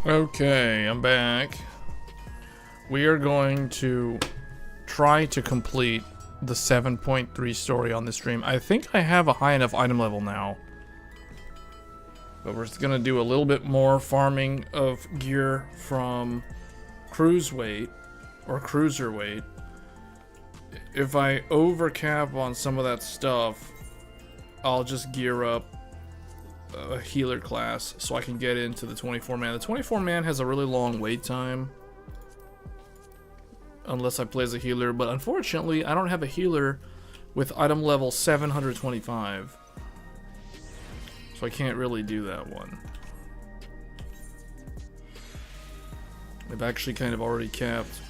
Okay, I'm back. We are going to try to complete the 7.3 story on this stream. I think I have a high enough item level now. But we're gonna do a little bit more farming of gear from cruise weight or cruiser weight. If I overcap on some of that stuff, I'll just gear up a healer class so I can get into the 24-man. The 24-man has a really long wait time unless I play as a healer, but unfortunately I don't have a healer with item level 725, so I can't really do that one. I've actually kind of already capped,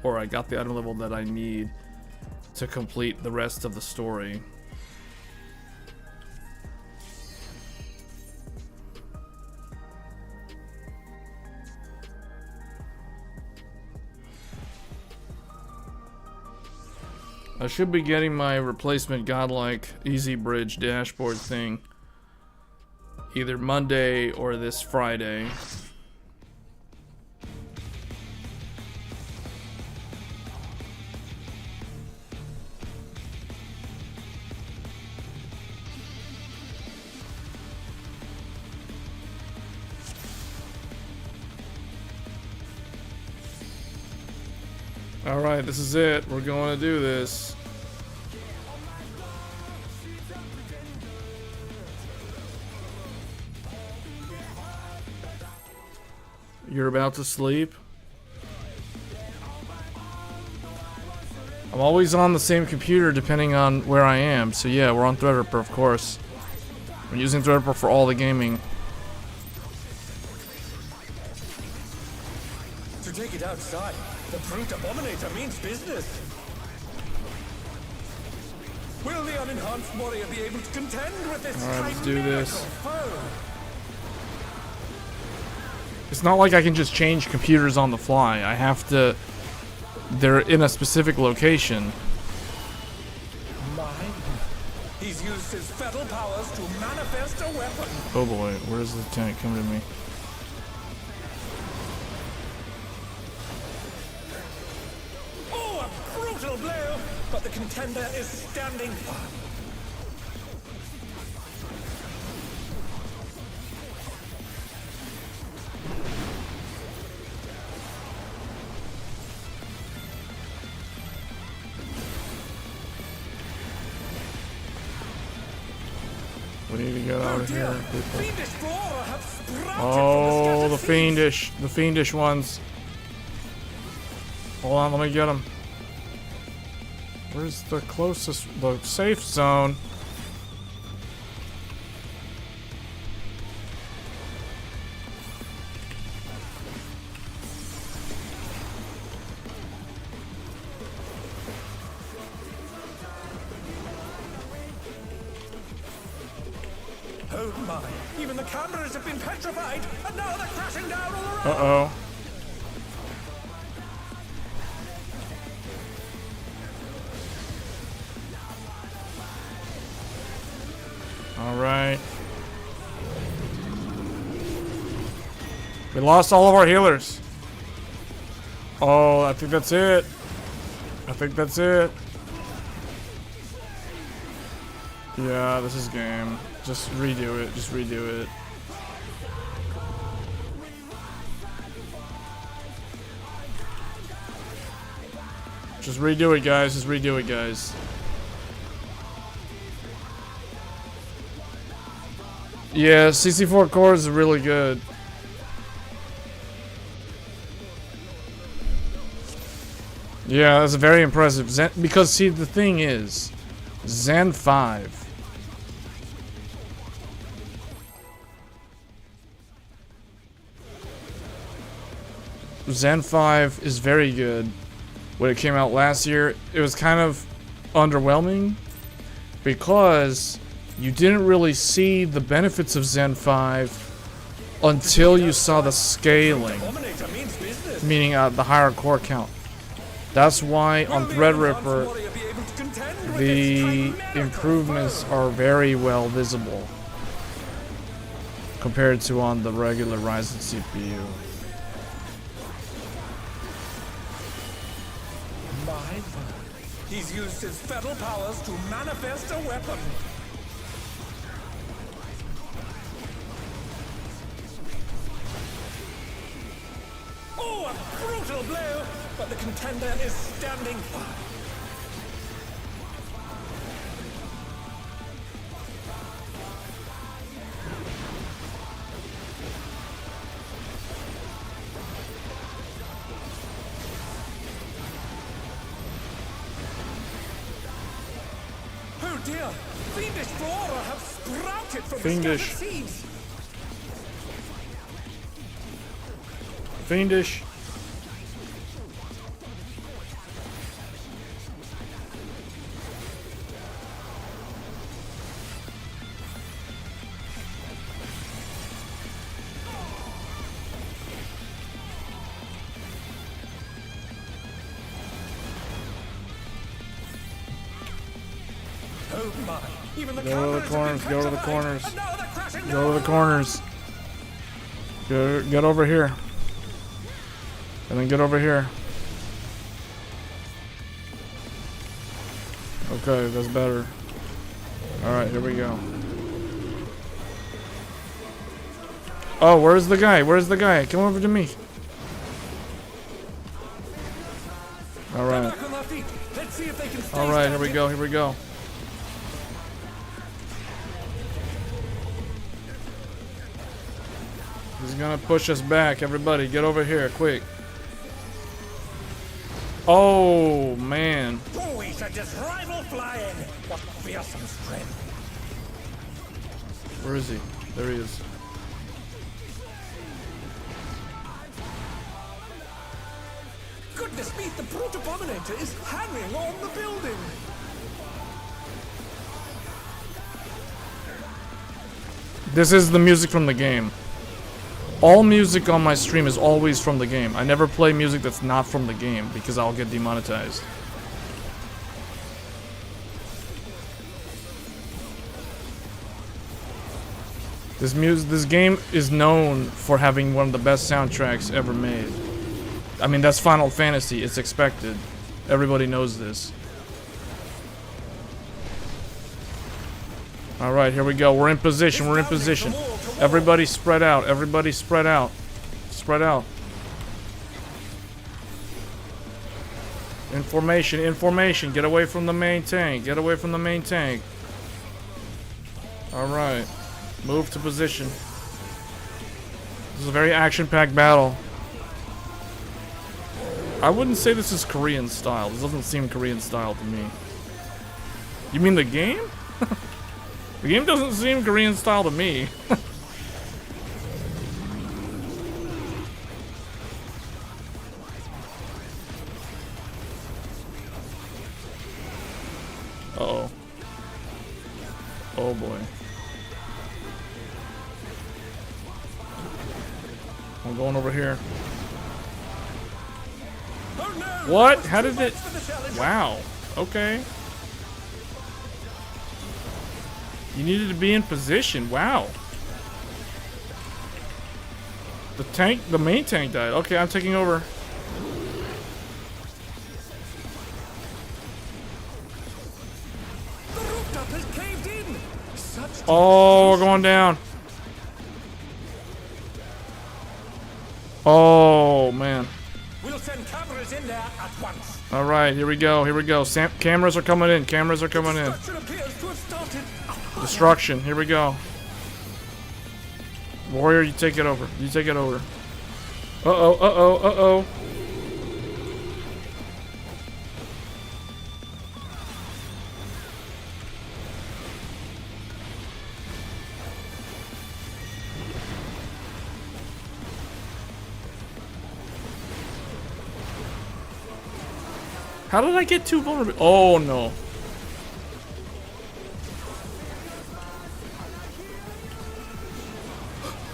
or I got the item level that I need to complete the rest of the story. I should be getting my replacement godlike easy bridge dashboard thing either Monday or this Friday. Alright, this is it. We're going to do this. You're about to sleep? I'm always on the same computer depending on where I am. So yeah, we're on Threadripper, of course. I'm using Threadripper for all the gaming. To take it outside, the brute abominator means business. Will the unenhanced warrior be able to contend with this? Alright, let's do this. foe? It's not like I can just change computers on the fly. I have to... They're in a specific location. Mine? He's used his fetal powers to manifest a weapon. Oh boy, where's the tank coming to me? Oh, a brutal blow! But the contender is standing firm. We need to get out of here, people. Fiendish flora have sprouted Oh, from the fiendish ones. Hold on, let me get them. Where's the closest, the safe zone? Oh my, even the cameras have been petrified, and now they're crashing down all around. Uh-oh. Alright. We lost all of our healers. Oh, I think that's it. I think that's it. Yeah, this is game. Just redo it. Just redo it. Just redo it, guys. Just redo it, guys. Yeah, 64 cores is really good. Yeah, that's very impressive. Because, see, the thing is, Zen 5. Zen 5 is very good. When it came out last year, it was kind of underwhelming because you didn't really see the benefits of Zen 5 until you saw the scaling, meaning the higher core count. That's why on Threadripper, the improvements are very well visible compared to on the regular Ryzen CPU. He's used his fetal powers to manifest a weapon. Oh, a brutal blow, but the contender is standing fine. Oh dear, fiendish flora have sprouted from the scattered seeds. Fiendish. Oh my, even the Go to the corners, go to the corners. And now they're crashing Go to the down. corners. Get over here. And then get over here. Okay, that's better. Alright, here we go. Oh, where's the guy? Where's the guy? Come over to me. Alright. Back on their feet. Let's see if they can stay Alright, here we standing. go, here we go. He's gonna push us back. Everybody, get over here, quick. Oh, man. Oh, we should just rival flying. What fearsome strength. Where is he? There he is. Goodness me, the brute abominator is hanging on the building. This is the music from the game. All music on my stream is always from the game. I never play music that's not from the game because I'll get demonetized. This game is known for having one of the best soundtracks ever made. I mean, that's Final Fantasy. It's expected. Everybody knows this. Alright, here we go. We're in position. We're in position. Everybody spread out. Everybody spread out. Spread out. In formation. In formation. Get away from the main tank. Get away from the main tank. Alright. Move to position. This is a very action-packed battle. I wouldn't say this is Korean style. This doesn't seem Korean style to me. You mean the game? The game doesn't seem Korean style to me. Uh-oh. Oh boy. I'm going over here. Oh no! What? That was How too did much it? for the challenge. Wow. Okay. You needed to be in position. Wow. The main tank died. Okay, I'm taking over. The rooftop has caved in. Such Oh, we're going down. Oh, man. We'll send cameras in there at once. All right, here we go. Here we go. Cameras are coming in. Cameras are coming in. Destruction appears to have started. Destruction. Here we go. Warrior, you take it over. You take it over. Uh-oh, uh-oh, uh-oh. How did I get too vulnerable? Oh, no.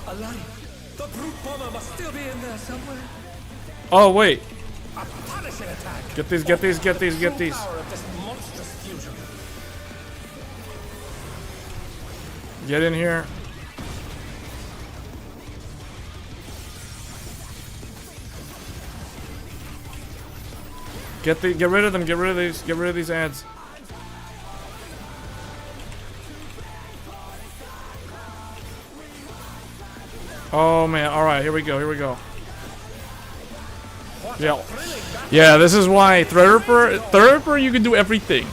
Alive. The brute bomber must still be in there somewhere. Oh, wait. A punishing attack. Get these, get these, get these, get these. Power of this monstrous fusion. Get in here. Get rid of them. Get rid of these ads. Oh man! All right, here we go. Here we go. Yeah, yeah. This is why Threadripper, you can do everything.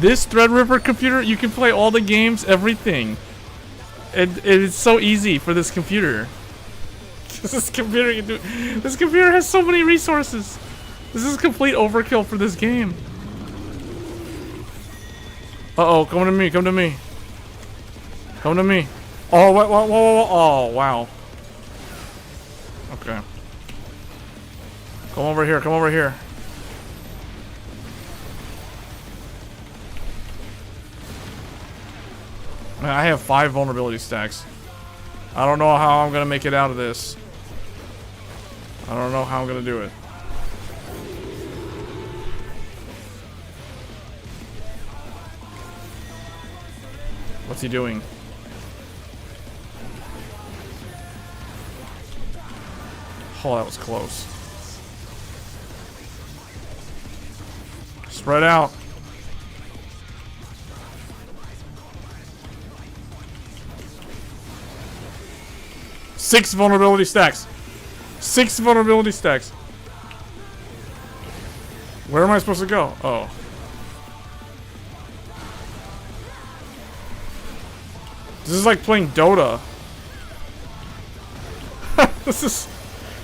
This Threadripper computer, you can play all the games, everything. It's so easy for this computer. This computer can do. This computer has so many resources. This is complete overkill for this game. Uh-oh, come to me, come to me. Come to me. Oh, what, oh, wow. Okay. Come over here, come over here. Man, I have 5 vulnerability stacks. I don't know how I'm gonna make it out of this. I don't know how I'm gonna do it. What's he doing? Oh, that was close. Spread out. Six vulnerability stacks. 6 vulnerability stacks. Where am I supposed to go? Oh. This is like playing Dota. This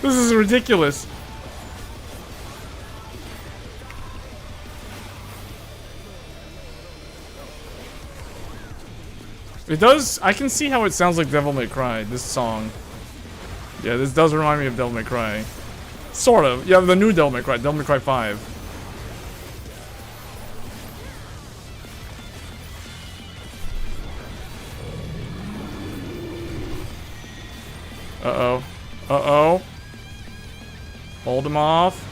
is ridiculous. It does. I can see how it sounds like Devil May Cry. This song. Yeah, this does remind me of Devil May Cry. Sort of. Yeah, the new Devil May Cry, Devil May Cry 5. Uh-oh. Uh-oh. Hold him off.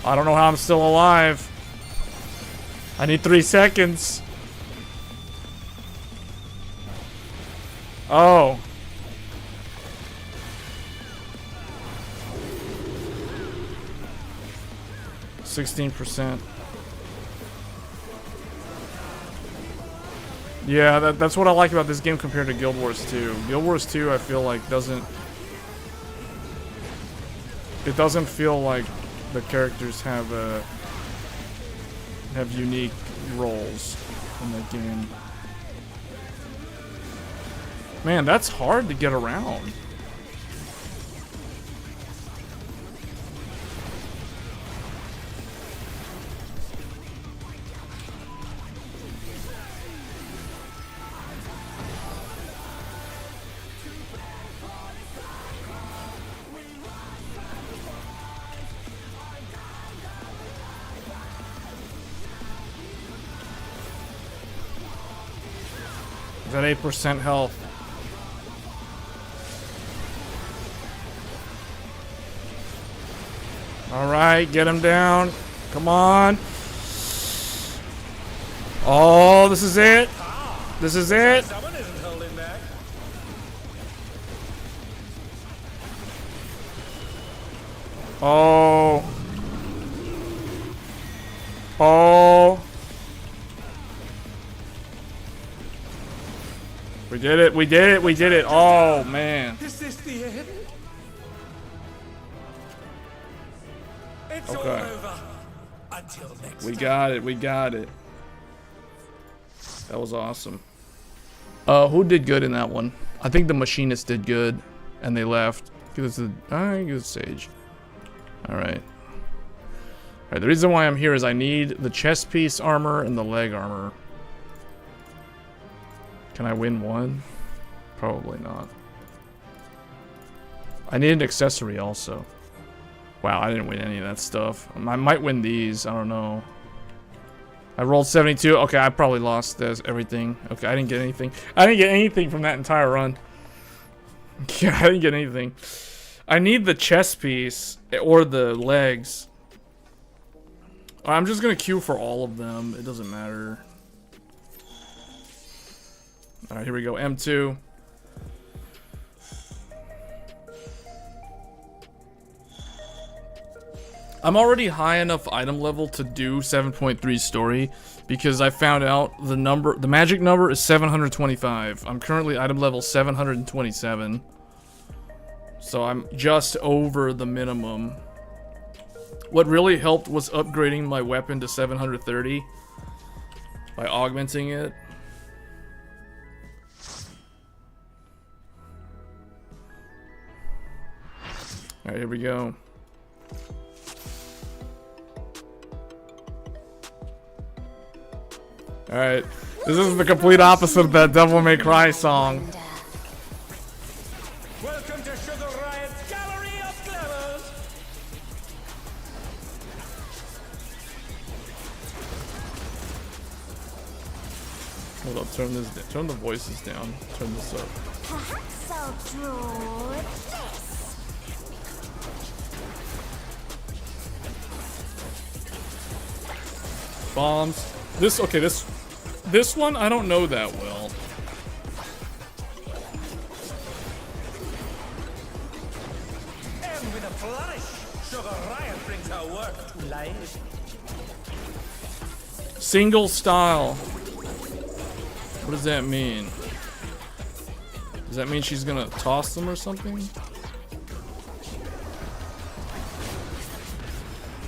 I don't know how I'm still alive. I need 3 seconds. Oh. %. Yeah, that's what I like about this game compared to Guild Wars 2. Guild Wars 2, I feel like doesn't feel like the characters have unique roles in that game. Man, that's hard to get around. Is that 8% health? Alright, get him down. Come on. Oh, this is it. This is it. Someone isn't holding back. Oh. Oh. We did it. We did it. We did it. Oh, man. Is this the end? It's all Okay. over. Until next We time. got it. We got it. That was awesome. Who did good in that one? I think the machinist did good, and they left. I think it was Sage. All right. All right. The reason why I'm here is I need the chest piece armor and the leg armor. Can I win one? Probably not. I need an accessory also. Wow, I didn't win any of that stuff. I might win these. I don't know. I rolled 72. Okay, I probably lost this everything. Okay, I didn't get anything. I didn't get anything from that entire run. Yeah, I didn't get anything. I need the chest piece or the legs. I'm just gonna queue for all of them. It doesn't matter. All right, here we go. M2. I'm already high enough item level to do 7.3 story because I found out the magic number is 725. I'm currently item level 727. So I'm just over the minimum. What really helped was upgrading my weapon to 730 by augmenting it. Alright, here we go. Alright, this is the complete opposite of that Devil May Cry song. Welcome to Sugar Riot's Gallery of Clevers. Hold up, turn this down. Turn the voices down. Turn this up. Perhaps I'll draw this. Bombs. This one I don't know that well. And with a flourish, Sugar Riot brings her work to life. Single style. What does that mean? Does that mean she's gonna toss them or something?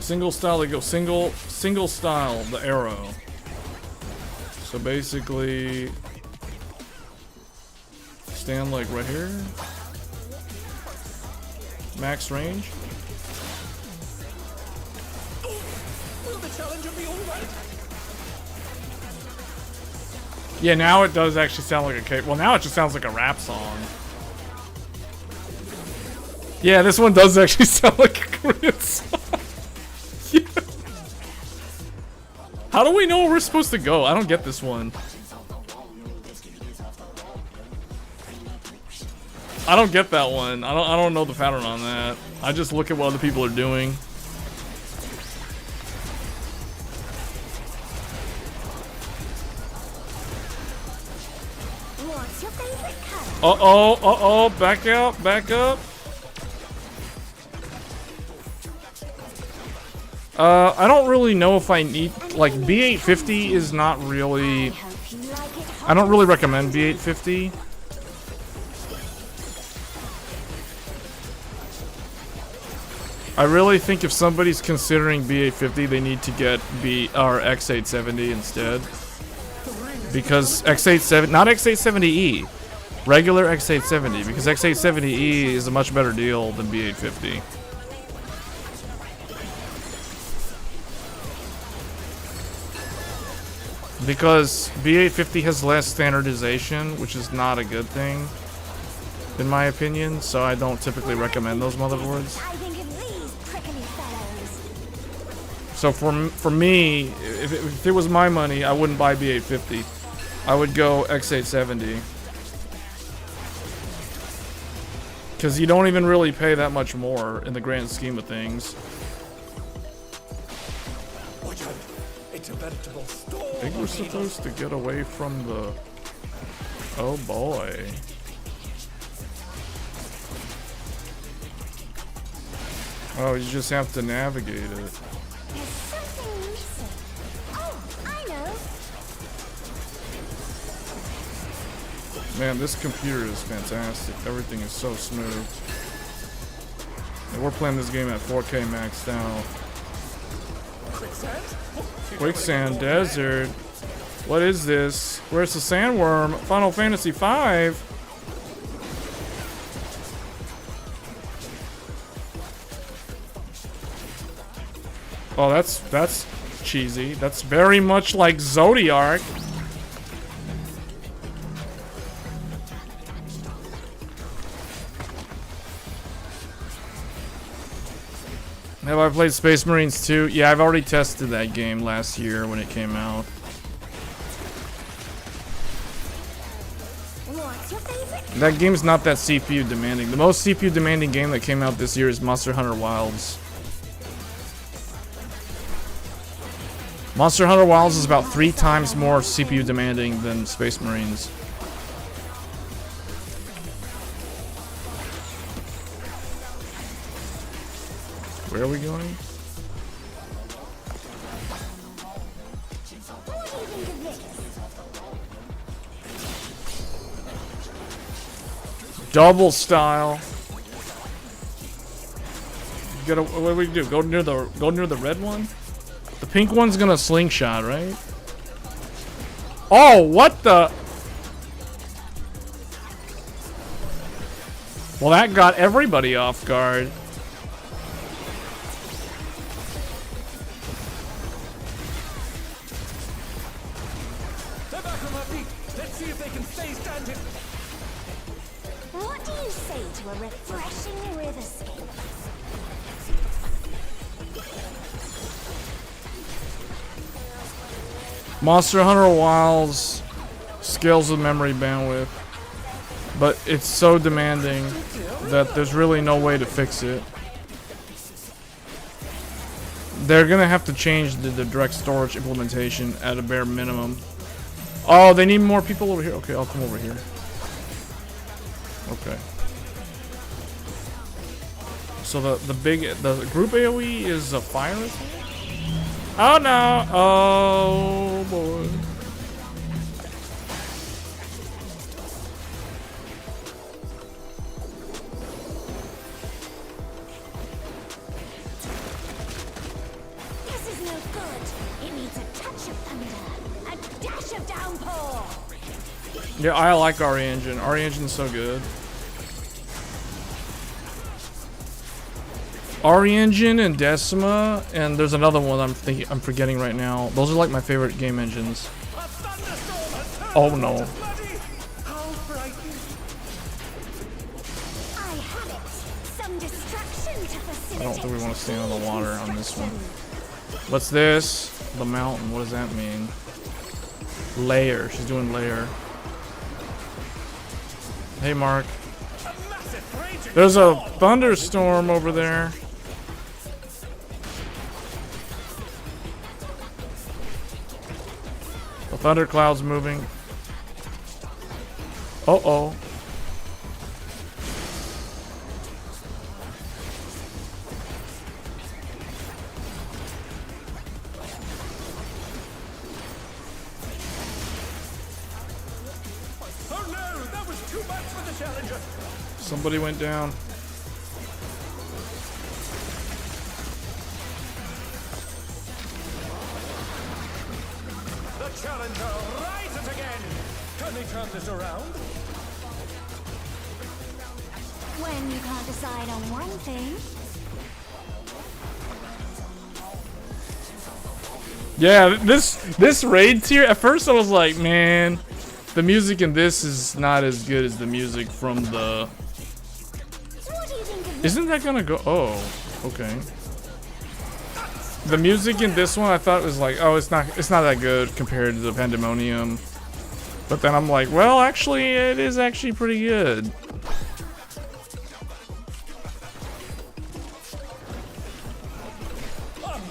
Single style, they go single style, the arrow. So basically, stand like right here. Max range. Will the challenger be alright? Yeah, now it does actually sound like a cape. Well, now it just sounds like a rap song. Yeah, this one does actually sound like a Korean song. Yeah. How do we know where we're supposed to go? I don't get this one. I don't get that one. I don't know the pattern on that. I just look at what other people are doing. What's your favorite color? Back up, back up. I don't really know if I need, like, B850 is not really, I don't really recommend B850. I really think if somebody's considering B850, they need to get X870 instead. Because X870, not X870E, regular X870, because X870E is a much better deal than B850. Because B850 has less standardization, which is not a good thing, in my opinion, so I don't typically recommend those motherboards. I think of these prickly fellows. So for me, if it was my money, I wouldn't buy B850. I would go X870. Because you don't even really pay that much more in the grand scheme of things. It's a veritable storm. I think we're supposed to get away from the... Oh boy. Oh, you just have to navigate it. There's something missing. Oh, I know. Man, this computer is fantastic. Everything is so smooth. And we're playing this game at 4K maxed out. Quicksand Desert. What is this? Where's the sandworm? Final Fantasy V. Oh, that's cheesy. That's very much like Zodiac. Have I played Space Marines 2? Yeah, I've already tested that game last year when it came out. What's your favorite? That game's not that CPU demanding. The most CPU demanding game that came out this year is Monster Hunter Wilds. Monster Hunter Wilds is about 3 times more CPU demanding than Space Marines. Where are we going? Double style. You gotta, what do we do? Go near the red one? The pink one's gonna slingshot, right? Oh, what the? Well, that got everybody off guard. They're back on their feet. Let's see if they can stay standing. What do you say to a refreshing riverscape? Monster Hunter Wilds scales with memory bandwidth, but it's so demanding that there's really no way to fix it. They're gonna have to change the direct storage implementation at a bare minimum. Oh, they need more people over here. Okay, I'll come over here. Okay. So the group AoE is a fire attack? Oh no! Oh boy. This is no good. It needs a touch of thunder, a dash of downpour. Yeah, I like RE Engine. RE Engine's so good. RE Engine and Decima, and there's another one I'm forgetting right now. Those are like my favorite game engines. Oh no. I have it. Some distraction to facilitate. I don't think we want to stay on the water on this one. What's this? The mountain. What does that mean? Layer. She's doing layer. Hey, Mark. There's a thunderstorm over there. The thundercloud's moving. Uh-oh. Oh no, that was too much for the challenger. Somebody went down. The challenger rises again. Can they turn this around? When you can't decide on one thing. Yeah, this raid tier, at first I was like, man, the music in this is not as good as the music from the... What do you think of Isn't that gonna go... Oh, okay. The music in this one I thought was like, oh, it's not that good compared to the Pandemonium. But then I'm like, well, actually, it is actually pretty good.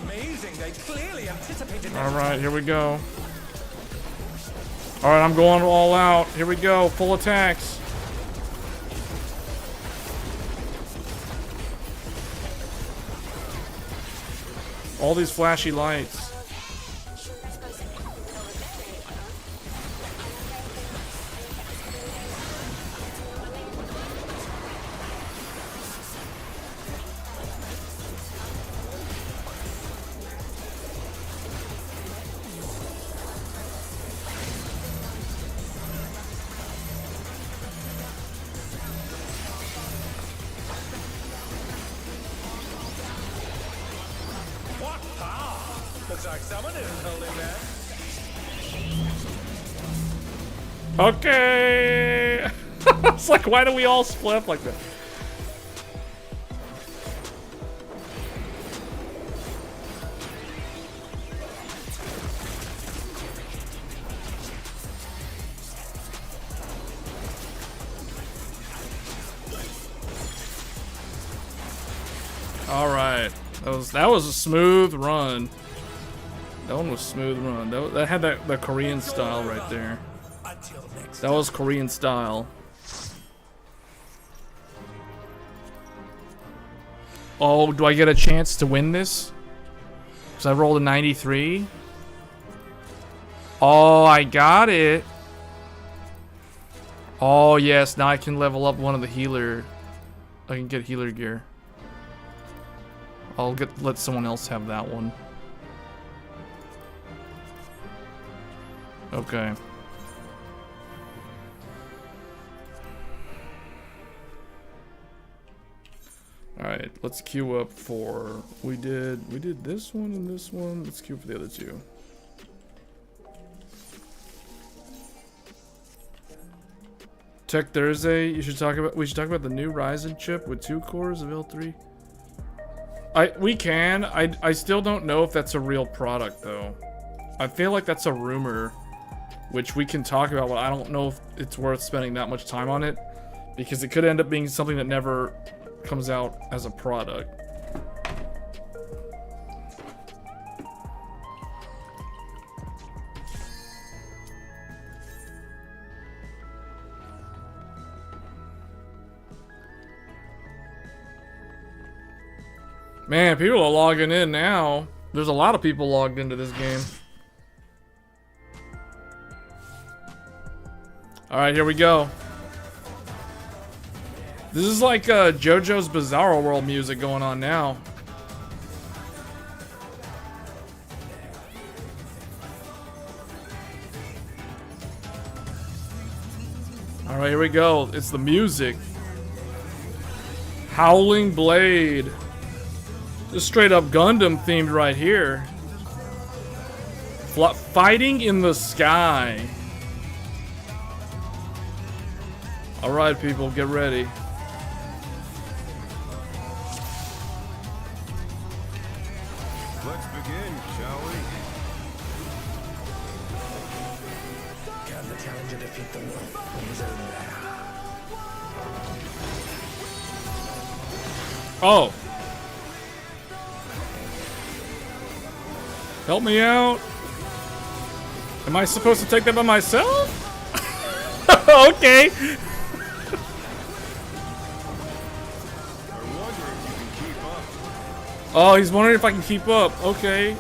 Amazing, they clearly anticipated. Alright, here we go. Alright, I'm going all out. Here we go, full attacks. All these flashy lights. What power? Looks like someone isn't holding back. Okay. It's like, why do we all split up like that? All right, that was a smooth run. That one was smooth run. That had the Korean style right there. Until next. That was Korean style. Oh, do I get a chance to win this? Because I rolled a 93. Oh, I got it. Oh yes, now I can level up one of the healer. I can get healer gear. I'll let someone else have that one. Okay. Alright, let's queue up for we did this one and this one. Let's queue for the other two. Tech Thursday, we should talk about the new Ryzen chip with 2 cores of L3. We can. I still don't know if that's a real product though. I feel like that's a rumor, which we can talk about, but I don't know if it's worth spending that much time on it because it could end up being something that never comes out as a product. Man, people are logging in now. There's a lot of people logged into this game. Alright, here we go. This is like JoJo's Bizarro World music going on now. Alright, here we go. It's the music. Howling Blade. Just straight up Gundam themed right here. Fighting in the sky. Alright people, get ready. Let's begin, shall we? Can the challenger defeat the wolf in his own lair? Oh. Help me out. Am I supposed to take that by myself? Okay. Oh, he's wondering if I can keep up. Okay.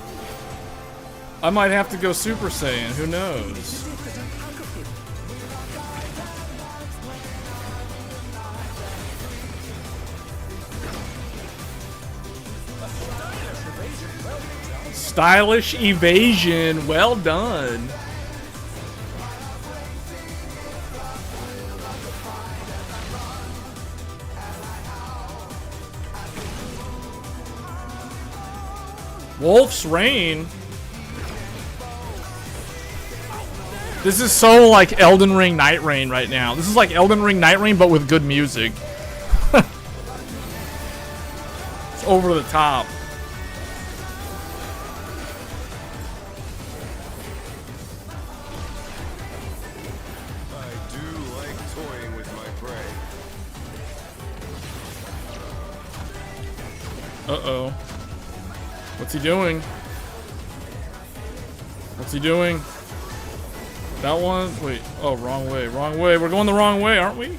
I might have to go Super Saiyan. Who knows? Stylish evasion. Well done. Wolf's Rain. This is so like Elden Ring Night Rain right now. This is like Elden Ring Night Rain but with good music. It's over the top. I do like toying with my prey. Uh-oh. What's he doing? What's he doing? That one? Wait. Oh, wrong way. Wrong way. We're going the wrong way, aren't we?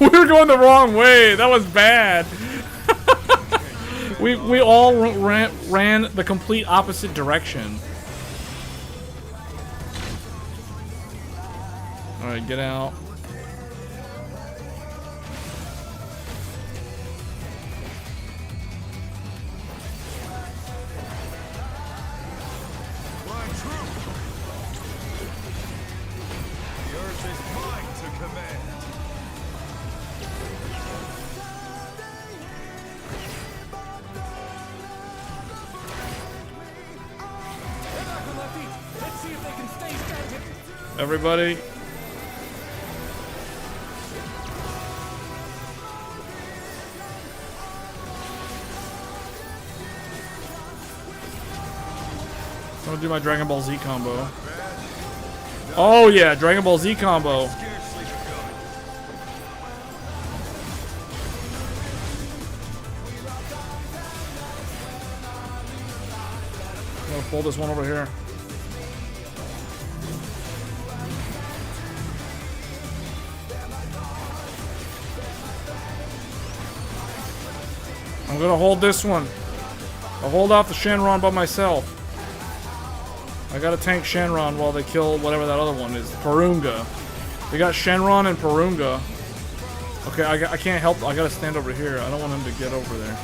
We're going the wrong way. That was bad. we all ran the complete opposite direction. All right, get out. Everybody. I'm gonna do my Dragon Ball Z combo. Oh yeah, Dragon Ball Z combo. I'm gonna pull this one over here. I'm gonna hold this one. I'll hold off the Shenron by myself. I gotta tank Shenron while they kill whatever that other one is. Porunga. They got Shenron and Purunga. Okay, I can't help. I gotta stand over here. I don't want him to get over there.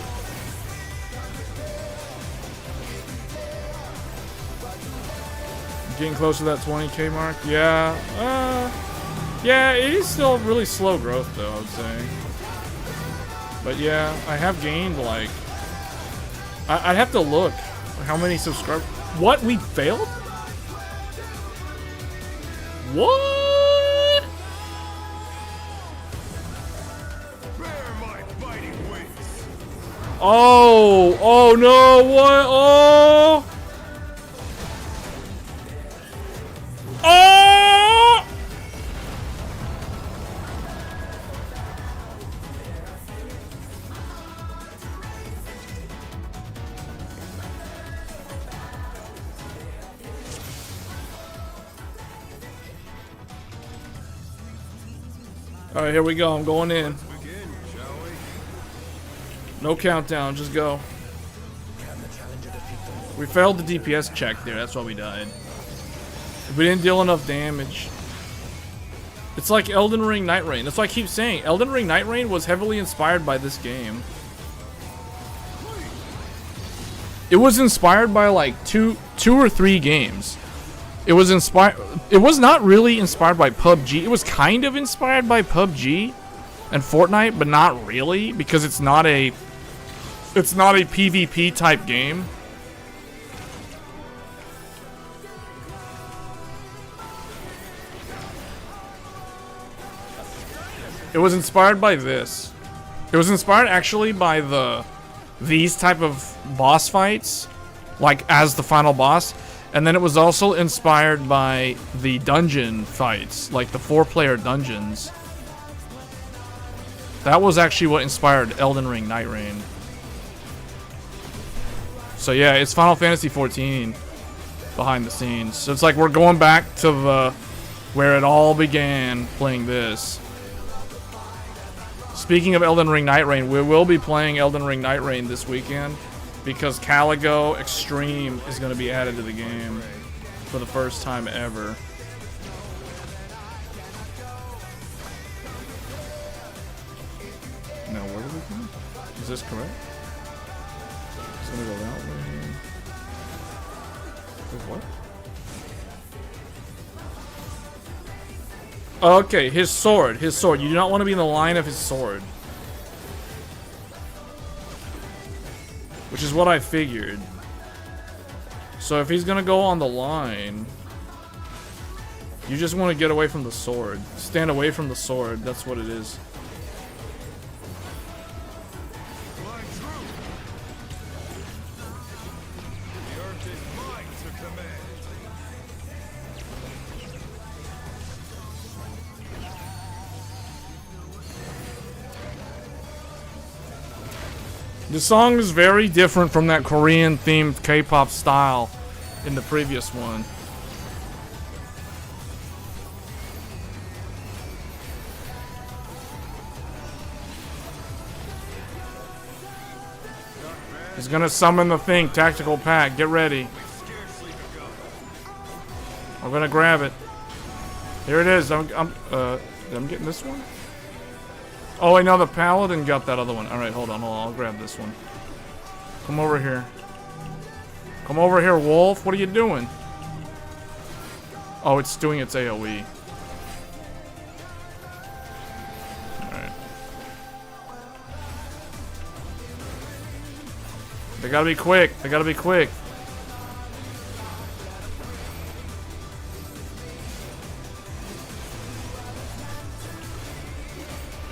Getting close to that 20k mark. Yeah. Yeah, it is still really slow growth though, I would say. But yeah, I have gained like... I'd have to look how many subscribers... What? We failed? What? Oh! Oh no! What? Oh! Oh! Alright, here we go. I'm going in. No countdown, just go. We failed the DPS check there, that's why we died. We didn't deal enough damage. It's like Elden Ring Night Rain. That's why I keep saying. Elden Ring Night Rain was heavily inspired by this game. It was inspired by like two or three games. It was inspired. It was not really inspired by PUBG. It was kind of inspired by PUBG and Fortnite, but not really because it's not a PvP type game. It was inspired by this. It was inspired actually by these type of boss fights, like as the final boss. And then it was also inspired by the dungeon fights, like the 4-player dungeons. That was actually what inspired Elden Ring Night Rain. So yeah, it's Final Fantasy XIV behind the scenes. So it's like we're going back to where it all began playing this. Speaking of Elden Ring Night Rain, we will be playing Elden Ring Night Rain this weekend because Caligo Extreme is going to be added to the game for the first time ever. Now, where do we go? Is this correct? It's going to go that way. Wait, what? Okay, his sword. His sword. You do not want to be in the line of his sword. Which is what I figured. So if he's gonna go on the line, you just want to get away from the sword. Stand away from the sword. That's what it is. The song is very different from that Korean themed K-pop style in the previous one. He's gonna summon the thing, tactical pack, get ready. I'm gonna grab it. Here it is. I'm getting this one? Oh, I know the paladin got that other one. Alright, hold on, I'll grab this one. Come over here. Come over here, wolf. What are you doing? Oh, it's doing its AoE. Alright. They gotta be quick. They gotta be quick.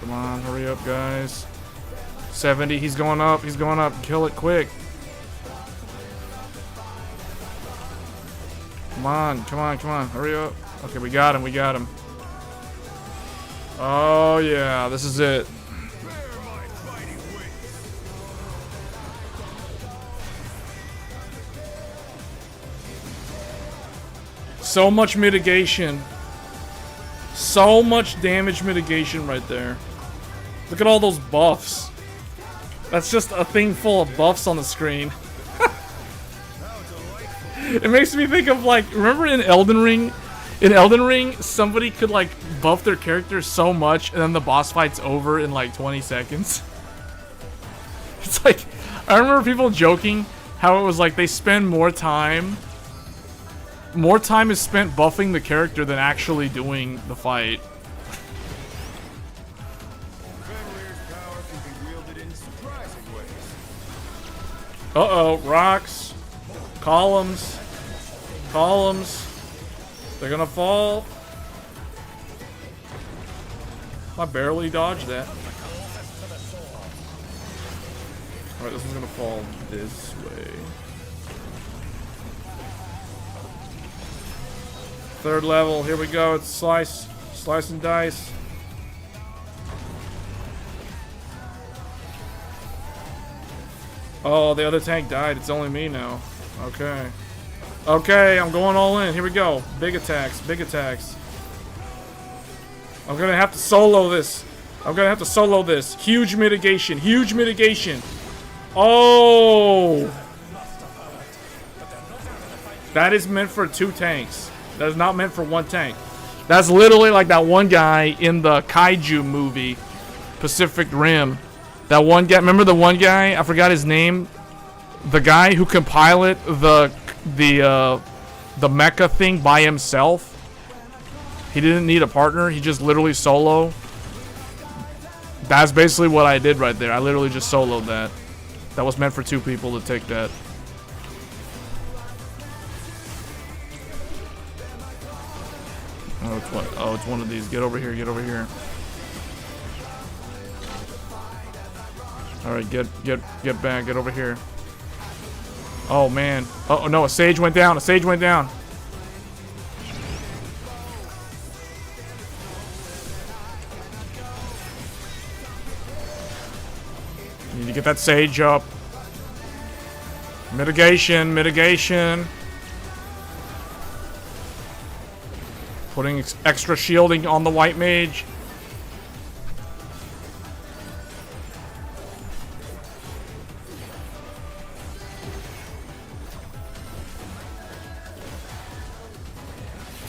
Come on, hurry up, guys. 70, he's going up, he's going up. Kill it quick. Come on, come on, come on, hurry up. Okay, we got him, we got him. Oh, yeah, this is it. So much mitigation. So much damage mitigation right there. Look at all those buffs. That's just a thing full of buffs on the screen. It makes me think of like, remember in Elden Ring, In Elden Ring, somebody could like buff their character so much and then the boss fight's over in like 20 seconds. It's like, I remember people joking how it was like they spend more time is spent buffing the character than actually doing the fight. Fenrir's power can be wielded in surprising ways. Uh-oh, rocks. Columns. Columns. They're gonna fall. I barely dodged that. Alright, this one's gonna fall this way. Third level, here we go. It's slice and dice. Oh, the other tank died. It's only me now. Okay. Okay, I'm going all in. Here we go. Big attacks, big attacks. I'm gonna have to solo this. I'm gonna have to solo this. Huge mitigation, huge mitigation. Oh! That is meant for 2 tanks. That is not meant for 1 tank. That's literally like that one guy in the Kaiju movie, Pacific Rim. That one guy, remember the one guy? I forgot his name. The guy who can pilot the mecha thing by himself. He didn't need a partner. He just literally solo. That's basically what I did right there. I literally just soloed that. That was meant for 2 people to take that. Oh, it's one of these. Get over here. Get over here. All right, get back. Get over here. Oh man. Oh no, a sage went down. A sage went down. Need to get that sage up. Mitigation, mitigation. Putting extra shielding on the white mage.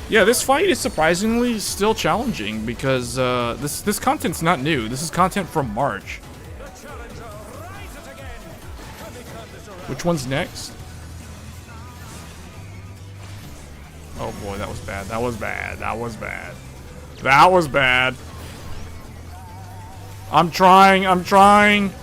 Yeah, this fight is surprisingly still challenging because this content's not new. This is content from March. Which one's next? Oh boy, that was bad. That was bad. That was bad. That was bad. I'm trying. I'm trying.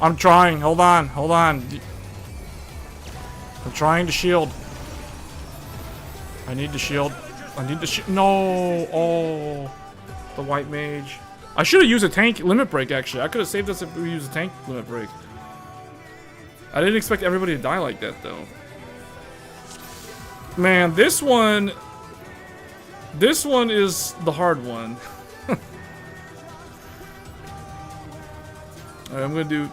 I'm trying. Hold on. Hold on. I'm trying to shield. I need to shield. I need to shield. No. Oh. The white mage. I should have used a tank limit break, actually. I could have saved us if we used a tank limit break. I didn't expect everybody to die like that, though. Man, this one... This one is the hard one. Alright, I'm gonna do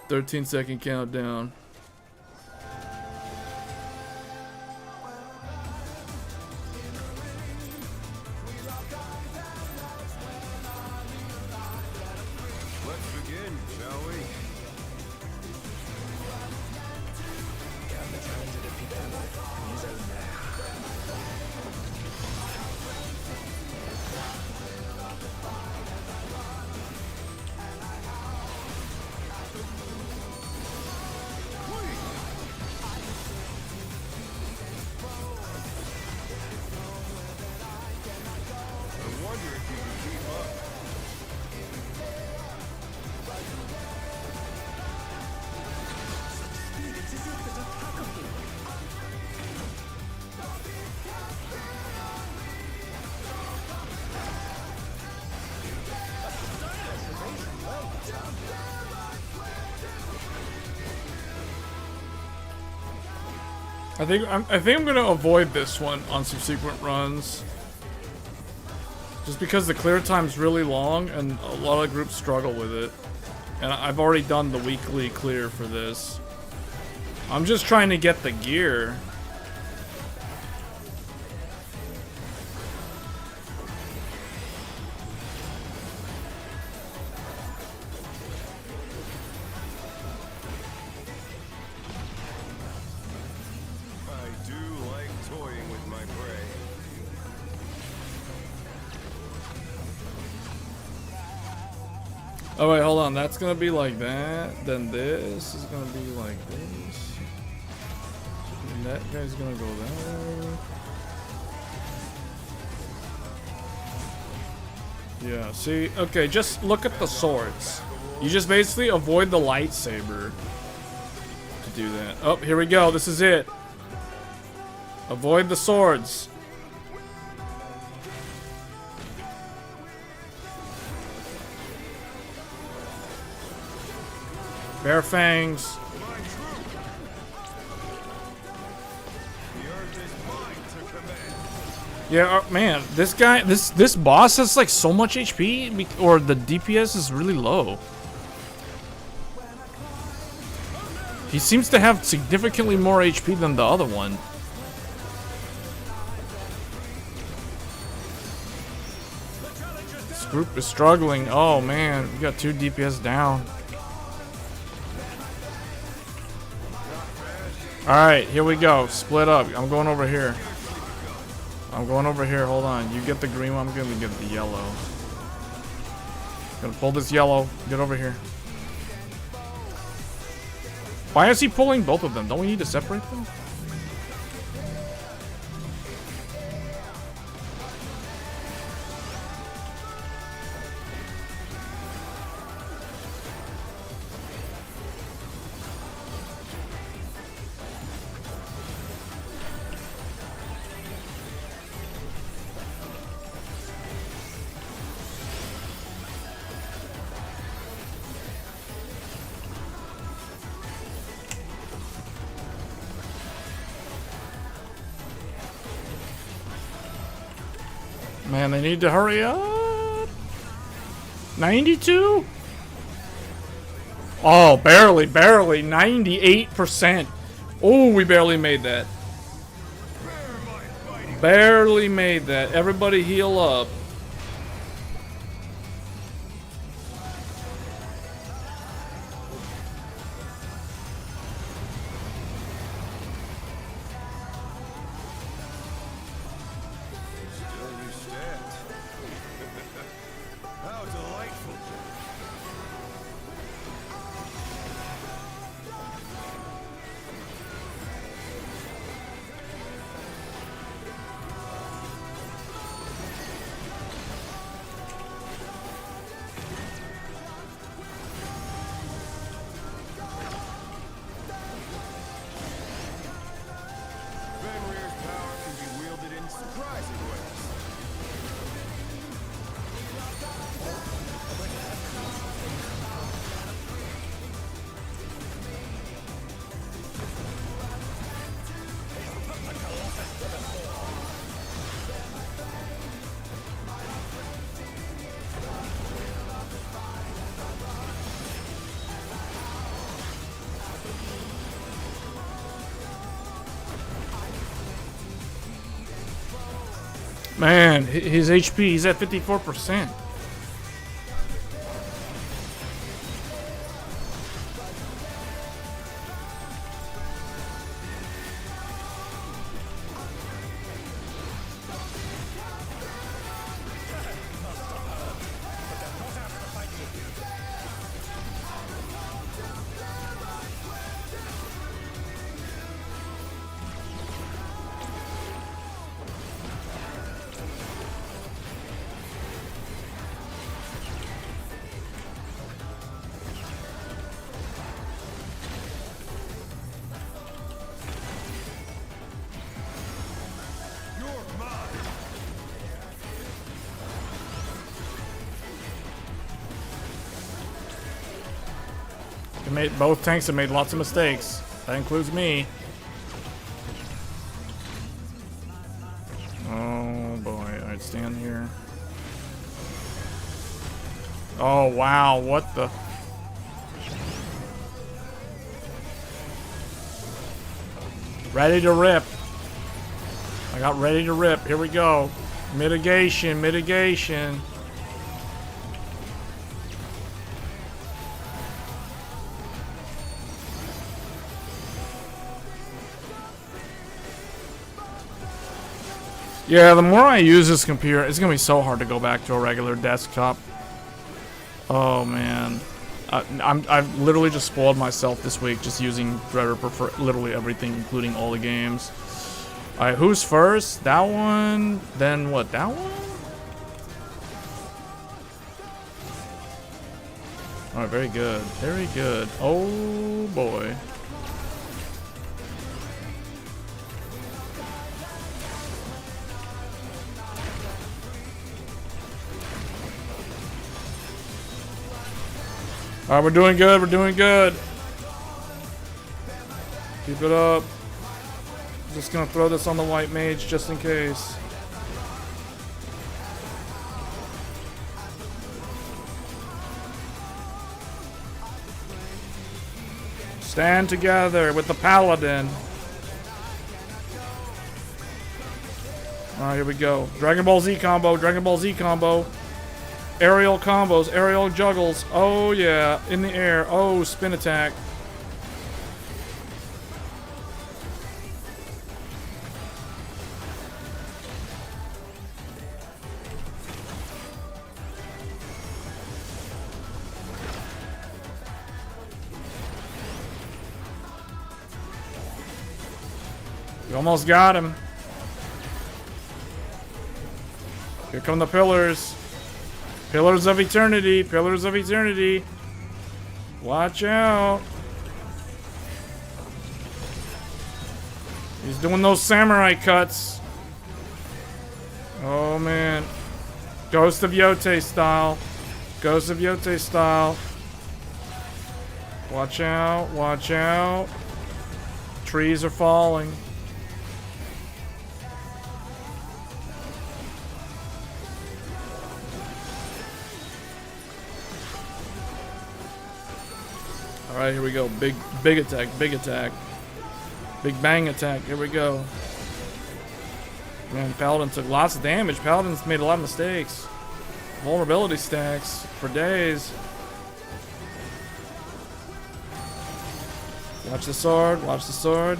13-second countdown. Let's begin, shall we? I wonder if you can keep up. I think I'm gonna avoid this one on subsequent runs. Just because the clear time's really long and a lot of groups struggle with it. And I've already done the weekly clear for this. I'm just trying to get the gear. Oh wait, hold on. That's gonna be like that. Then this is gonna be like this. And that guy's gonna go there. Yeah, see? Okay, just look at the swords. You just basically avoid the lightsaber to do that. Oh, here we go. This is it. Avoid the swords. Bare fangs. Yeah, man, this guy, this boss has like so much HP, or the DPS is really low. He seems to have significantly more HP than the other one. This group is struggling. Oh man, we got 2 DPS down. Alright, here we go. Split up. I'm going over here. I'm going over here. Hold on. You get the green one. I'm going to get the yellow. Gonna pull this yellow. Get over here. Why is he pulling both of them? Don't we need to separate them? Man, they need to hurry up. 92? Oh, barely, 98%. Oh, we barely made that. Barely made that. Everybody heal up. Man, his HP, he's at 54%. Both tanks have made lots of mistakes. That includes me. Oh boy, I'd stand here. Oh wow, what the? Ready to rip. I got ready to rip. Here we go. Mitigation, mitigation. Yeah, the more I use this computer, it's gonna be so hard to go back to a regular desktop. Oh man, I've literally just spoiled myself this week just using Threadripper for literally everything, including all the games. All right, who's first? That one. Then what? That one. All right, very good, very good. Oh boy. All right, we're doing good. We're doing good. Keep it up. Just gonna throw this on the white mage just in case. Stand together with the paladin. All right, here we go. Dragon Ball Z combo. Dragon Ball Z combo. Aerial combos, aerial juggles. Oh yeah, in the air. Oh, spin attack. We almost got him. Here come the pillars. Pillars of Eternity, Pillars of Eternity. Watch out. He's doing those samurai cuts. Oh man. Ghost of Yote style. Ghost of Yote style. Watch out, watch out. Trees are falling. Alright, here we go. Big attack, big attack. Big bang attack. Here we go. Man, Paladin took lots of damage. Paladin's made a lot of mistakes. Vulnerability stacks for days. Watch the sword, watch the sword.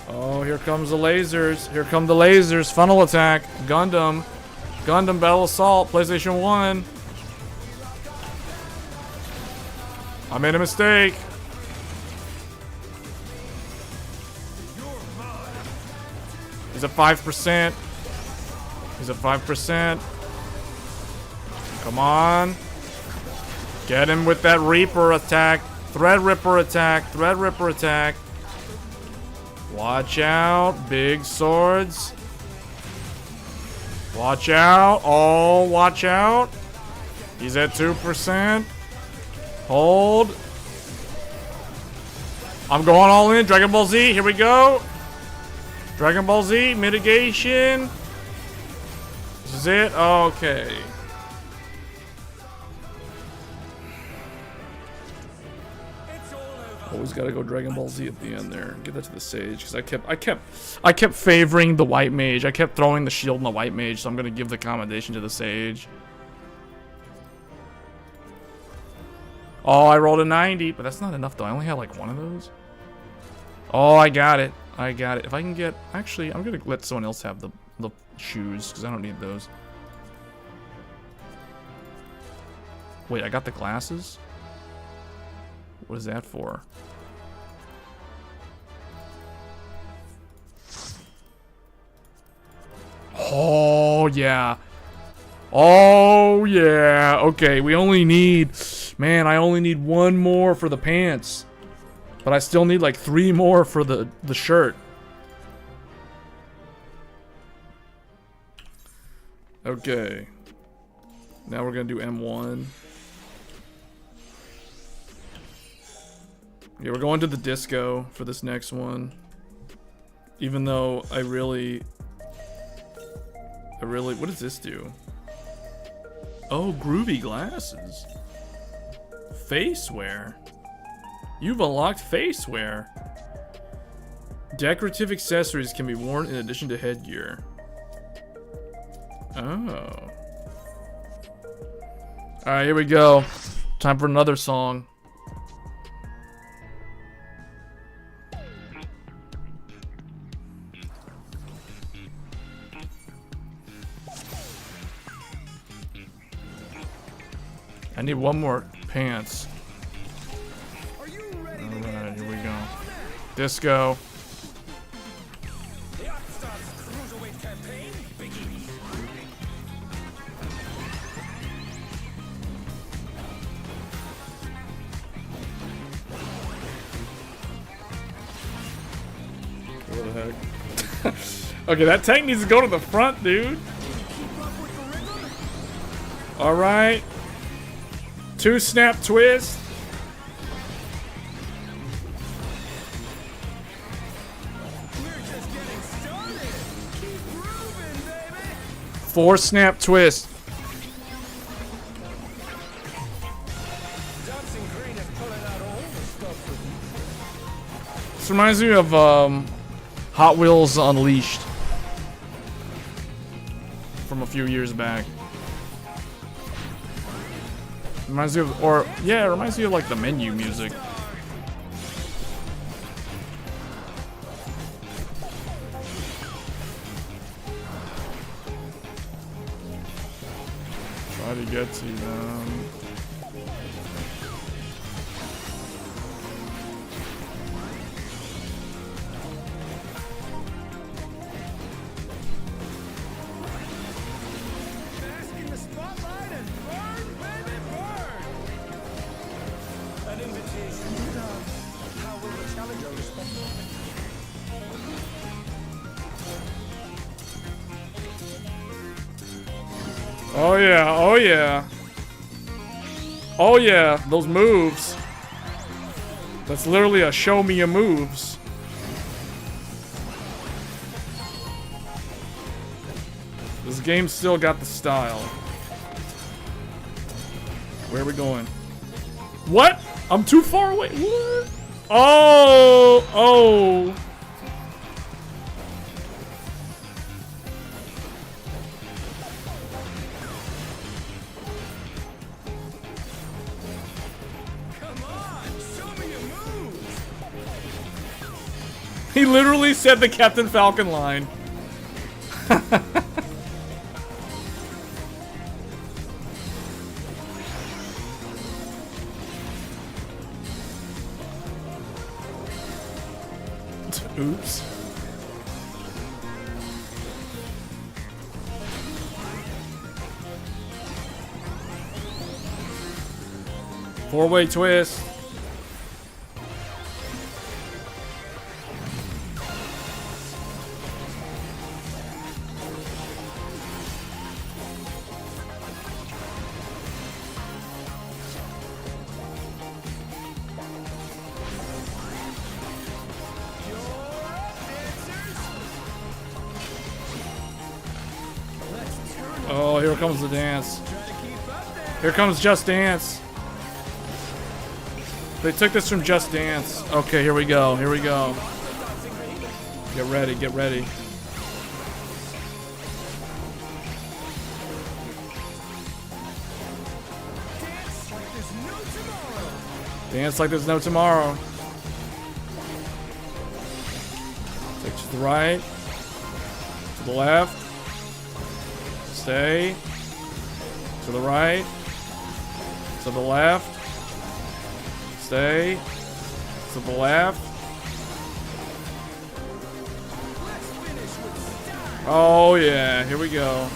Oh, here comes the lasers. Here come the lasers. Funnel attack. Gundam. Gundam Battle Assault. PlayStation 1. I made a mistake. He's at 5%. He's at 5%. Come on. Get him with that Reaper attack. Threadripper attack. Threadripper attack. Watch out. Big swords. Watch out. Oh, watch out. He's at 2%. Hold. I'm going all in. Dragon Ball Z. Here we go. Dragon Ball Z. Mitigation. This is it. Okay. Always gotta go Dragon Ball Z at the end there. Get that to the sage because I kept favoring the white mage. I kept throwing the shield on the white mage, so I'm gonna give the commendation to the sage. Oh, I rolled a 90, but that's not enough though. I only had like one of those. Oh, I got it. I got it. If I can get... Actually, I'm going to let someone else have the shoes, because I don't need those. Wait, I got the glasses? What is that for? Oh, yeah. Oh, yeah. Okay, we only need... Man, I only need one more for the pants. But I still need like 3 more for the shirt. Okay. Now we're gonna do M1. Yeah, we're going to the disco for this next one. Even though I really... What does this do? Oh, groovy glasses. Face wear. You've unlocked face wear. Decorative accessories can be worn in addition to headgear. Oh. Alright, here we go. Time for another song. I need one more pants. Are you ready to Alright, here we get go. on Disco. The Upstart's cruiserweight campaign begins. What the heck? Okay, that tank needs to go to the front, dude. Alright. 2 snap twist. We're just getting started. Keep grooving, baby. 4 snap twist. Dancing Green is pulling out all the stuff with him. This reminds me of Hot Wheels Unleashed from a few years back. Reminds me of, or yeah, it reminds me of like the menu music. Try to get to them. Bask in the spotlight and burn, baby, burn. An invitation. How will the challenger respond? Oh yeah, oh yeah. Oh yeah, those moves. That's literally a show me your moves. This game still got the style. Where are we going? What? I'm too far away. What? Oh, oh. Come on, show me your moves. He literally said the Captain Falcon line. Oops. Four-way twist. Oh, here comes the dance. Here comes Just Dance. They took this from Just Dance. Okay, here we go. Here we go. Get ready, get ready. Dance like there's no tomorrow. Take to the right. To the left. Stay. To the right. To the left. Stay. To the left. Oh yeah, here we go.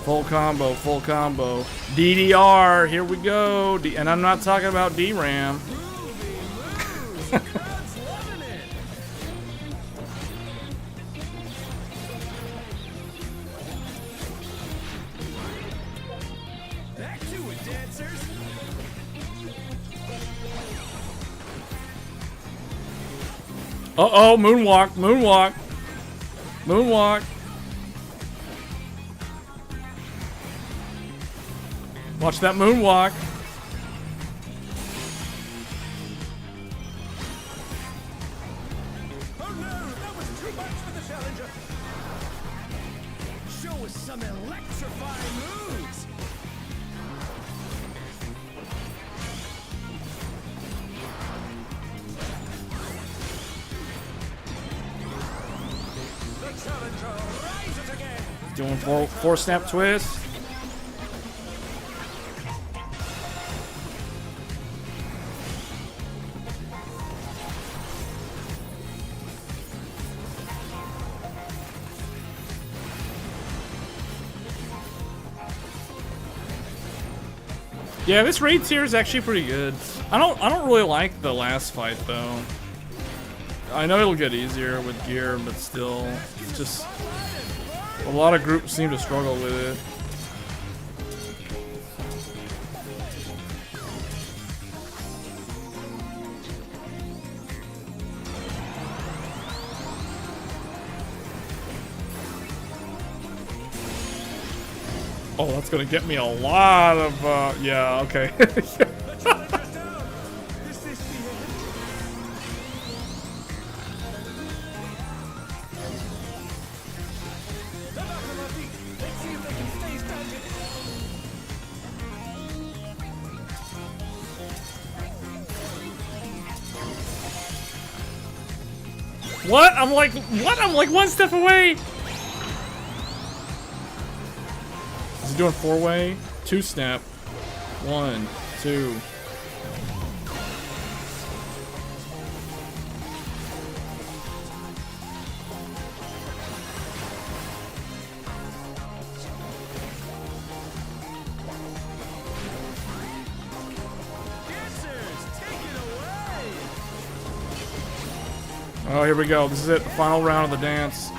Full combo, full combo. DDR, here we go. And I'm not talking about DRAM. Back to it, dancers. Uh-oh, moonwalk, moonwalk. Moonwalk. Watch that moonwalk. Oh no, that was too much for the challenger. Show us some electrifying moves. The challenger rises again. Doing four snap twist. Yeah, this raid tier is actually pretty good. I don't really like the last fight though. I know it'll get easier with gear, but still, it's just a lot of groups seem to struggle with it. Oh, that's gonna get me a lot of, yeah, okay. What? I'm like, what? I'm like one step away. Is he doing four-way? Two snap. 1, 2. Oh, here we go. This is it. The final round of the dance.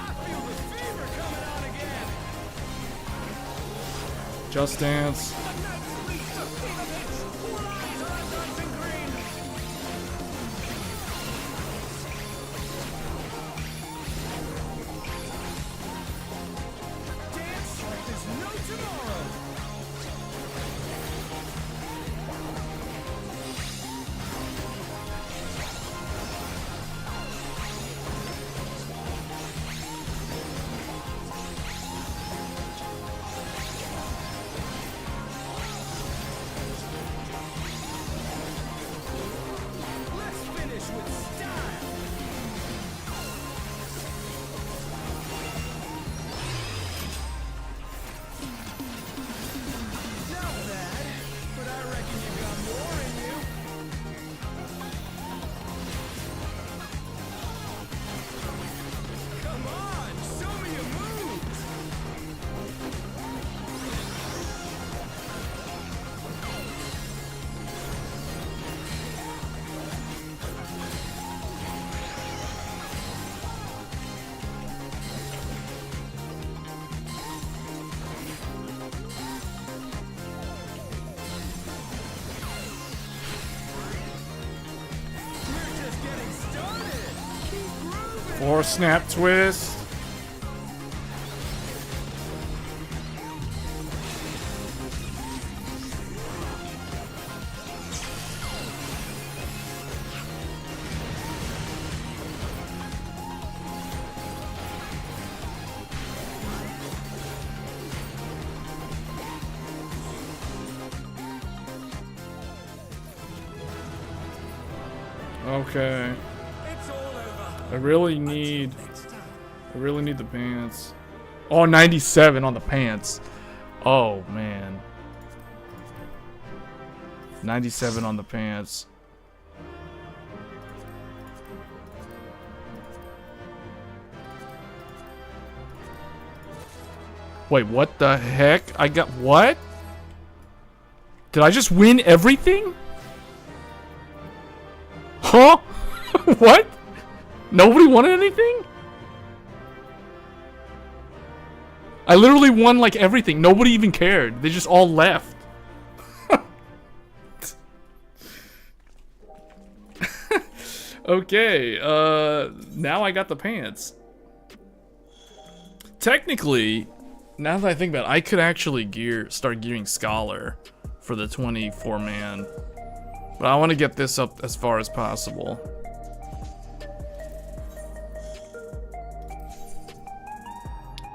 Just Dance. Or snap twist. Okay. I really need the pants. Oh, 97 on the pants. Oh, man. 97 on the pants. Wait, what the heck? I got what? Did I just win everything? Huh? What? Nobody wanted anything? I literally won like everything. Nobody even cared. They just all left. Okay, now I got the pants. Technically, now that I think about it, I could actually start gearing Scholar for the 24-man. But I want to get this up as far as possible.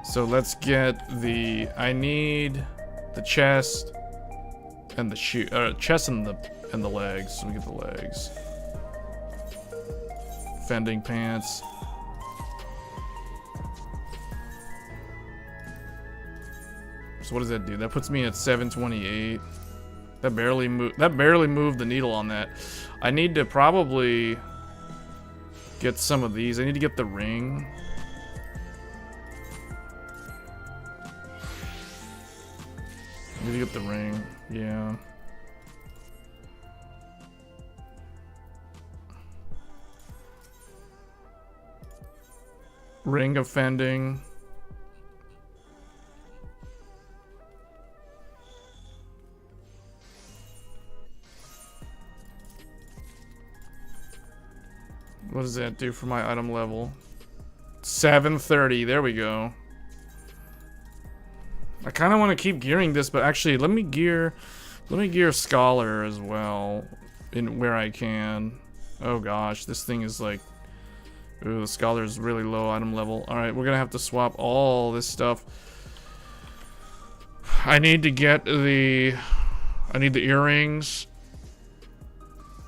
So let's get the. I need the chest and the chest and the legs. So we get the legs. Fending pants. So what does that do? That puts me at 728. That barely moved the needle on that. I need to probably get some of these. I need to get the ring. I need to get the ring. Yeah. Ring offending. What does that do for my item level? 730. There we go. I kind of want to keep gearing this, but actually, let me gear Scholar as well, in where I can. Oh gosh, this thing is like, ooh, the Scholar is really low item level. All right, we're gonna have to swap all this stuff. I need to get the, I need the earrings.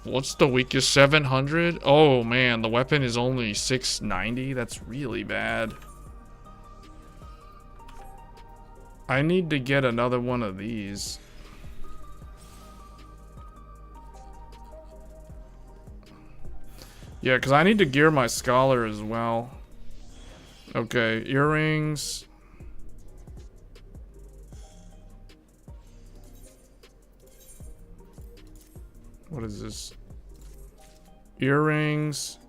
What's the weakest? 700? Oh man, the weapon is only 690. That's really bad. I need to get another one of these. Yeah, because I need to gear my Scholar as well. Okay, earrings. What is this? Earrings.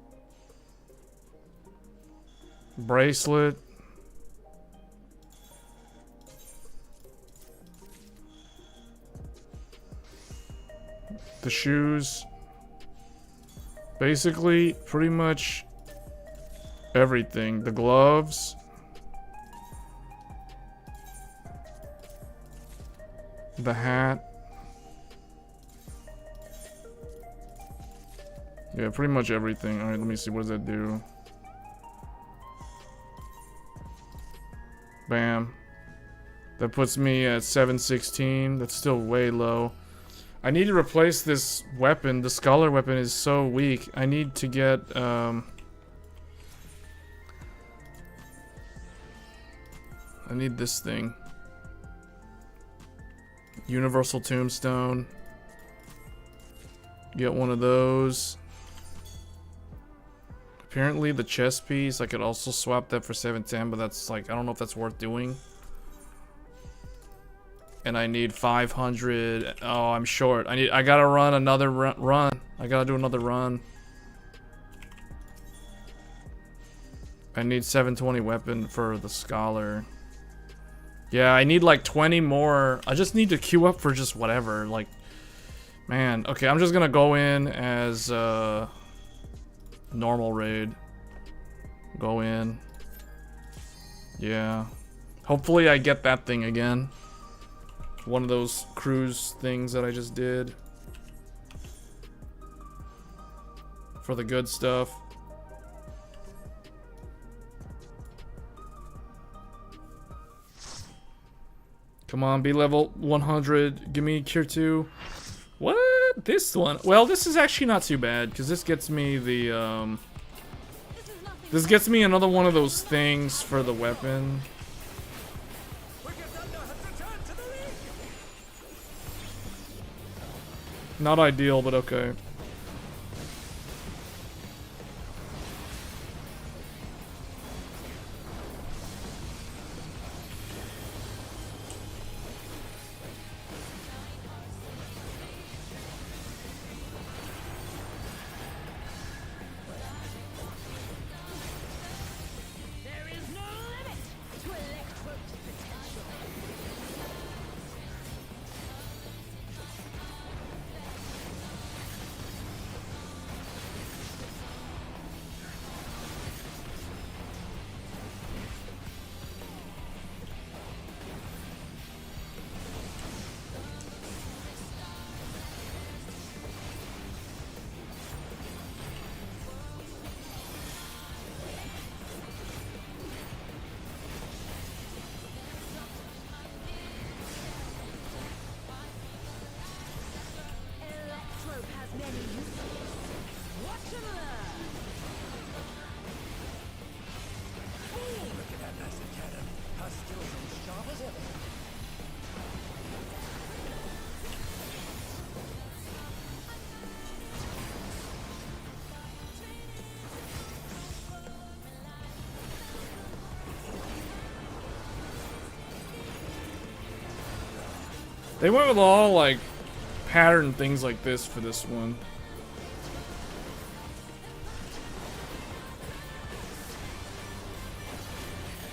Bracelet. The shoes. Basically, pretty much everything. The gloves. The hat. Yeah, pretty much everything. Alright, let me see. What does that do? Bam. That puts me at 716. That's still way low. I need to replace this weapon. The Scholar weapon is so weak. I need to get, I need this thing. Universal Tombstone. Get one of those. Apparently the chest piece, I could also swap that for 710, but that's like, I don't know if that's worth doing. And I need 500. Oh, I'm short. I gotta run another run. I gotta do another run. I need 720 weapon for the Scholar. Yeah, I need like 20 more. I just need to queue up for just whatever. Like, man. Okay, I'm just gonna go in as normal raid. Go in. Yeah. Hopefully I get that thing again. One of those cruise things that I just did. For the good stuff. Come on, be level 100. Give me Cure 2. What? This one? Well, this is actually not too bad, because this gets me the, this gets me another one of those things for the weapon. Not ideal, but okay. There is no limit to Electro's potential. Electro has many uses. Watch and learn. Look at that massive cannon. Her skills are as sharp as ever. They went with all like pattern things like this for this one.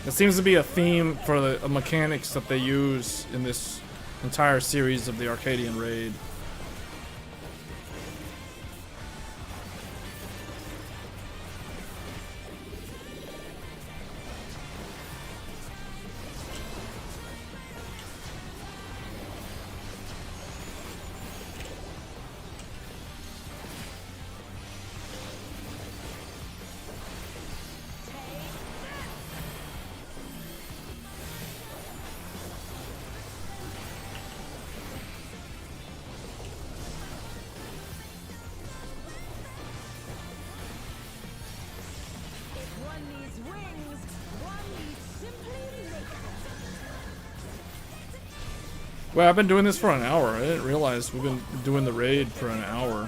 It seems to be a theme for the mechanics that they use in this entire series of the Arcadian Raid. Well, I've been doing this for an hour. I didn't realize we've been doing the raid for an hour.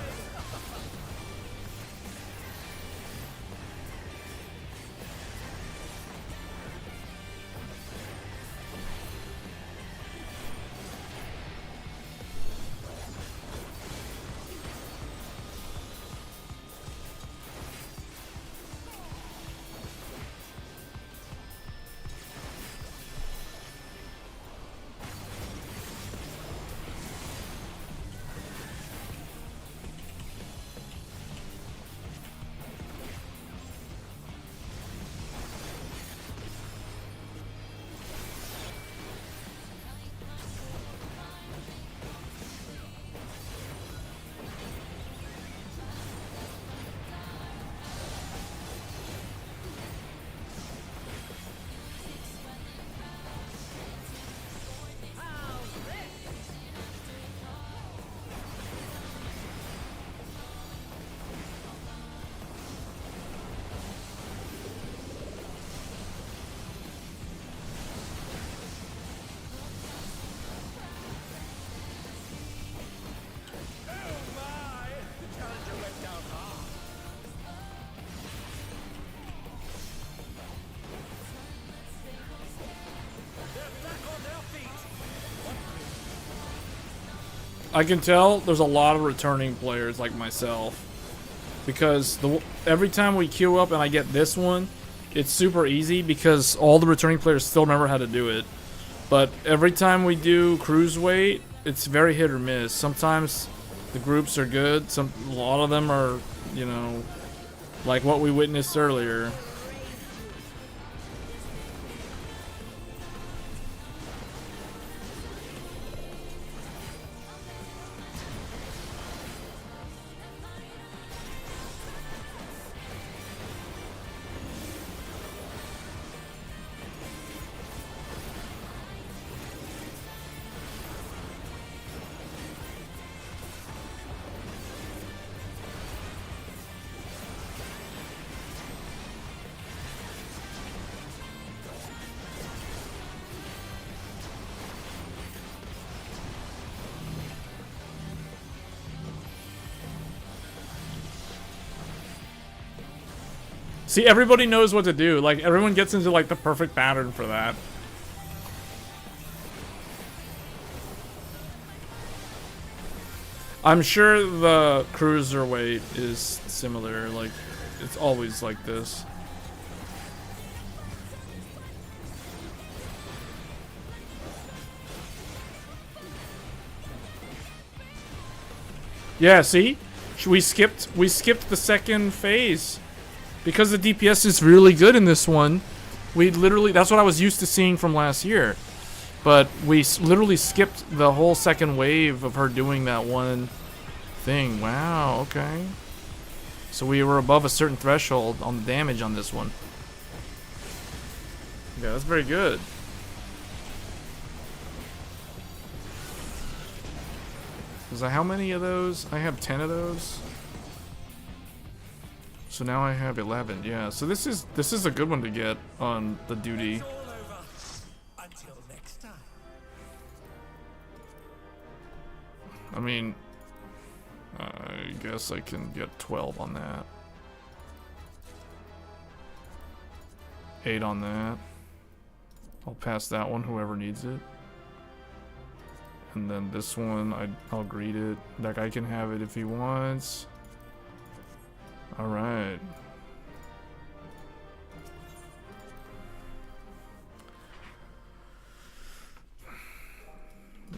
I can tell there's a lot of returning players like myself, because every time we queue up and I get this one, it's super easy because all the returning players still remember how to do it. But every time we do cruise weight, it's very hit or miss. Sometimes the groups are good, a lot of them are, you know, like what we witnessed earlier. See, everybody knows what to do. Like, everyone gets into, like, the perfect pattern for that. I'm sure the cruiserweight is similar. Like, it's always like this. Yeah, see? We skipped the second phase. Because the DPS is really good in this one, we literally, that's what I was used to seeing from last year. But we literally skipped the whole second wave of her doing that one thing. Wow, okay. So we were above a certain threshold on the damage on this one. Yeah, that's very good. Was that how many of those? I have 10 of those. So now I have 11, yeah. So this is a good one to get on the duty. Until next time. I mean, I guess I can get 12 on that. 8 on that. I'll pass that one, whoever needs it. And then this one, I'll greet it. That guy can have it if he wants. Alright.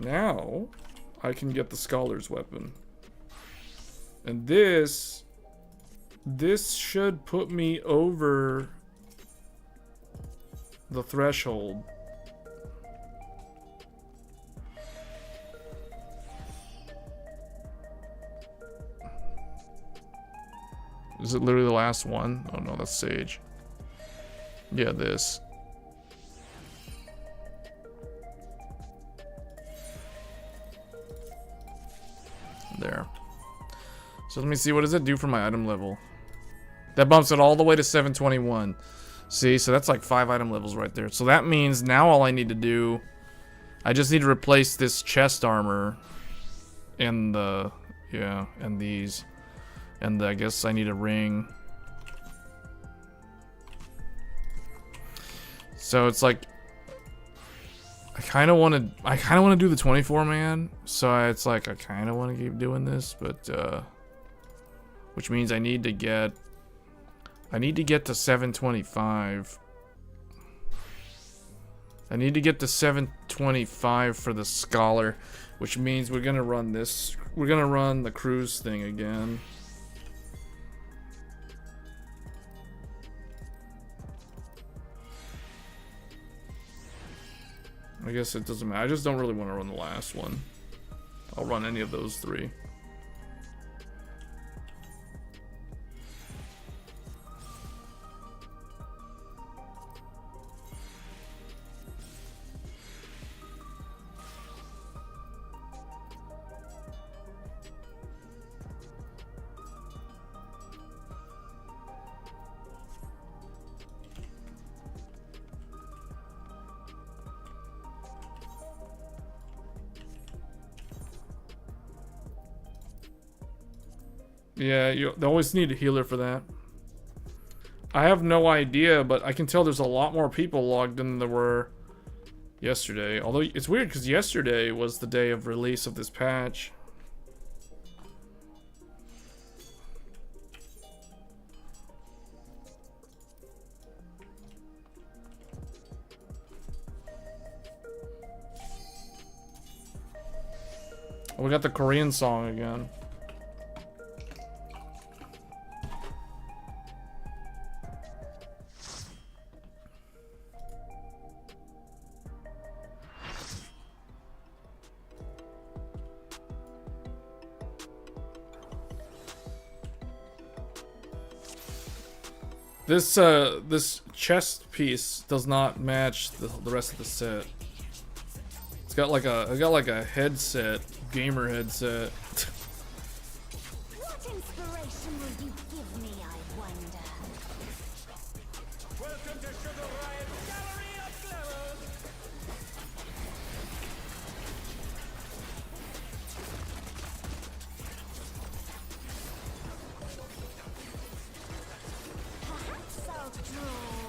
Now, I can get the Scholar's Weapon. And this should put me over the threshold. Is it literally the last one? Oh no, that's Sage. Yeah, this. There. So let me see, what does it do for my item level? That bumps it all the way to 721. See, so that's like 5 item levels right there. So that means now all I need to do, I just need to replace this chest armor and the, yeah, and these. And I guess I need a ring. So it's like, I kind of want to do the 24 man. So it's like I kind of want to keep doing this, but which means I need to get to 725. I need to get to 725 for the Scholar, which means we're gonna run this. We're gonna run the cruise thing again. I guess it doesn't matter. I just don't really want to run the last one. I'll run any of those 3. Yeah, they always need a healer for that. I have no idea, but I can tell there's a lot more people logged in than there were yesterday. Although it's weird because yesterday was the day of release of this patch. Oh, we got the Korean song again. This chest piece does not match the rest of the set. It's got like a headset, gamer headset. What inspiration will you give me, I wonder? Welcome to Sugar Riot's Gallery of Glamour. Perhaps I'll draw this.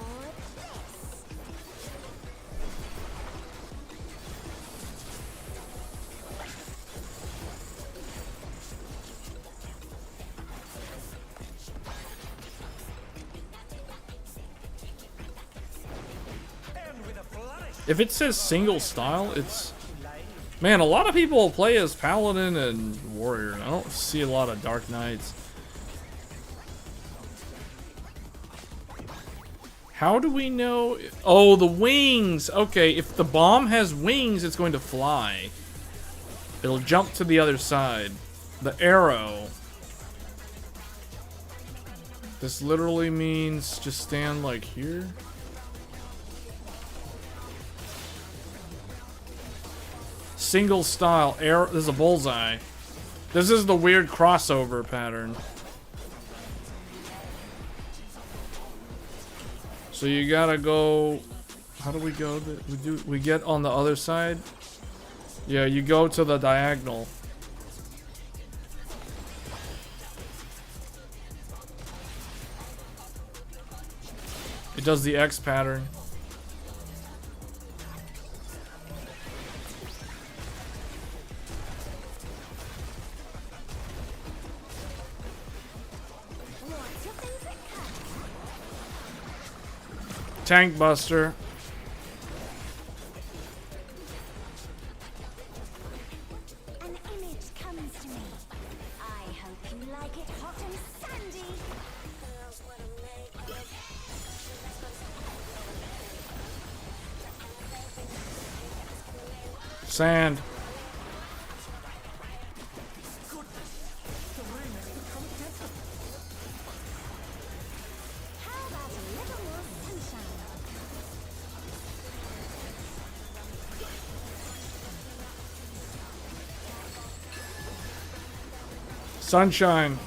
And with a flourish. If it says single style, it's... Man, a lot of people play as Paladin and Warrior. I don't see a lot of Dark Knights. How do we know? Oh, the wings! Okay, if the bomb has wings, it's going to fly. It'll jump to the other side. The arrow. This literally means just stand like here. Single style arrow. This is a bullseye. This is the weird crossover pattern. So you gotta go. How do we go? We get on the other side. Yeah, you go to the diagonal. It does the X pattern. What's your favorite color? Tank Buster. Sand. How about a little more sunshine? Sunshine.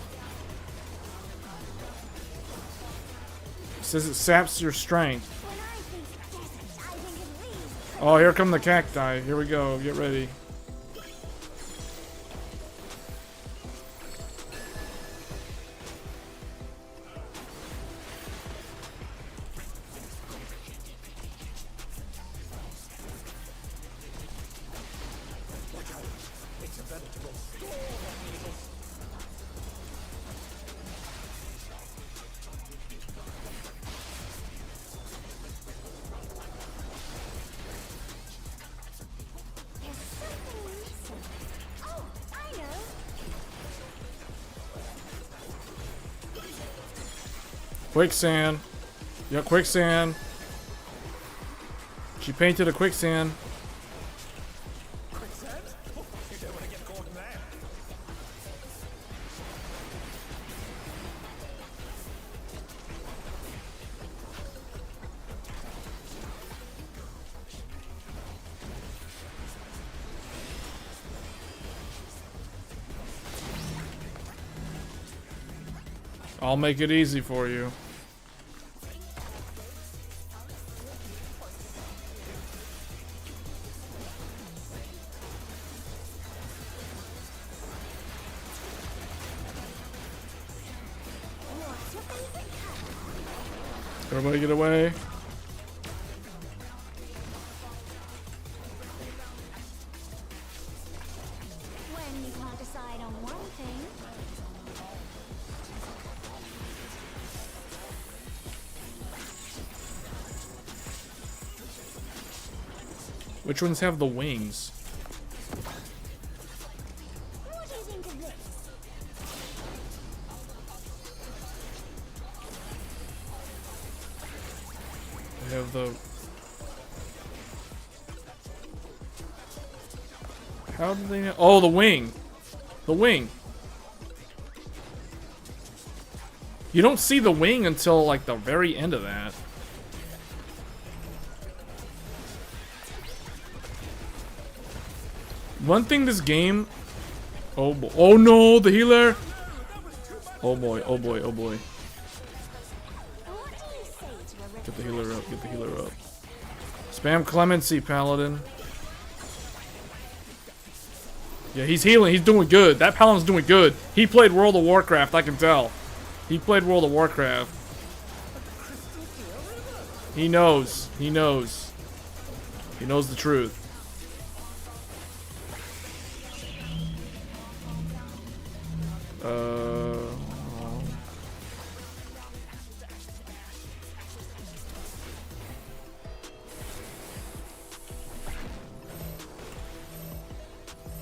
It says it saps your strength. When I think desert, I think of these. Oh, here come the cacti. Here we go. Get ready. There's something missing. Oh, I know. Quicksand. Yeah, quicksand. She painted a quicksand. Quicksand? Oh, you don't want to get caught in there. I'll make it easy for you. What's your favorite color? Everybody get away. When you can't decide on one thing. Which ones have the wings? What do you think of this? They have the... How do they know? Oh, the wing. The wing. You don't see the wing until like the very end of that. One thing this game... Oh boy. Oh no, the healer. Oh boy, oh boy, oh boy. What do you say to a Get the healer up, get the healer up. Spam clemency, paladin. Yeah, he's healing, he's doing good. That paladin's doing good. He played World of Warcraft, I can tell. He played World of Warcraft. He knows, he knows. He knows the truth.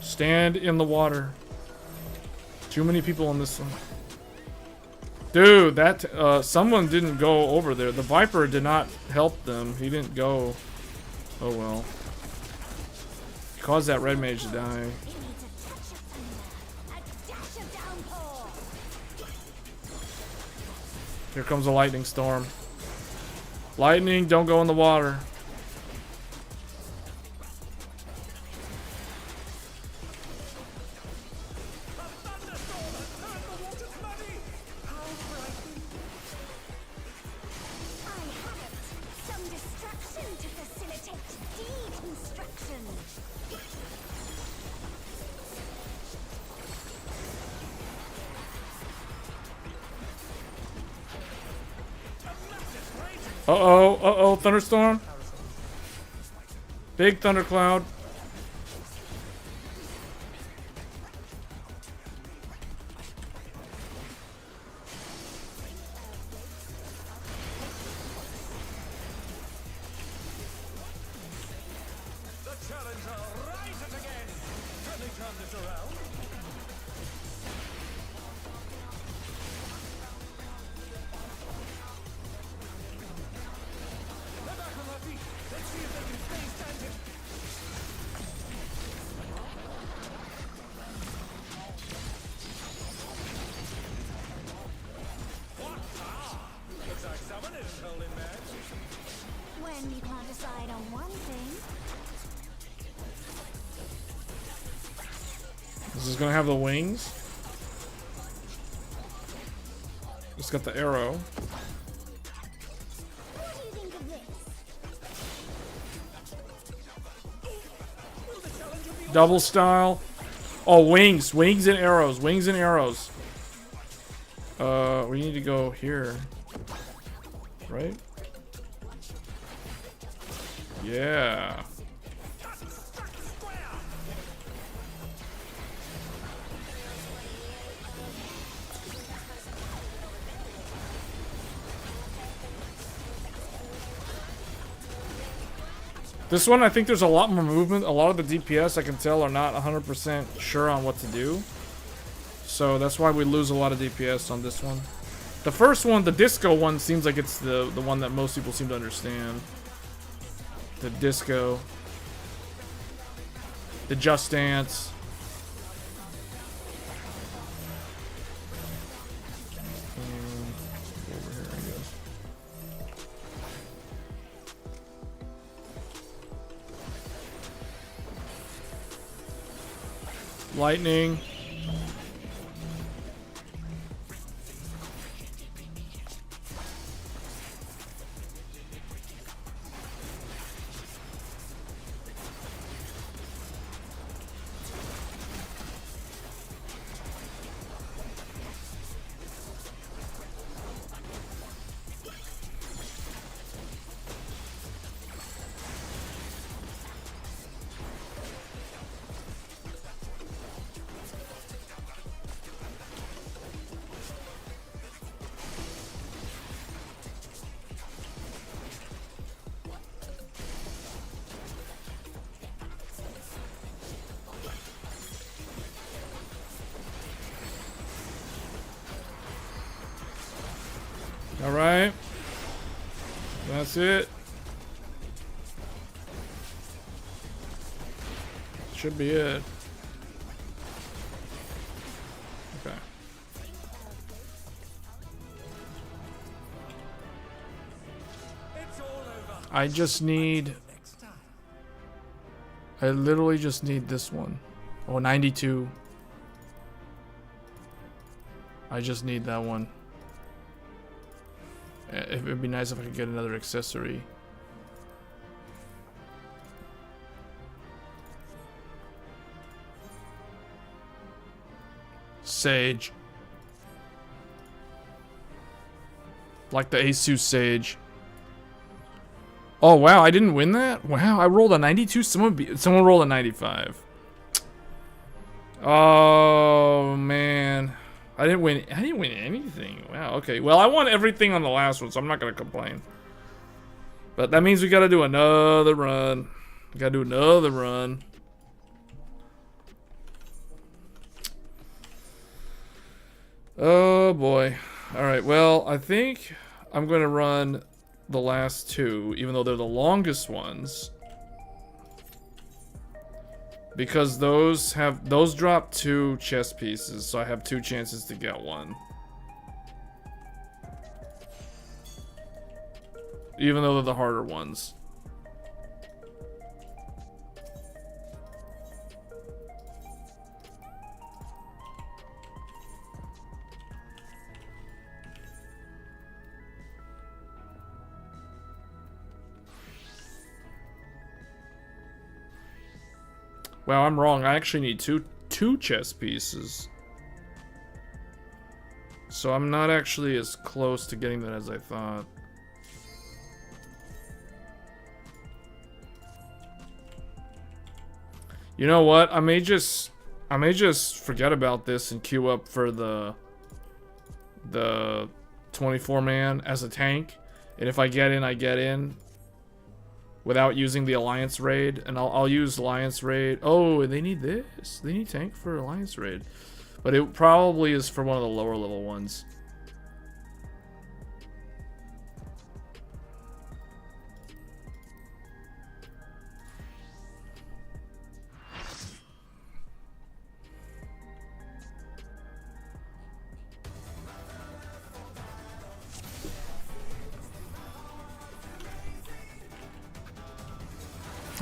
Stand in the water. Too many people on this one. Dude, that someone didn't go over there. The Viper did not help them. He didn't go. Oh well. Caused that red mage to die. It needs a touch of thunder, a dash of downpour. Here comes a lightning storm. Lightning, don't go in the water. I have it. Some destruction to facilitate deconstruction. Uh-oh, uh-oh, thunderstorm. Big thundercloud. The challenger rises again. Can they turn this around? They're back on their feet. Let's see if they can stay standing. Then we can't decide on one thing. This is gonna have the wings. It's got the arrow. What do you think of this? Double style. Oh, wings. Wings and arrows. Wings and arrows. We need to go here. Right? Yeah. This one, I think there's a lot more movement. A lot of the DPS, I can tell, are not 100% sure on what to do. So that's why we lose a lot of DPS on this one. The first one, the disco one, seems like it's the one that most people seem to understand. The disco. The Just Dance. Over here, I guess. Lightning. Alright. That's it. Should be it. Okay. It's all over. I just need... Next time. I literally just need this one. Oh, 92. I just need that one. It'd be nice if I could get another accessory. Sage. Like the Asus Sage. Oh wow, I didn't win that? Wow, I rolled a 92. Someone rolled a 95. Oh man. I didn't win anything. Wow, okay. Well, I won everything on the last one, so I'm not gonna complain. But that means we gotta do another run. We gotta do another run. Oh boy. Alright, well, I think I'm gonna run the last two, even though they're the longest ones. Because those drop 2 chest pieces, so I have 2 chances to get one. Even though they're the harder ones. Wow, I'm wrong. I actually need two chess pieces. So I'm not actually as close to getting that as I thought. You know what? I may just forget about this and queue up for the 24-man as a tank. And if I get in, I get in. Without using the Alliance Raid, and I'll use Alliance Raid. Oh, they need this. They need tank for Alliance Raid. But it probably is for one of the lower level ones.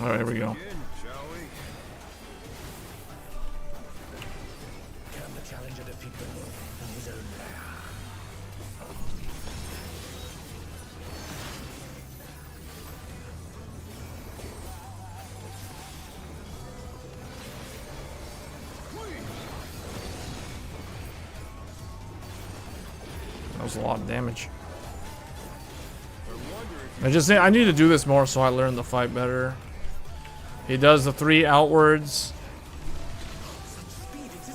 Alright, here we go. Again, shall we? Can the challenger defeat the wolf in his own lair? That was a lot of damage. I need to do this more so I learn the fight better. He does the 3 outwards.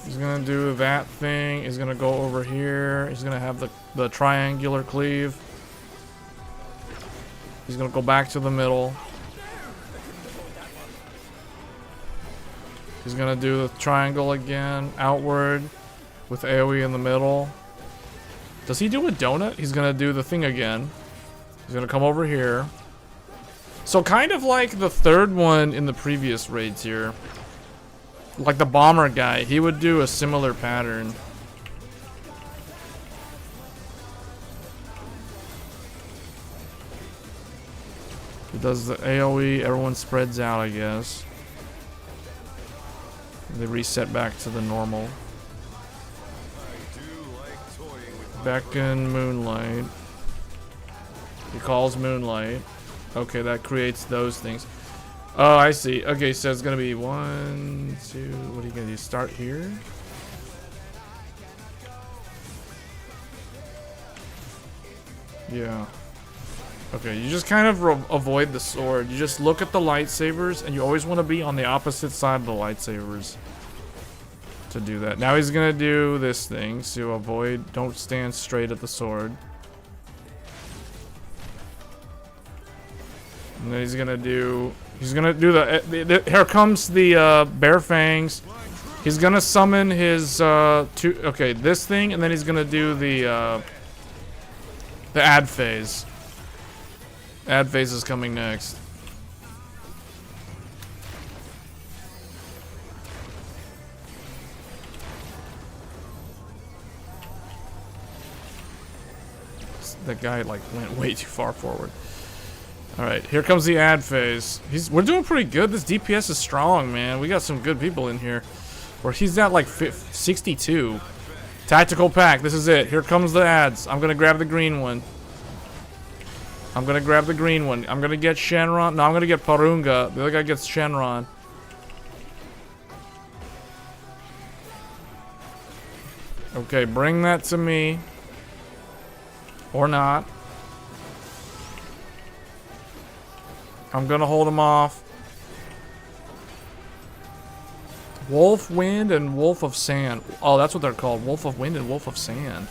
He's gonna do that thing. He's gonna go over here. He's gonna have the triangular cleave. He's gonna go back to the middle. He's gonna do the triangle again, outward, with AoE in the middle. Does he do a donut? He's gonna do the thing again. He's gonna come over here. So kind of like the third one in the previous raids here. Like the bomber guy, he would do a similar pattern. He does the AoE, everyone spreads out, I guess. They reset back to the normal. Beckon Moonlight. He calls Moonlight. Okay, that creates those things. Oh, I see. Okay, so it's gonna be 1, 2. What are you gonna do? Start here? Yeah. Okay, you just kind of avoid the sword. You just look at the lightsabers, and you always want to be on the opposite side of the lightsabers to do that. Now he's gonna do this thing, so avoid, don't stand straight at the sword. And then he's gonna do the here comes the bear fangs. He's gonna summon his okay, this thing, and then he's gonna do the ad phase. Ad phase is coming next. That guy like went way too far forward. All right, here comes the ad phase. We're doing pretty good. This DPS is strong, man. We got some good people in here. Where he's at like 62. Tactical pack. This is it. Here comes the ads. I'm gonna grab the green one. I'm gonna grab the green one. I'm gonna get Shenron. No, I'm gonna get Parunga. The other guy gets Shenron. Okay, bring that to me. Or not. I'm gonna hold him off. Wolf Wind and Wolf of Sand. Oh, that's what they're called. Wolf of Wind and Wolf of Sand.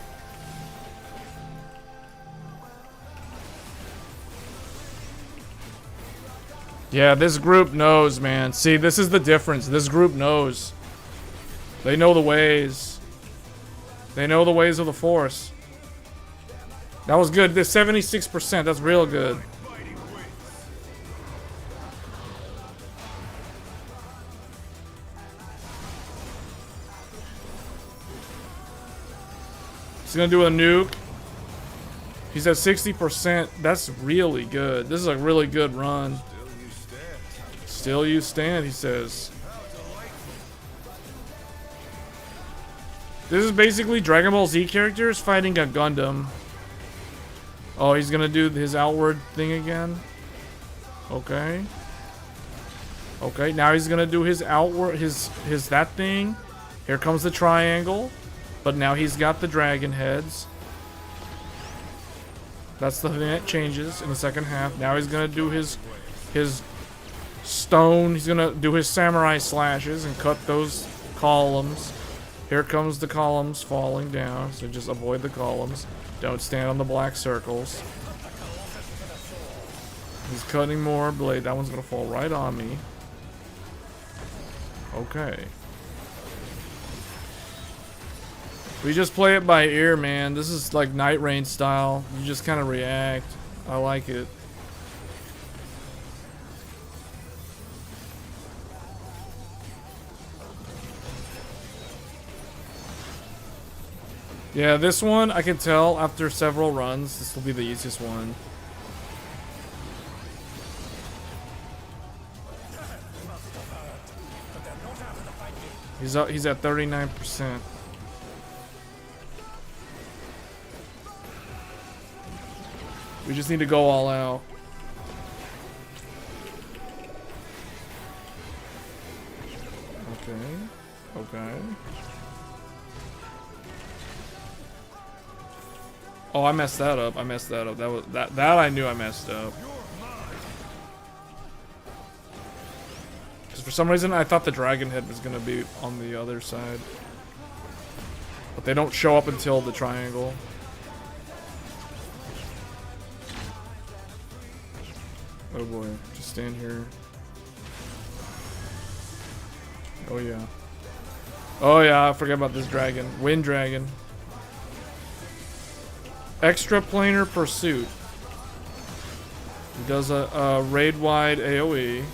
Yeah, this group knows, man. See, this is the difference. This group knows. They know the ways. They know the ways of the Force. That was good. This 76%. That's real good. He's gonna do a nuke. He's at 60%. That's really good. This is a really good run. Still you stand, he says. This is basically Dragon Ball Z characters fighting a Gundam. Oh, he's gonna do his outward thing again. Okay. Okay, now he's gonna do his outward, his that thing. Here comes the triangle. But now he's got the dragon heads. That's the thing that changes in the second half. Now he's gonna do his stone. He's gonna do his samurai slashes and cut those columns. Here comes the columns falling down. So just avoid the columns. Don't stand on the black circles. He's cutting more blade. That one's gonna fall right on me. Okay. We just play it by ear, man. This is like Night Rain style. You just kind of react. I like it. Yeah, this one, I can tell after several runs, this will be the easiest one. He's at 39%. We just need to go all out. Okay. Okay. Oh, I messed that up. I messed that up. That I knew I messed up. Because for some reason I thought the dragon head was gonna be on the other side. But they don't show up until the triangle. Oh boy, just stand here. Oh yeah. Oh yeah, I forgot about this dragon. Wind dragon. Extra planar pursuit. He does a raid wide AoE.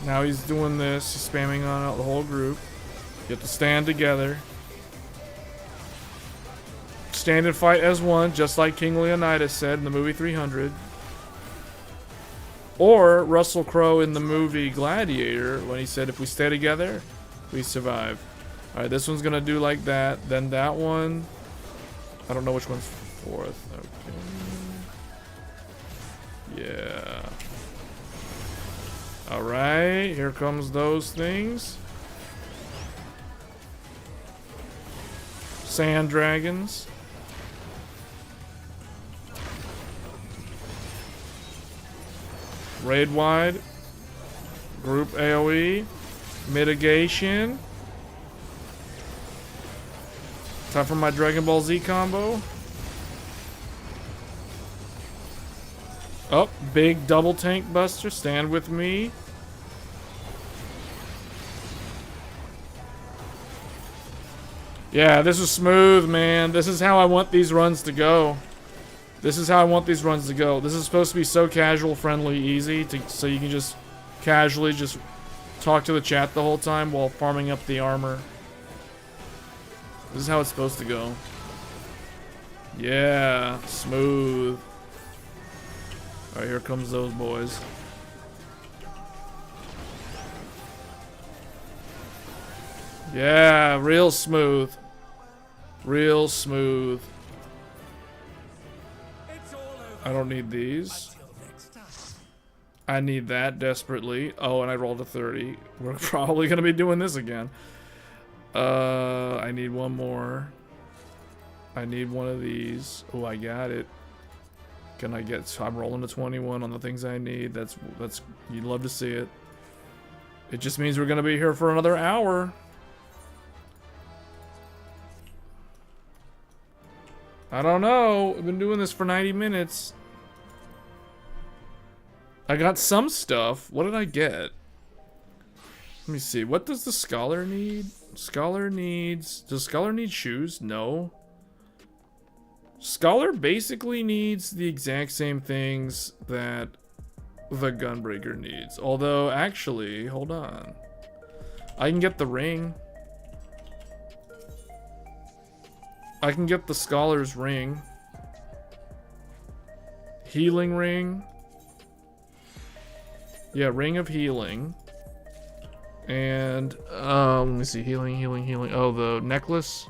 Now he's doing this, he's spamming on out the whole group. You have to stand together. Stand and fight as one, just like King Leonidas said in the movie 300. Or Russell Crowe in the movie Gladiator when he said, if we stay together, we survive. Alright, this one's gonna do like that. Then that one. I don't know which one's fourth. Okay. Yeah. Alright, here comes those things. Sand dragons. Raid wide. Group AoE. Mitigation. Time for my Dragon Ball Z combo. Oh, big double tank buster. Stand with me. Yeah, this is smooth, man. This is how I want these runs to go. This is how I want these runs to go. This is supposed to be so casual, friendly, easy, so you can just casually just talk to the chat the whole time while farming up the armor. This is how it's supposed to go. Yeah, smooth. Alright, here comes those boys. Yeah, real smooth. Real smooth. I don't need these. I need that desperately. Oh, and I rolled a 30. We're probably gonna be doing this again. I need one more. I need one of these. Oh, I got it. Can I get? So I'm rolling a 21 on the things I need. That's you'd love to see it. It just means we're gonna be here for another hour. I don't know. I've been doing this for 90 minutes. I got some stuff. What did I get? Let me see. What does the scholar need? Scholar needs... Does scholar need shoes? No. Scholar basically needs the exact same things that the Gunbreaker needs. Although, actually, hold on. I can get the ring. I can get the Scholar's ring. Healing ring. Yeah, ring of healing. And, let me see. Healing, healing, healing. Oh, the necklace.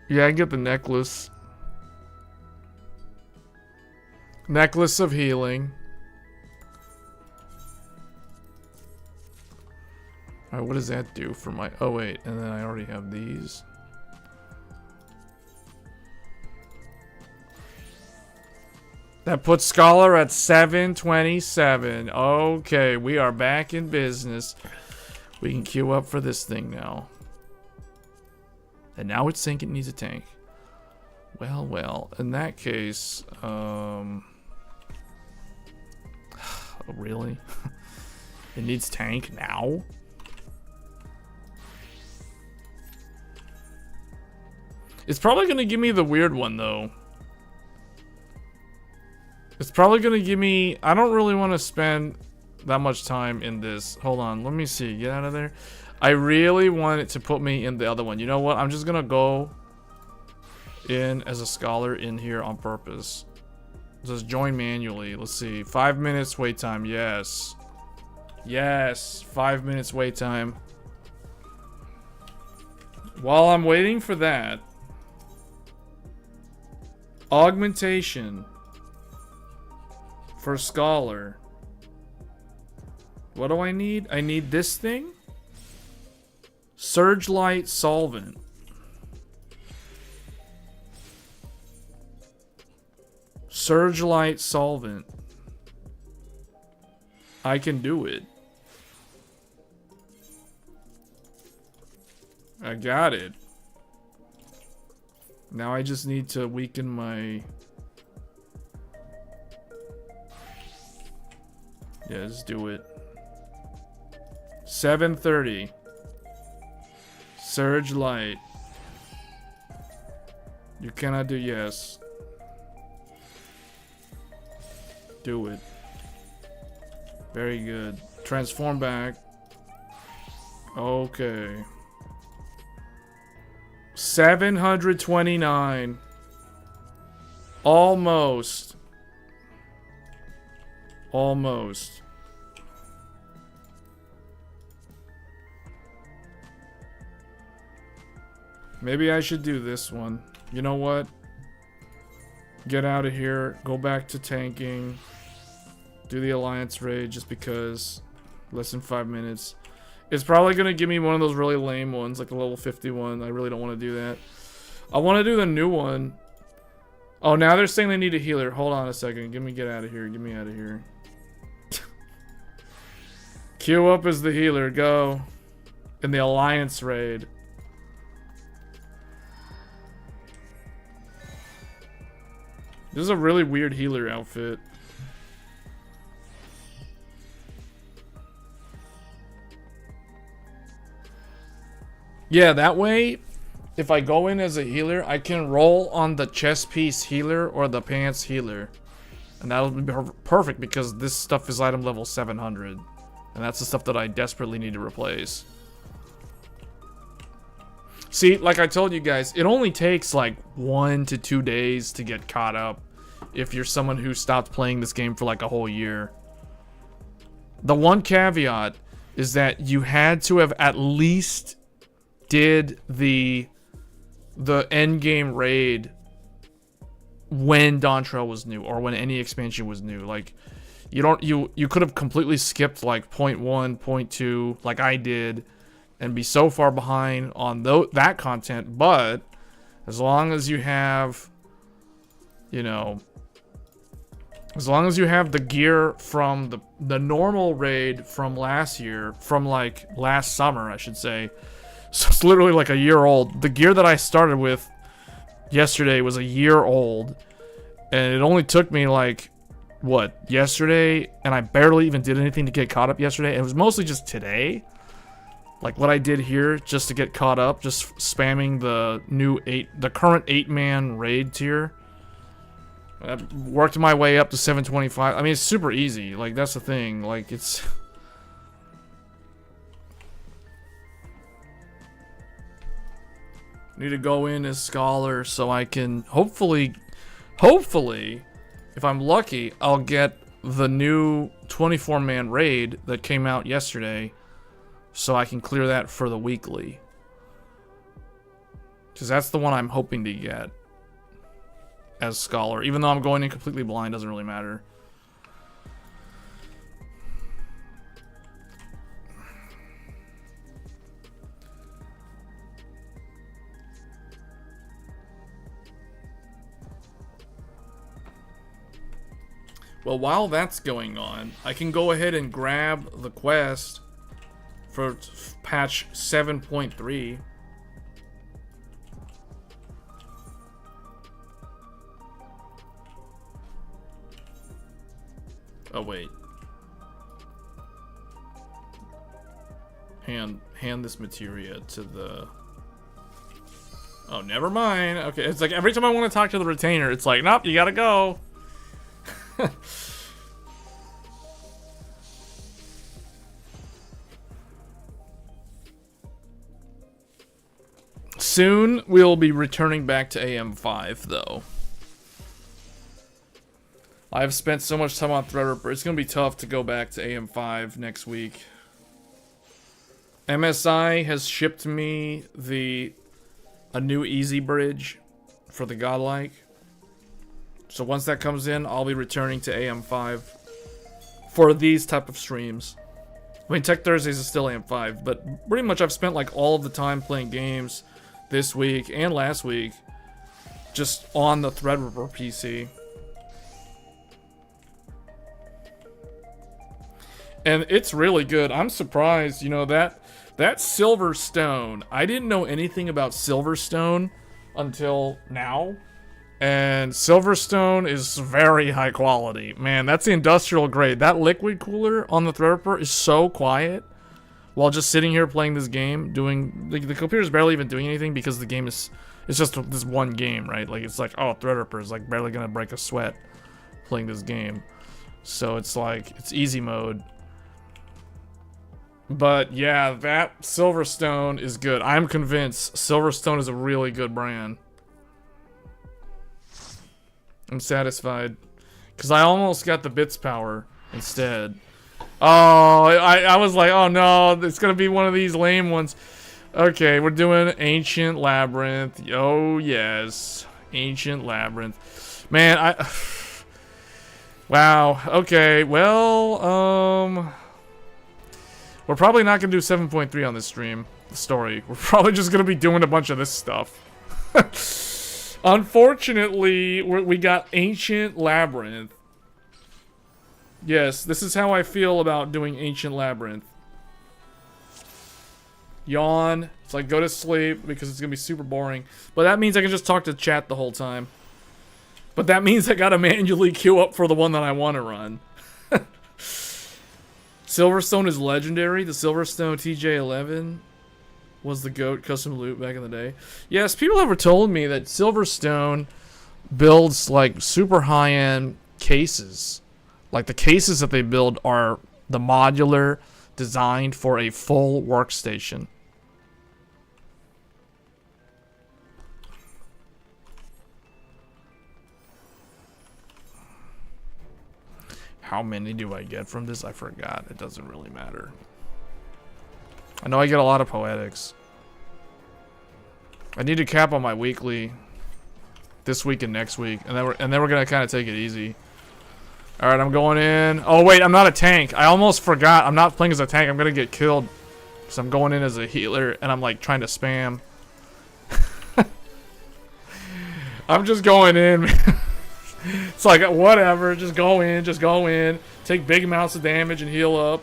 Yeah, I can get the necklace. Necklace of healing. Alright, what does that do for my... Oh, wait. And then I already have these. That puts Scholar at 727. Okay, we are back in business. We can queue up for this thing now. And now it's saying it needs a tank. Well, well. In that case, oh, really? It needs tank now? It's probably gonna give me the weird one, though. It's probably gonna give me... I don't really want to spend that much time in this. Hold on, let me see. Get out of there. I really want it to put me in the other one. You know what? I'm just gonna go in as a scholar in here on purpose. Just join manually. Let's see. 5 minutes wait time. Yes. Yes. 5 minutes wait time. While I'm waiting for that, augmentation for Scholar. What do I need? I need this thing. Surge Light Solvent. Surge Light Solvent. I can do it. I got it. Now I just need to weaken my... Yeah, let's do it. 7:30. Surge Light. You cannot do yes. Do it. Very good. Transform back. Okay. 729. Almost. Almost. Maybe I should do this one. You know what? Get out of here. Go back to tanking. Do the Alliance raid just because. Less than 5 minutes. It's probably going to give me one of those really lame ones, like the level 51. I really don't want to do that. I want to do the new one. Oh, now they're saying they need a healer. Hold on a second. Get out of here. Get me out of here. Queue up as the healer. Go. In the Alliance raid. This is a really weird healer outfit. Yeah, that way, if I go in as a healer, I can roll on the chest piece healer or the pants healer. And that'll be perfect because this stuff is item level 700. And that's the stuff that I desperately need to replace. See, like I told you guys, it only takes like 1 to 2 days to get caught up if you're someone who stopped playing this game for like a whole year. The one caveat is that you had to have at least did the end game raid when Dawntrail was new or when any expansion was new. Like you could have completely skipped like point 1, point 2 like I did and be so far behind on that content, but as long as you have, you know, as long as you have the gear from the normal raid from last year, from like last summer I should say, so it's literally like a year old. The gear that I started with yesterday was a year old, and it only took me like, what, yesterday, and I barely even did anything to get caught up yesterday. It was mostly just today, like what I did here, just to get caught up, just spamming the current 8-man raid tier. I worked my way up to 725. I mean, it's super easy. Like, that's the thing. Like, it's... Need to go in as Scholar so I can hopefully, if I'm lucky, I'll get the new 24-man raid that came out yesterday so I can clear that for the weekly. Because that's the one I'm hoping to get as Scholar. Even though I'm going in completely blind, doesn't really matter. Well, while that's going on, I can go ahead and grab the quest for patch 7.3. Oh, wait. Hand this materia to the... Oh, never mind. Okay, it's like every time I want to talk to the retainer, it's like, nope, you gotta go. Soon we'll be returning back to AM5 though. I've spent so much time on Threadripper. It's gonna be tough to go back to AM5 next week. MSI has shipped me a new easy bridge for the Godlike. So once that comes in, I'll be returning to AM5 for these type of streams. I mean, Tech Thursdays is still AM5, but pretty much I've spent like all of the time playing games this week and last week just on the Threadripper PC. And it's really good. I'm surprised, you know, that Silverstone, I didn't know anything about Silverstone until now. And Silverstone is very high quality. Man, that's the industrial grade. That liquid cooler on the Threadripper is so quiet while just sitting here playing this game, doing the computer's barely even doing anything because the game is, it's just this one game, right? Like, it's like, oh, Threadripper is like barely gonna break a sweat playing this game. So it's like, it's easy mode. But yeah, that Silverstone is good. I'm convinced Silverstone is a really good brand. I'm satisfied. Because I almost got the Bits Power instead. Oh, I was like, oh no, it's going to be one of these lame ones. Okay, we're doing Ancient Labyrinth. Oh yes, Ancient Labyrinth. Man, wow, okay, well, we're probably not going to do 7.3 on this stream, the story. We're probably just going to be doing a bunch of this stuff. Unfortunately, we got Ancient Labyrinth. Yes, this is how I feel about doing Ancient Labyrinth. Yawn. It's like go to sleep because it's going to be super boring. But that means I can just talk to chat the whole time. But that means I got to manually queue up for the one that I want to run. Silverstone is legendary. The Silverstone TJ11 was the GOAT custom loot back in the day. Yes, people have told me that Silverstone builds like super high-end cases. Like the cases that they build are the modular, designed for a full workstation. How many do I get from this? I forgot. It doesn't really matter. I know I get a lot of poetics. I need to cap on my weekly this week and next week, and then we're gonna kind of take it easy. All right, I'm going in. Oh wait, I'm not a tank. I almost forgot. I'm not playing as a tank. I'm gonna get killed because I'm going in as a healer, and I'm like trying to spam. I'm just going in. It's like whatever. Just go in. Just go in. Take big amounts of damage and heal up.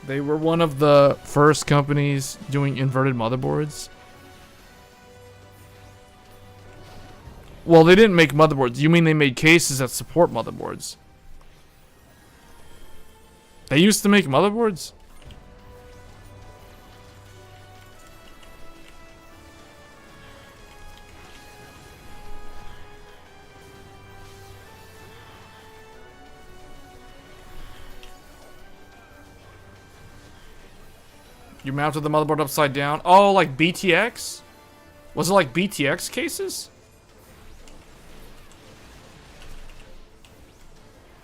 They were one of the first companies doing inverted motherboards. Well, they didn't make motherboards. You mean they made cases that support motherboards? They used to make motherboards? You mounted the motherboard upside down? Oh, like BTX? Was it like BTX cases?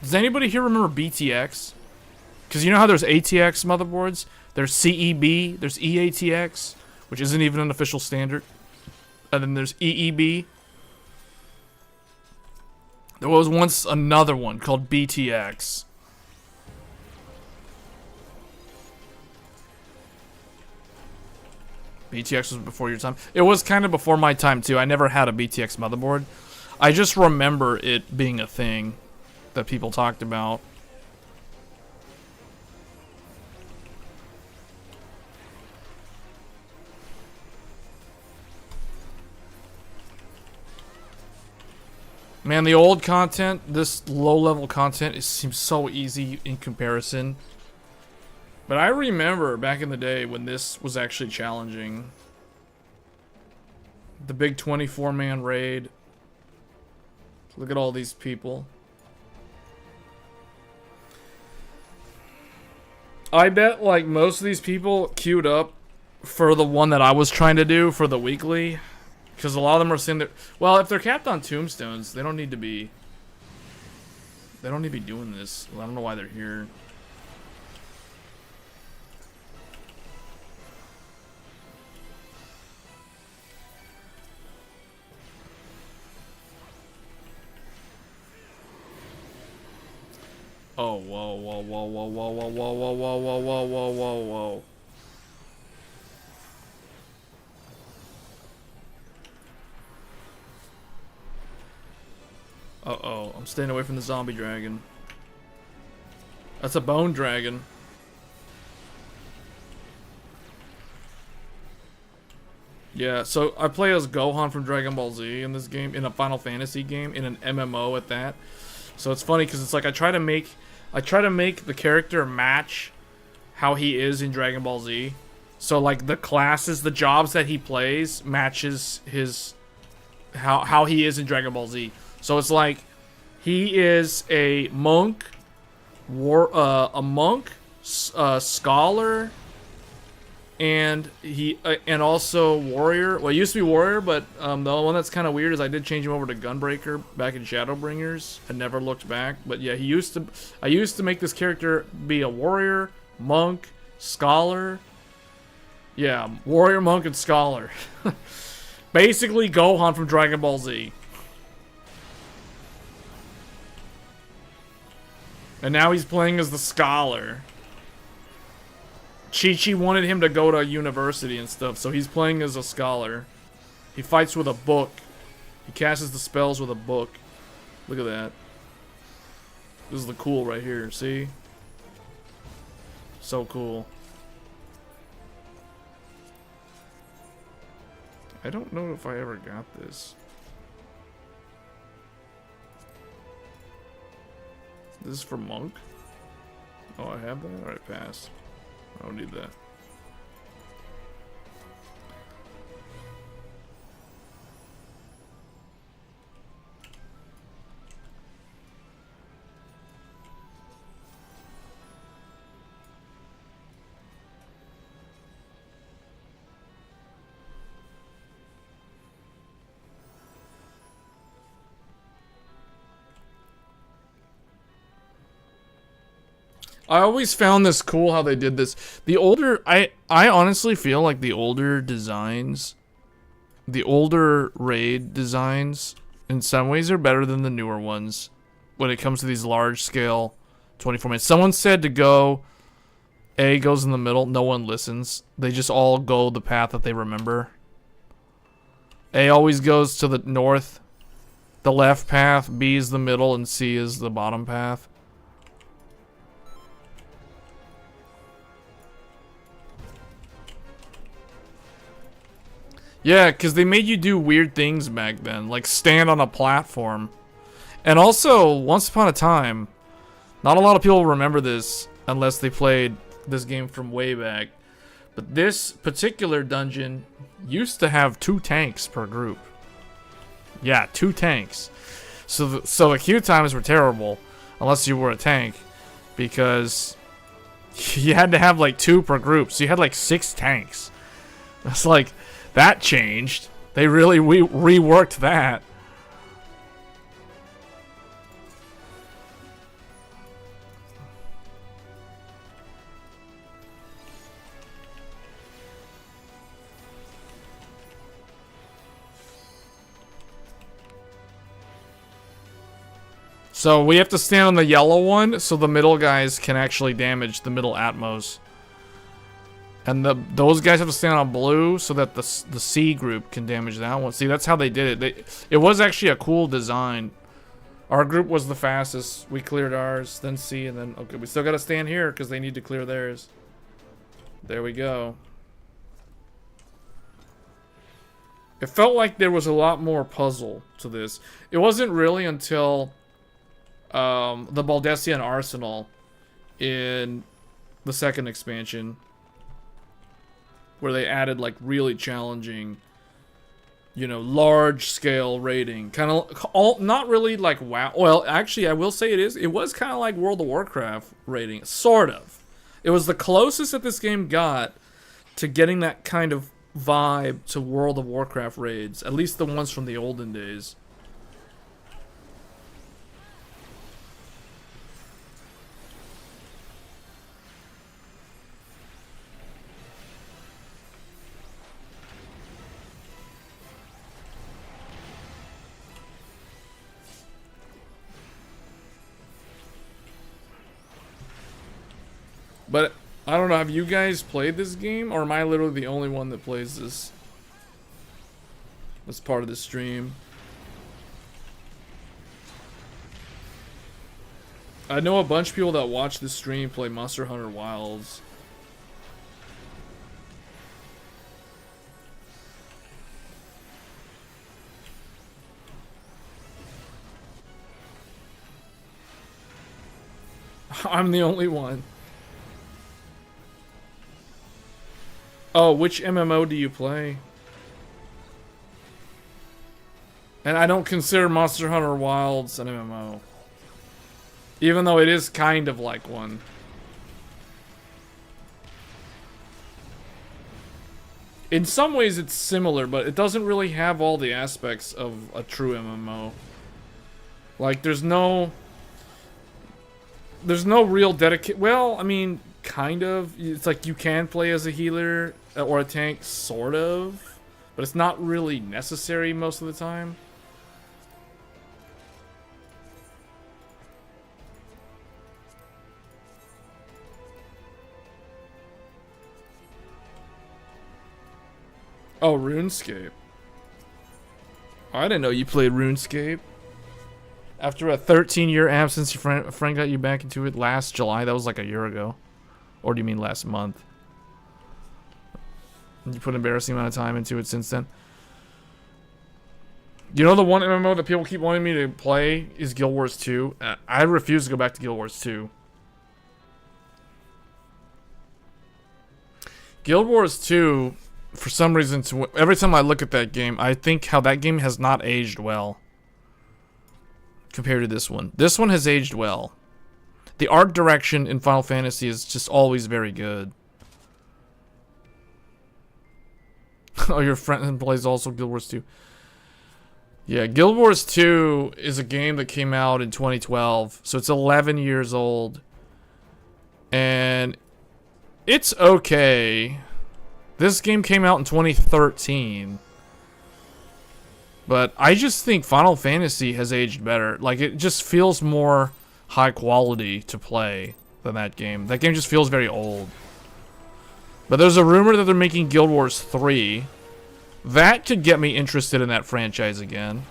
Does anybody here remember BTX? Because you know how there's ATX motherboards? There's CEB, there's EATX, which isn't even an official standard. And then there's EEB. There was once another one called BTX. BTX was before your time. It was kind of before my time too. I never had a BTX motherboard. I just remember it being a thing that people talked about. Man, the old content, this low-level content, it seems so easy in comparison. But I remember back in the day when this was actually challenging. The big 24-man raid. Look at all these people. I bet like most of these people queued up for the one that I was trying to do for the weekly, because a lot of them are saying that. Well, if they're capped on tombstones, they don't need to be. They don't need to be doing this. I don't know why they're here. Oh, whoa, whoa, whoa, whoa, whoa, whoa, whoa, whoa, whoa, whoa, whoa, whoa, whoa, whoa. Uh-oh, I'm staying away from the zombie dragon. That's a bone dragon. Yeah, so I play as Gohan from Dragon Ball Z in this game, in a Final Fantasy game, in an MMO at that. So it's funny because it's like I try to make the character match how he is in Dragon Ball Z. So like the classes, the jobs that he plays matches his how he is in Dragon Ball Z. So it's like he is a monk, scholar, and and also warrior. Well, he used to be warrior, but the one that's kind of weird is I did change him over to Gunbreaker back in Shadowbringers and never looked back. But yeah, I used to make this character be a warrior, monk, scholar. Yeah, warrior, monk, and scholar. Basically, Gohan from Dragon Ball Z. And now he's playing as the scholar. Chi-Chi wanted him to go to university and stuff, so he's playing as a scholar. He fights with a book. He casts the spells with a book. Look at that. This is the cool right here, see? So cool. I don't know if I ever got this. This is for Monk? Oh, I have that? Alright, pass. I don't need that. I always found this cool how they did this. The older, I honestly feel like the older designs, the older raid designs, in some ways are better than the newer ones when it comes to these large scale 24 minutes. Someone said to go, A goes in the middle, no one listens. They just all go the path that they remember. A always goes to the north, the left path, B is the middle, and C is the bottom path. Yeah, because they made you do weird things back then, like stand on a platform. And also, once upon a time, not a lot of people remember this unless they played this game from way back, but this particular dungeon used to have 2 tanks per group. Yeah, 2 tanks. So the queue times were terrible, unless you were a tank, because you had to have like 2 per group, so you had like 6 tanks. It's like... that changed. They really reworked that. So we have to stand on the yellow one so the middle guys can actually damage the middle Atmos. And those guys have to stand on blue so that the C group can damage that one. See, that's how they did it. It was actually a cool design. Our group was the fastest. We cleared ours, then C, and then... okay, we still got to stand here because they need to clear theirs. There we go. It felt like there was a lot more puzzle to this. It wasn't really until the Baldessian Arsenal in the second expansion where they added like really challenging, you know, large scale raiding. Kind of not really like WoW. Well, actually I will say it was kind of like World of Warcraft raiding, sort of. It was the closest that this game got to getting that kind of vibe to World of Warcraft raids, at least the ones from the olden days. But I don't know, have you guys played this game, or am I literally the only one that plays this? That's part of the stream. I know a bunch of people that watch this stream play Monster Hunter Wilds. I'm the only one. Oh, which MMO do you play? And I don't consider Monster Hunter Wilds an MMO. Even though it is kind of like one. In some ways it's similar, but it doesn't really have all the aspects of a true MMO. Like, there's no real dedication. Well, I mean, kind of. It's like you can play as a healer or a tank, sort of. But it's not really necessary most of the time. Oh, RuneScape. Oh, I didn't know you played RuneScape. After a 13-year absence, your friend got you back into it last July. That was like a year ago. Or do you mean last month? You put an embarrassing amount of time into it since then. You know the one MMO that people keep wanting me to play is Guild Wars 2? I refuse to go back to Guild Wars 2. Guild Wars 2, for some reason, every time I look at that game, I think how that game has not aged well. Compared to this one. This one has aged well. The art direction in Final Fantasy is just always very good. Oh, your friend plays also Guild Wars 2. Yeah, Guild Wars 2 is a game that came out in 2012, so it's 11 years old. And it's okay. This game came out in 2013. But I just think Final Fantasy has aged better. Like, it just feels more high quality to play than that game. That game just feels very old. But there's a rumor that they're making Guild Wars 3. That could get me interested in that franchise again.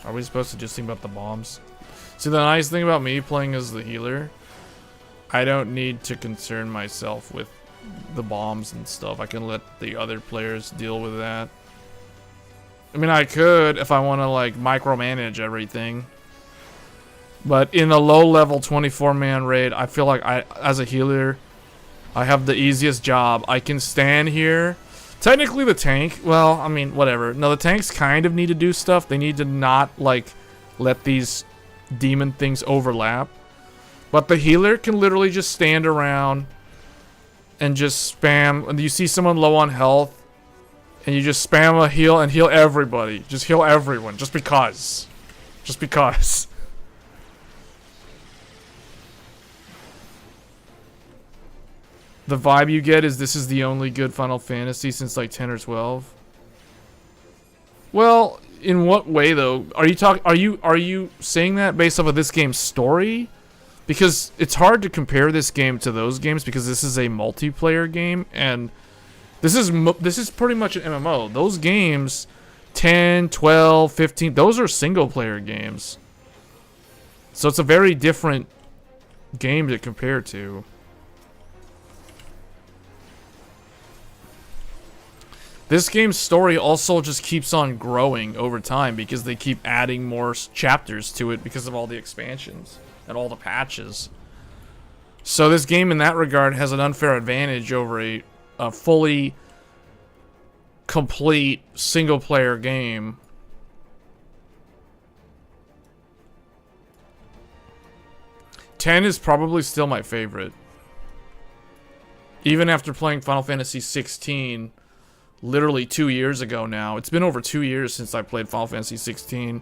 Are we supposed to just think about the bombs? See, the nice thing about me playing as the healer, I don't need to concern myself with the bombs and stuff. I can let the other players deal with that. I mean, I could if I want to, like, micromanage everything. But in a low-level 24-man raid, I feel like as a healer, I have the easiest job. I can stand here. Technically, the tank, well, I mean, whatever. No, the tanks kind of need to do stuff. They need to not, like, let these demon things overlap. But the healer can literally just stand around and just spam. And you see someone low on health, and you just spam a heal and heal everybody. Just heal everyone, just because. Just because. The vibe you get is this is the only good Final Fantasy since like 10 or 12. Well, in what way though? Are you saying that based off of this game's story? Because it's hard to compare this game to those games because this is a multiplayer game and this is pretty much an MMO. Those games 10, 12, 15, those are single player games. So it's a very different game to compare to. This game's story also just keeps on growing over time because they keep adding more chapters to it because of all the expansions and all the patches. So this game in that regard has an unfair advantage over a fully complete single-player game. Ten is probably still my favorite. Even after playing Final Fantasy 16 literally 2 years ago now. It's been over 2 years since I played Final Fantasy 16.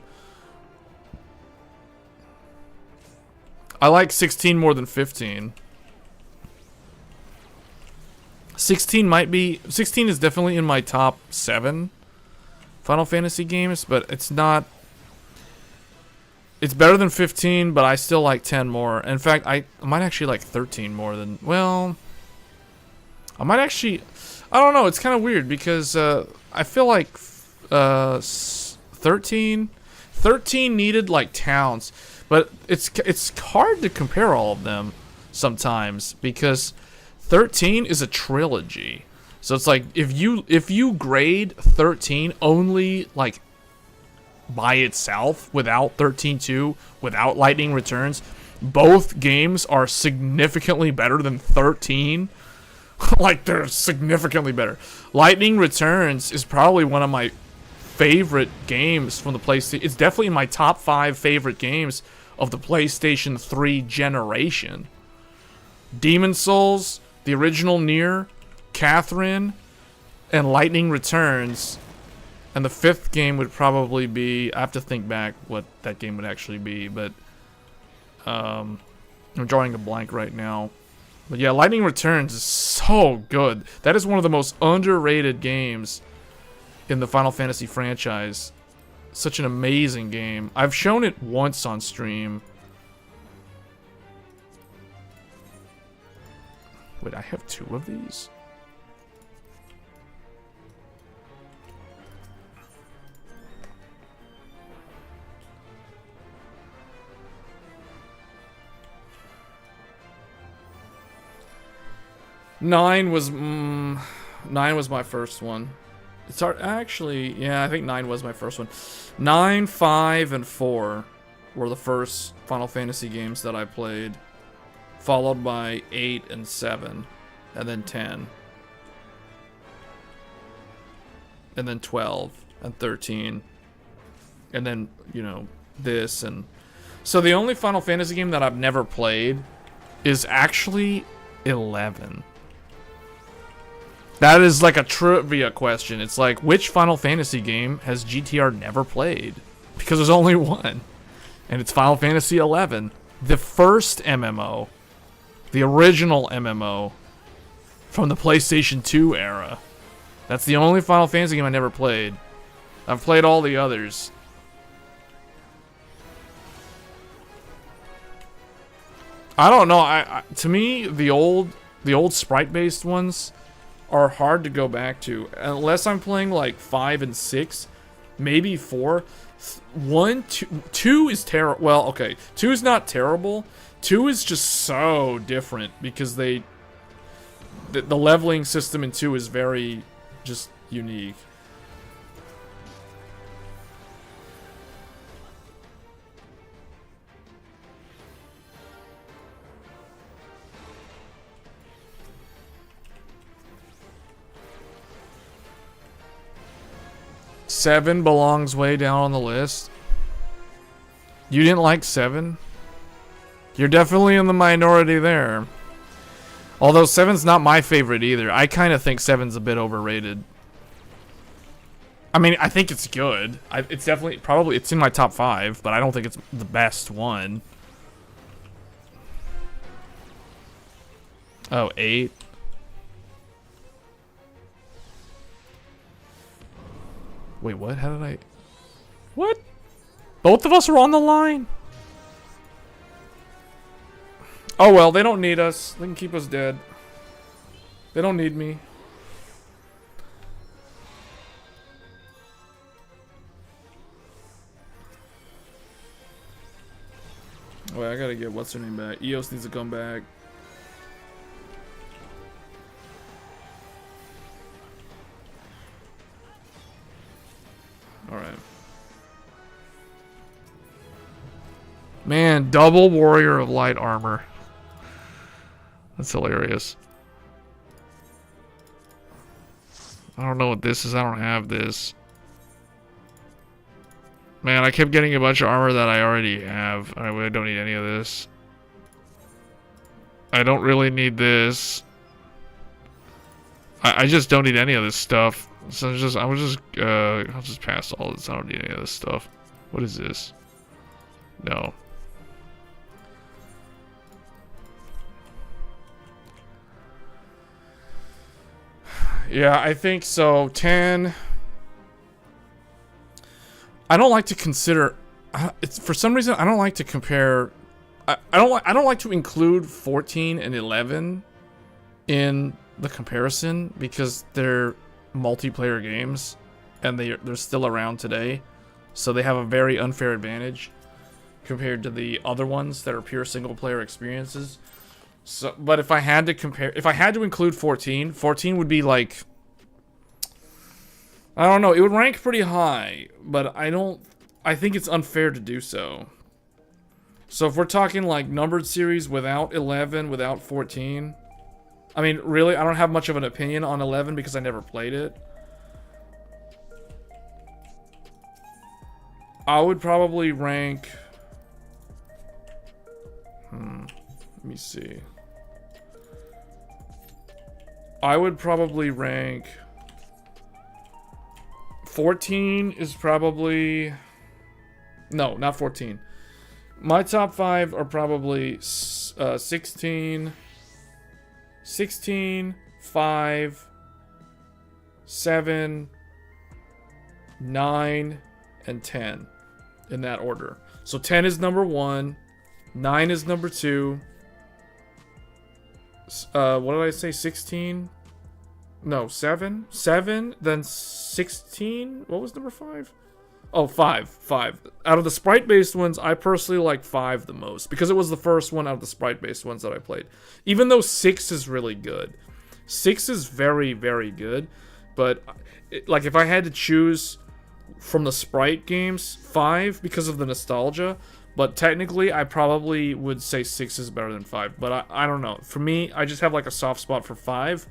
I like 16 more than 15. 16 is definitely in my top 7 Final Fantasy games, but it's not... It's better than 15, but I still like 10 more. In fact, I might actually like 13 more than... Well... I might actually... I don't know, it's kind of weird, because I feel like 13 needed, like, towns. But it's hard to compare all of them sometimes, because 13 is a trilogy. So it's like, if you grade 13 only, like, by itself, without 13-2, without Lightning Returns, both games are significantly better than 13. Like, they're significantly better. Lightning Returns is probably one of my favorite games from the PlayStation. It's definitely in my top 5 favorite games of the PlayStation 3 generation. Demon's Souls, the original Nier, Catherine, and Lightning Returns. And the 5th game would probably be... I have to think back what that game would actually be, but... I'm drawing a blank right now. But yeah, Lightning Returns is so good. That is one of the most underrated games in the Final Fantasy franchise. Such an amazing game. I've shown it once on stream. Wait, I have 2 of these? Nine was my first one. It's actually, yeah, I think 9 was my first one. 9, 5, and 4 were the first Final Fantasy games that I played, followed by 8 and 7, and then 10, and then 12 and 13, and then, you know, this. And so the only Final Fantasy game that I've never played is actually 11. That is like a trivia question. It's like, which Final Fantasy game has GTR never played? Because there's only one. And it's Final Fantasy XI. The first MMO. The original MMO. From the PlayStation 2 era. That's the only Final Fantasy game I never played. I've played all the others. I don't know. To me, the old sprite-based ones are hard to go back to, unless I'm playing like 5 and 6, maybe 4. 2 is terrible. Well, okay, 2 is not terrible. 2 is just so different because the leveling system in 2 is very just unique. Seven belongs way down on the list. You didn't like 7? You're definitely in the minority there. Although 7's not my favorite either. I kind of think 7's a bit overrated. I mean, I think it's good. It's definitely, probably, it's in my top 5, but I don't think it's the best one. Oh, 8. Wait, what? How did I... What? Both of us are on the line? Oh well, they don't need us. They can keep us dead. They don't need me. Wait, I gotta get what's her name back. Eos needs to come back. Alright. Man, double Warrior of Light Armor. That's hilarious. I don't know what this is. I don't have this. Man, I kept getting a bunch of armor that I already have. I don't need any of this. I don't really need this. I just don't need any of this stuff. So I'll just pass all this. I don't need any of this stuff. What is this? No. Yeah, I think so. 10. I don't like to consider. It's for some reason I don't like to compare. I don't like to include 14 and 11 in the comparison because they're multiplayer games and they're still around today, so they have a very unfair advantage compared to the other ones that are pure single player experiences. So, but if I had to compare, if I had to include 14 would be like, I don't know, it would rank pretty high, but I think it's unfair to do so. So if we're talking like numbered series without 11, without 14, I mean, really, I don't have much of an opinion on 11 because I never played it. I would probably rank, let me see. I would probably rank 14 is probably, no, not 14. My top 5 are probably 16, 5, 7, 9, and 10 in that order. So 10 is number 1, 9 is number 2. What did I say? 16? No, 7. 7, then 16. What was number 5? Oh, 5. Out of the sprite-based ones, I personally like 5 the most because it was the first one out of the sprite-based ones that I played. Even though 6 is really good. 6 is very, very good. But, like, if I had to choose from the sprite games, 5 because of the nostalgia. But technically, I probably would say 6 is better than 5. But I don't know. For me, I just have like a soft spot for 5.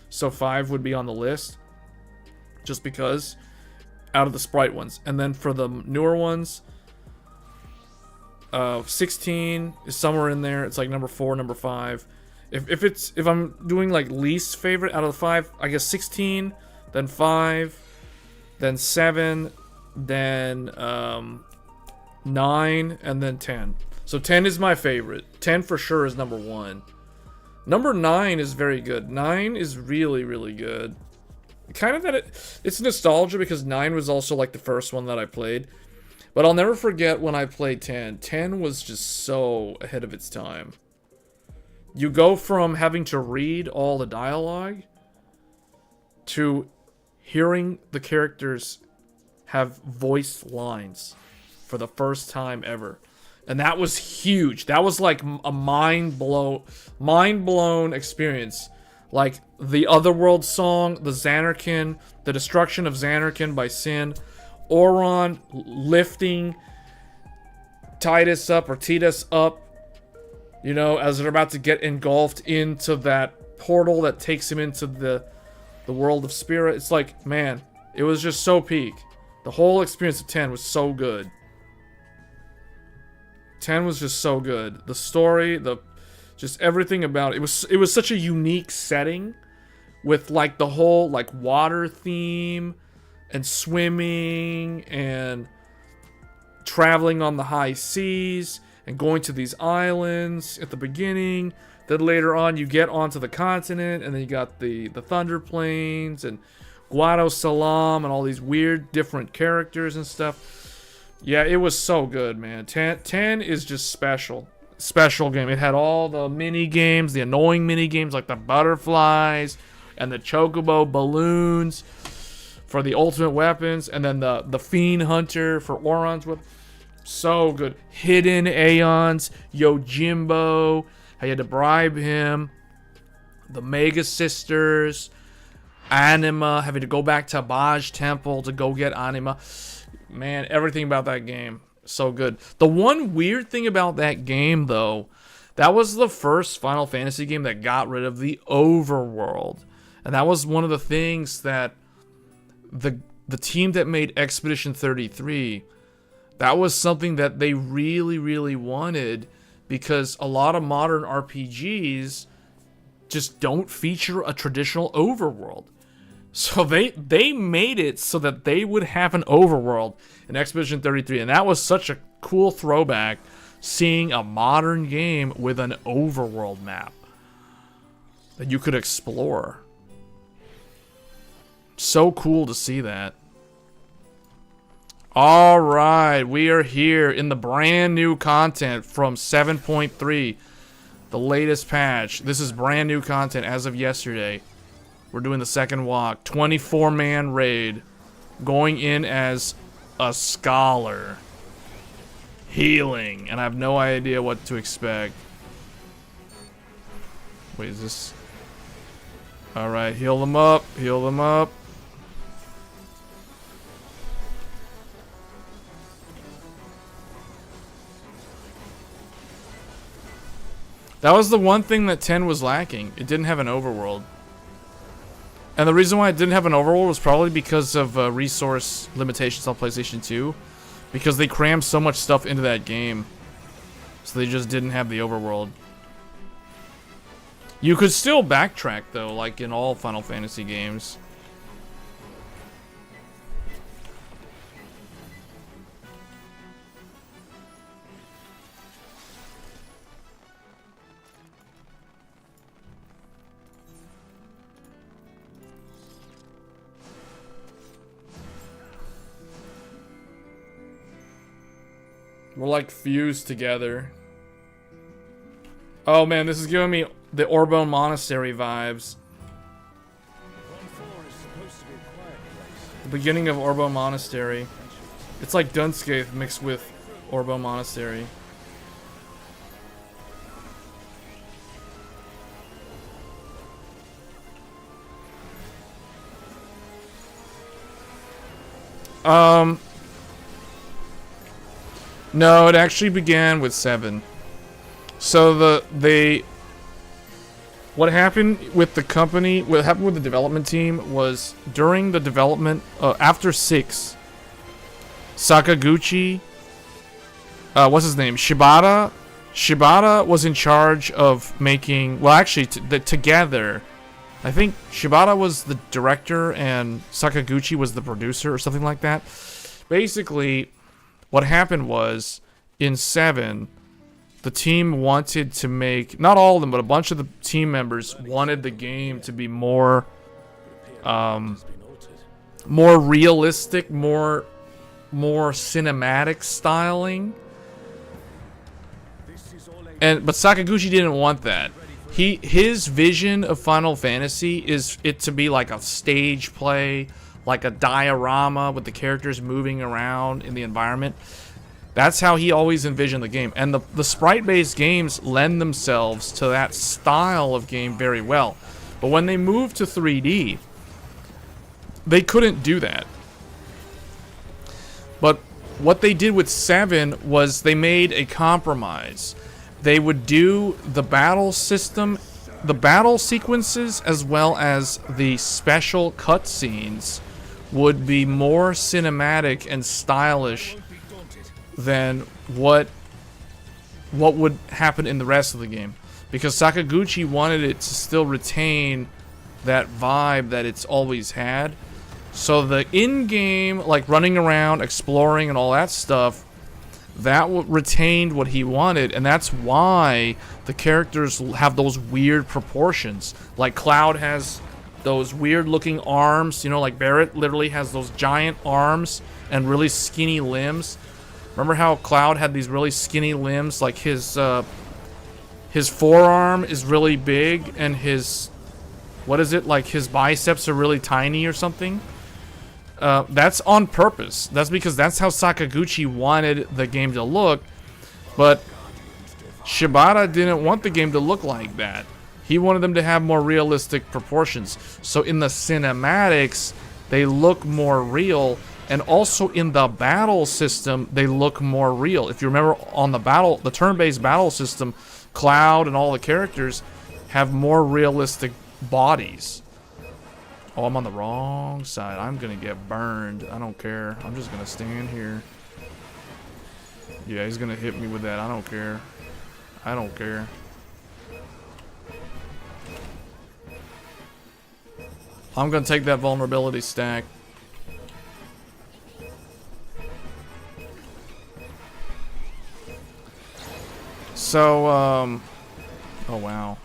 So 5 would be on the list. Just because. Out of the sprite ones. And then for the newer ones, 16 is somewhere in there. It's like number 4, number 5. If I'm doing like least favorite out of the 5, I guess 16, then 5, then 7, then 9, and then 10. So 10 is my favorite. 10 for sure is number 1. Number 9 is very good. 9 is really, really good. Kind of that it's nostalgia because 9 was also like the first one that I played. But I'll never forget when I played 10. 10 was just so ahead of its time. You go from having to read all the dialogue to hearing the characters have voiced lines for the first time ever. And that was huge. That was like a mind-blown experience. Like the Otherworld song, the Xanarkin, the destruction of Xanarkin by Sin, Auron lifting Titus up, or Titus up, you know, as they're about to get engulfed into that portal that takes him into the world of spirit. It's like, man, it was just so peak. The whole experience of 10 was so good. 10 was just so good. The story, just everything about it. It was such a unique setting with like the whole like water theme and swimming and traveling on the high seas and going to these islands at the beginning. Then later on you get onto the continent and then you got the Thunder Plains and Guado Salam and all these weird different characters and stuff. Yeah, it was so good, man. 10 is just special. Special game. It had all the mini games, the annoying mini games like the butterflies and the chocobo balloons for the ultimate weapons, and then the fiend hunter for Auron's weapon. So good. Hidden Aeons, Yojimbo, how you had to bribe him, the Mega Sisters, Anima, having to go back to Baj Temple to go get Anima. Man, everything about that game. So good. The one weird thing about that game, though, that was the first Final Fantasy game that got rid of the overworld. And that was one of the things that the team that made Expedition 33, that was something that they really, really wanted, because a lot of modern RPGs just don't feature a traditional overworld. So they made it so that they would have an overworld in Expedition 33, and that was such a cool throwback, seeing a modern game with an overworld map that you could explore. So cool to see that. Alright, we are here in the brand new content from 7.3, the latest patch. This is brand new content as of yesterday. We're doing the second walk, 24-man raid, going in as a scholar, healing, and I have no idea what to expect. Wait, is this... Alright, heal them up, heal them up. That was the one thing that 10 was lacking. It didn't have an overworld. And the reason why it didn't have an overworld was probably because of resource limitations on PlayStation 2. Because they crammed so much stuff into that game. So they just didn't have the overworld. You could still backtrack though, like in all Final Fantasy games. We're like fused together. Oh man, this is giving me the Orbone Monastery vibes. The beginning of Orbone Monastery. It's like Dunscape mixed with Orbone Monastery. No, it actually began with 7. So what happened with the company, what happened with the development team was during the development, after 6, Sakaguchi, what's his name? Shibata was in charge of making, well actually together, I think Shibata was the director and Sakaguchi was the producer or something like that. Basically, what happened was, in 7, the team wanted to make, not all of them, but a bunch of the team members wanted the game to be more realistic, more cinematic styling. But Sakaguchi didn't want that. His vision of Final Fantasy is it to be like a stage play, like a diorama with the characters moving around in the environment. That's how he always envisioned the game. And the sprite-based games lend themselves to that style of game very well. But when they moved to 3D, they couldn't do that. But what they did with 7 was they made a compromise. They would do the battle system, the battle sequences, as well as the special cutscenes would be more cinematic and stylish than what would happen in the rest of the game, because Sakaguchi wanted it to still retain that vibe that it's always had. So the in-game, like running around, exploring, and all that stuff, that retained what he wanted, and that's why the characters have those weird proportions. Like Cloud has those weird-looking arms, you know, like Barrett literally has those giant arms and really skinny limbs. Remember how Cloud had these really skinny limbs? Like his forearm is really big, and his, what is it? Like his biceps are really tiny or something. That's on purpose. That's because that's how Sakaguchi wanted the game to look. But Shibata didn't want the game to look like that. He wanted them to have more realistic proportions. So in the cinematics, they look more real. And also in the battle system, they look more real. If you remember on the turn-based battle system, Cloud and all the characters have more realistic bodies. Oh, I'm on the wrong side. I'm gonna get burned. I don't care. I'm just gonna stand here. Yeah, he's gonna hit me with that. I don't care. I don't care. I'm gonna take that vulnerability stack. So, oh wow.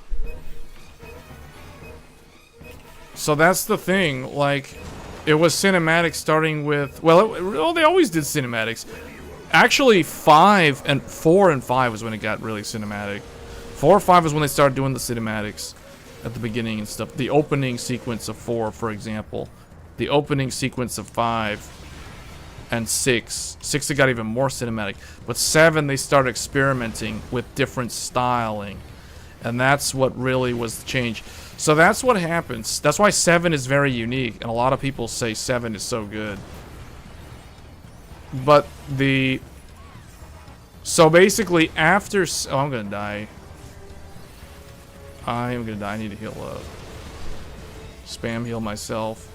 So that's the thing, like, it was cinematic starting with, well, they always did cinematics. Actually, 4 and 5 was when it got really cinematic. 4 or 5 was when they started doing the cinematics at the beginning and stuff. The opening sequence of 4, for example. The opening sequence of 5 and 6. 6 it got even more cinematic. But 7 they started experimenting with different styling. And that's what really was the change. So that's what happens. That's why 7 is very unique. And a lot of people say 7 is so good. But the... So basically after... Oh, I'm gonna die. I am gonna die. I need to heal up. Spam heal myself.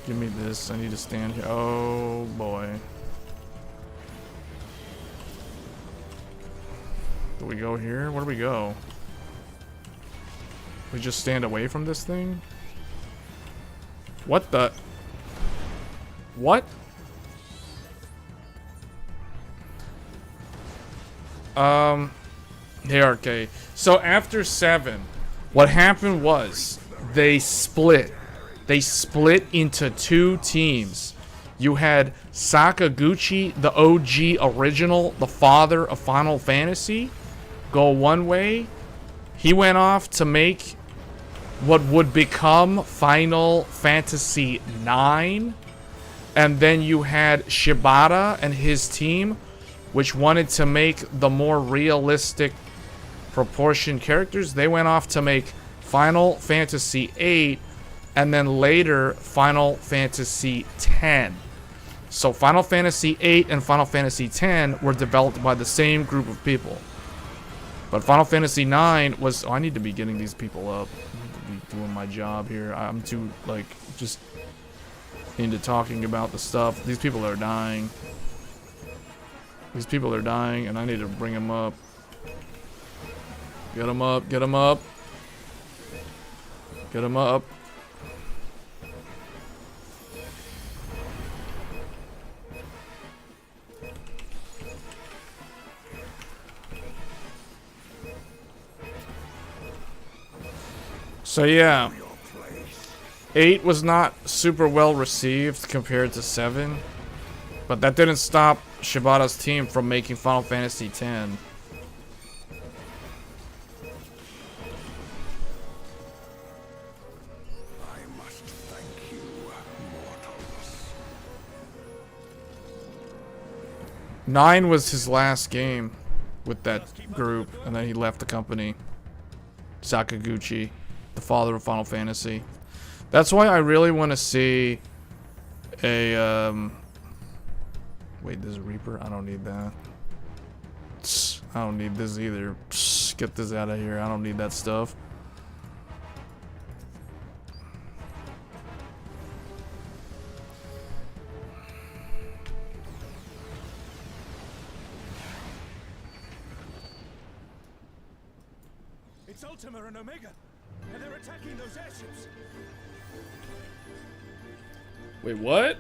Give me this. I need to stand here. Oh boy. Do we go here? Where do we go? We just stand away from this thing? What the? What? Hey, RK. So after 7, what happened was they split. They split into 2 teams. You had Sakaguchi, the OG original, the father of Final Fantasy, go one way. He went off to make what would become Final Fantasy IX. And then you had Shibata and his team, which wanted to make the more realistic proportion characters. They went off to make Final Fantasy VIII, and then later Final Fantasy X. So Final Fantasy VIII and Final Fantasy X were developed by the same group of people. But Final Fantasy IX was... Oh, I need to be getting these people up. I need to be doing my job here. I'm too, like, just into talking about the stuff. These people are dying. These people are dying, and I need to bring them up. Get them up, get them up. Get them up. So yeah, 8 was not super well received compared to 7, but that didn't stop Shibata's team from making Final Fantasy X. I must thank you, mortals. 9 was his last game with that group, and then he left the company. Sakaguchi, the father of Final Fantasy. That's why I really want to see a, wait, there's a Reaper? I don't need that. I don't need this either. Get this out of here. I don't need that stuff. It's Ultima and Omega, and they're attacking those airships. Wait, what?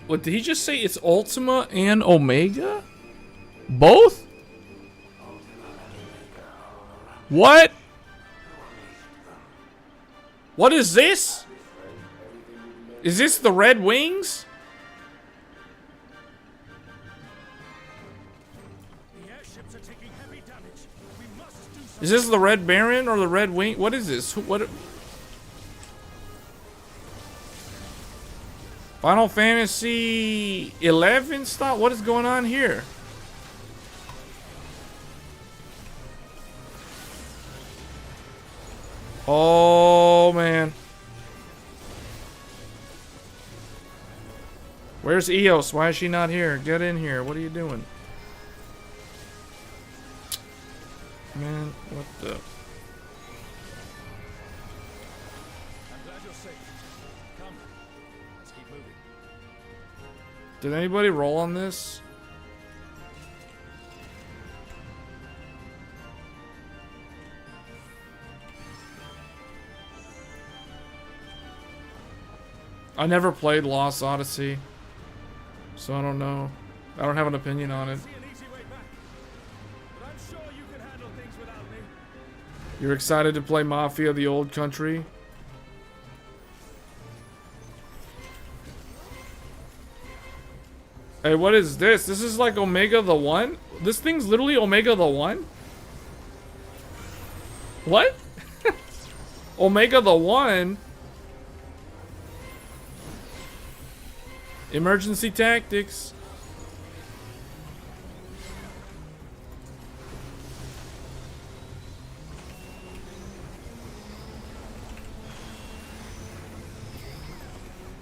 What, did he just say it's Ultima and Omega? Both? What? What is this? Is this the Red Wings? The airships are taking heavy damage. We must do something. Is this the Red Baron or the Red Wing? What is this? What? Final Fantasy 11 style? What is going on here? Oh man. Where's Eos? Why is she not here? Get in here. What are you doing? Man, what the? you're safe. Come. Let's keep moving. Did anybody roll on this? I never played Lost Odyssey, so I don't know. I don't have an opinion on it. See an easy way back. But I'm sure you can handle things without me. You're excited to play Mafia: The Old Country? Hey, what is this? This is like Omega the One? This thing's literally Omega the One? What? Omega the One? Emergency tactics.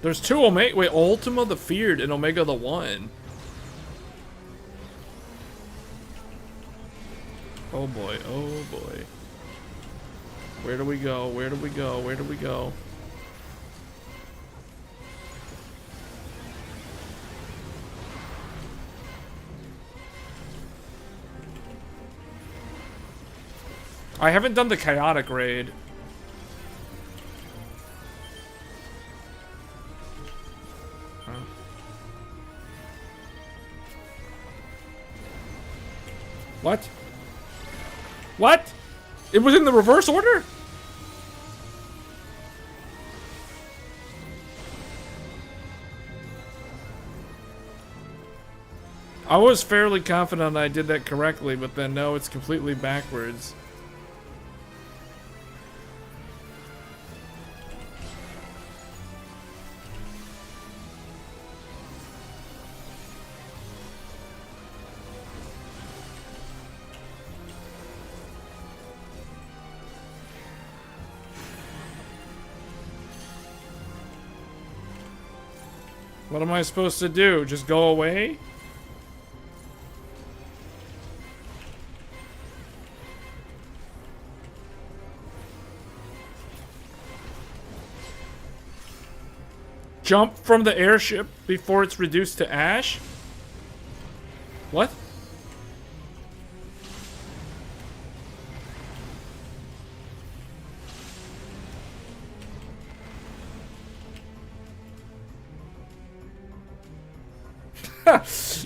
There's two Omega. Wait, Ultima the Feared and Omega the One. Oh boy, oh boy. Where do we go? Where do we go? Where do we go? I haven't done the chaotic raid. Huh. What? What? It was in the reverse order? I was fairly confident I did that correctly, but then no, it's completely backwards. What am I supposed to do? Just go away? Jump from the airship before it's reduced to ash? What?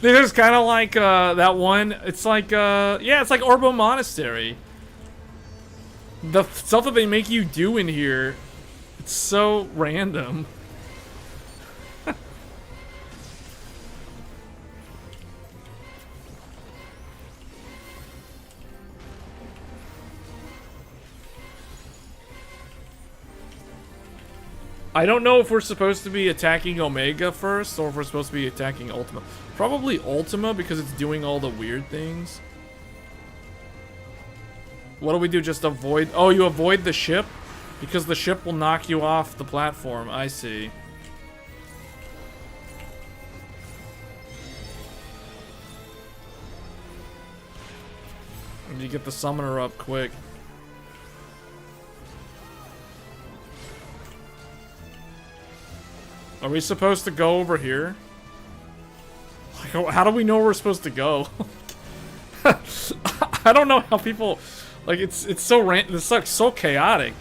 This is kind of like that one. It's like yeah, it's like Orbo Monastery. The stuff that they make you do in here, it's so random. I don't know if we're supposed to be attacking Omega first or if we're supposed to be attacking Ultima. Probably Ultima because it's doing all the weird things. What do we do? Just avoid... Oh, you avoid the ship? Because the ship will knock you off the platform. I see. You get the summoner up quick. Are we supposed to go over here? Like, how do we know we're supposed to go? I don't know how people... Like, it's so random. It's like so chaotic.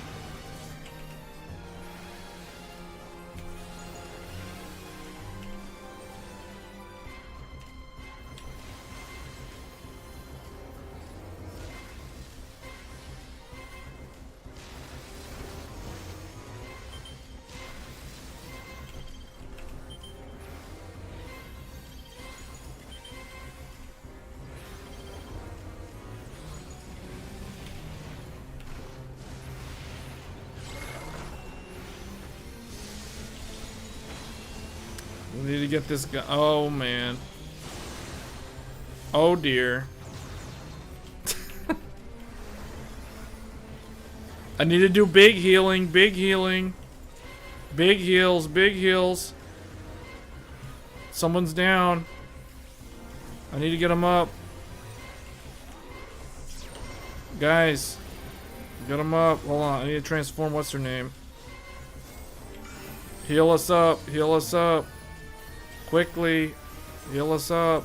We need to get this guy. Oh, man. Oh, dear. I need to do big healing, big healing. Big heals, big heals. Someone's down. I need to get him up. Guys. Get him up. Hold on. I need to transform. What's her name? Heal us up. Heal us up. Quickly. Heal us up.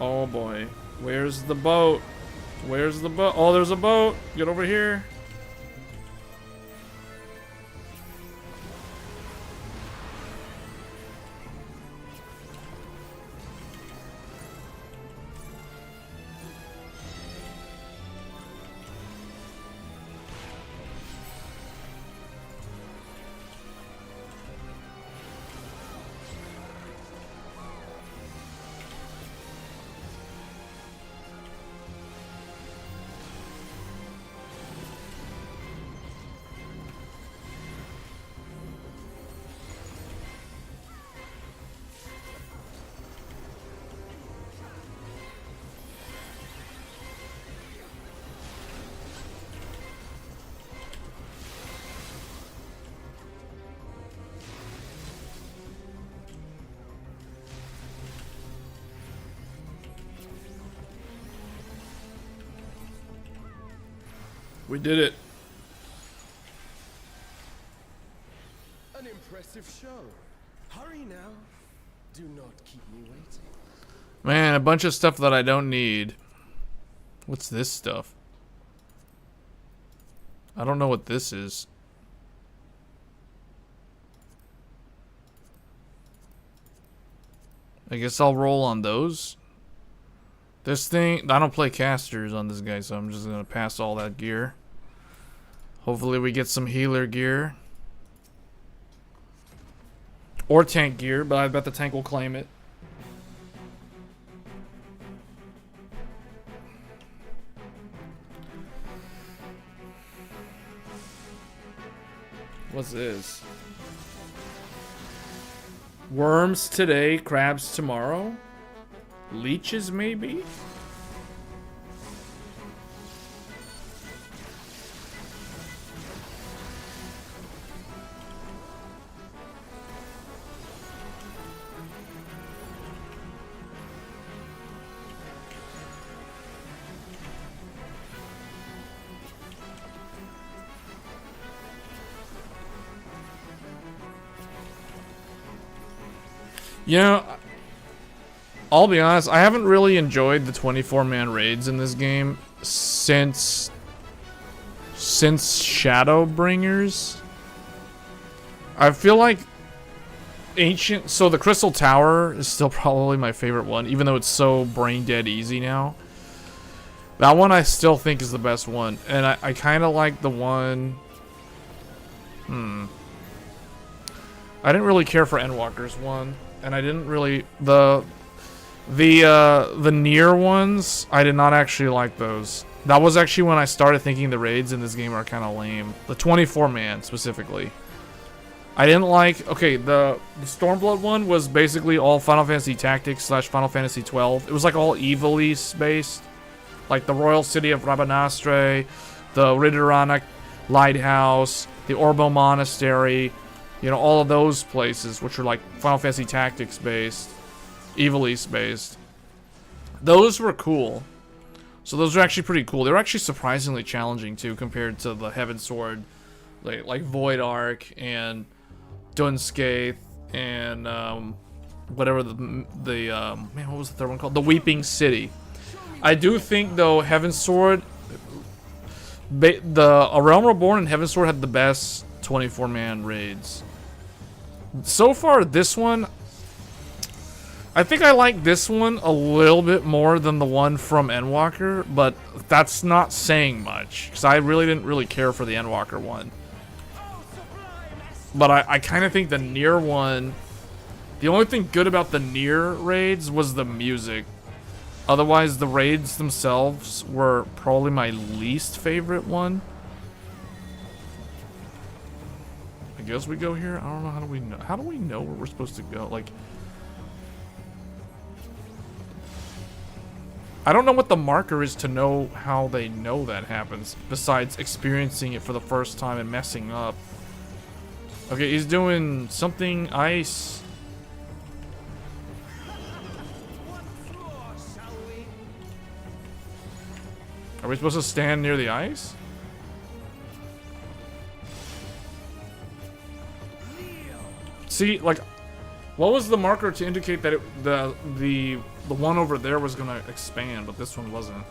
Oh boy. Where's the boat? Where's the boat? Oh, there's a boat. Get over here. We did it. An impressive show. Hurry now. Do not keep me waiting. Man, a bunch of stuff that I don't need. What's this stuff? I don't know what this is. I guess I'll roll on those. This thing, I don't play casters on this guy, so I'm just gonna pass all that gear. Hopefully we get some healer gear. Or tank gear, but I bet the tank will claim it. What's this? Worms today, crabs tomorrow? Leeches, maybe? You know, I'll be honest, I haven't really enjoyed the 24-man raids in this game since Shadowbringers. I feel like so the Crystal Tower is still probably my favorite one, even though it's so brain dead easy now. That one I still think is the best one, and I kind of like the one. I didn't really care for Endwalker's one, and I didn't really the near ones. I did not actually like those. That was actually when I started thinking the raids in this game are kind of lame. The 24-man specifically. I didn't like. Okay, the Stormblood one was basically all Final Fantasy Tactics / Final Fantasy 12. It was like all Evilise based, like the Royal City of Rabanastre, the Ridderana Lighthouse, the Orbo Monastery. You know, all of those places, which are like Final Fantasy Tactics based, Evilise based. Those were cool. So those are actually pretty cool. They were actually surprisingly challenging too, compared to the Heavensward, like Void Ark and Dunskaith and whatever man, what was the third one called? The Weeping City. I do think though Heavensward, A Realm Reborn and Heavensward had the best 24-man raids. So far, this one, I think I like this one a little bit more than the one from Endwalker, but that's not saying much, because I really didn't really care for the Endwalker one. But I kind of think the Nier one, the only thing good about the Nier raids was the music. Otherwise, the raids themselves were probably my least favorite one. I guess we go here. I don't know. How do we know where we're supposed to go? Like, I don't know what the marker is to know how they know that happens, besides experiencing it for the first time and messing up. Okay, he's doing something ice. Are we supposed to stand near the ice? See, like, what was the marker to indicate that the one over there was gonna expand, but this one wasn't?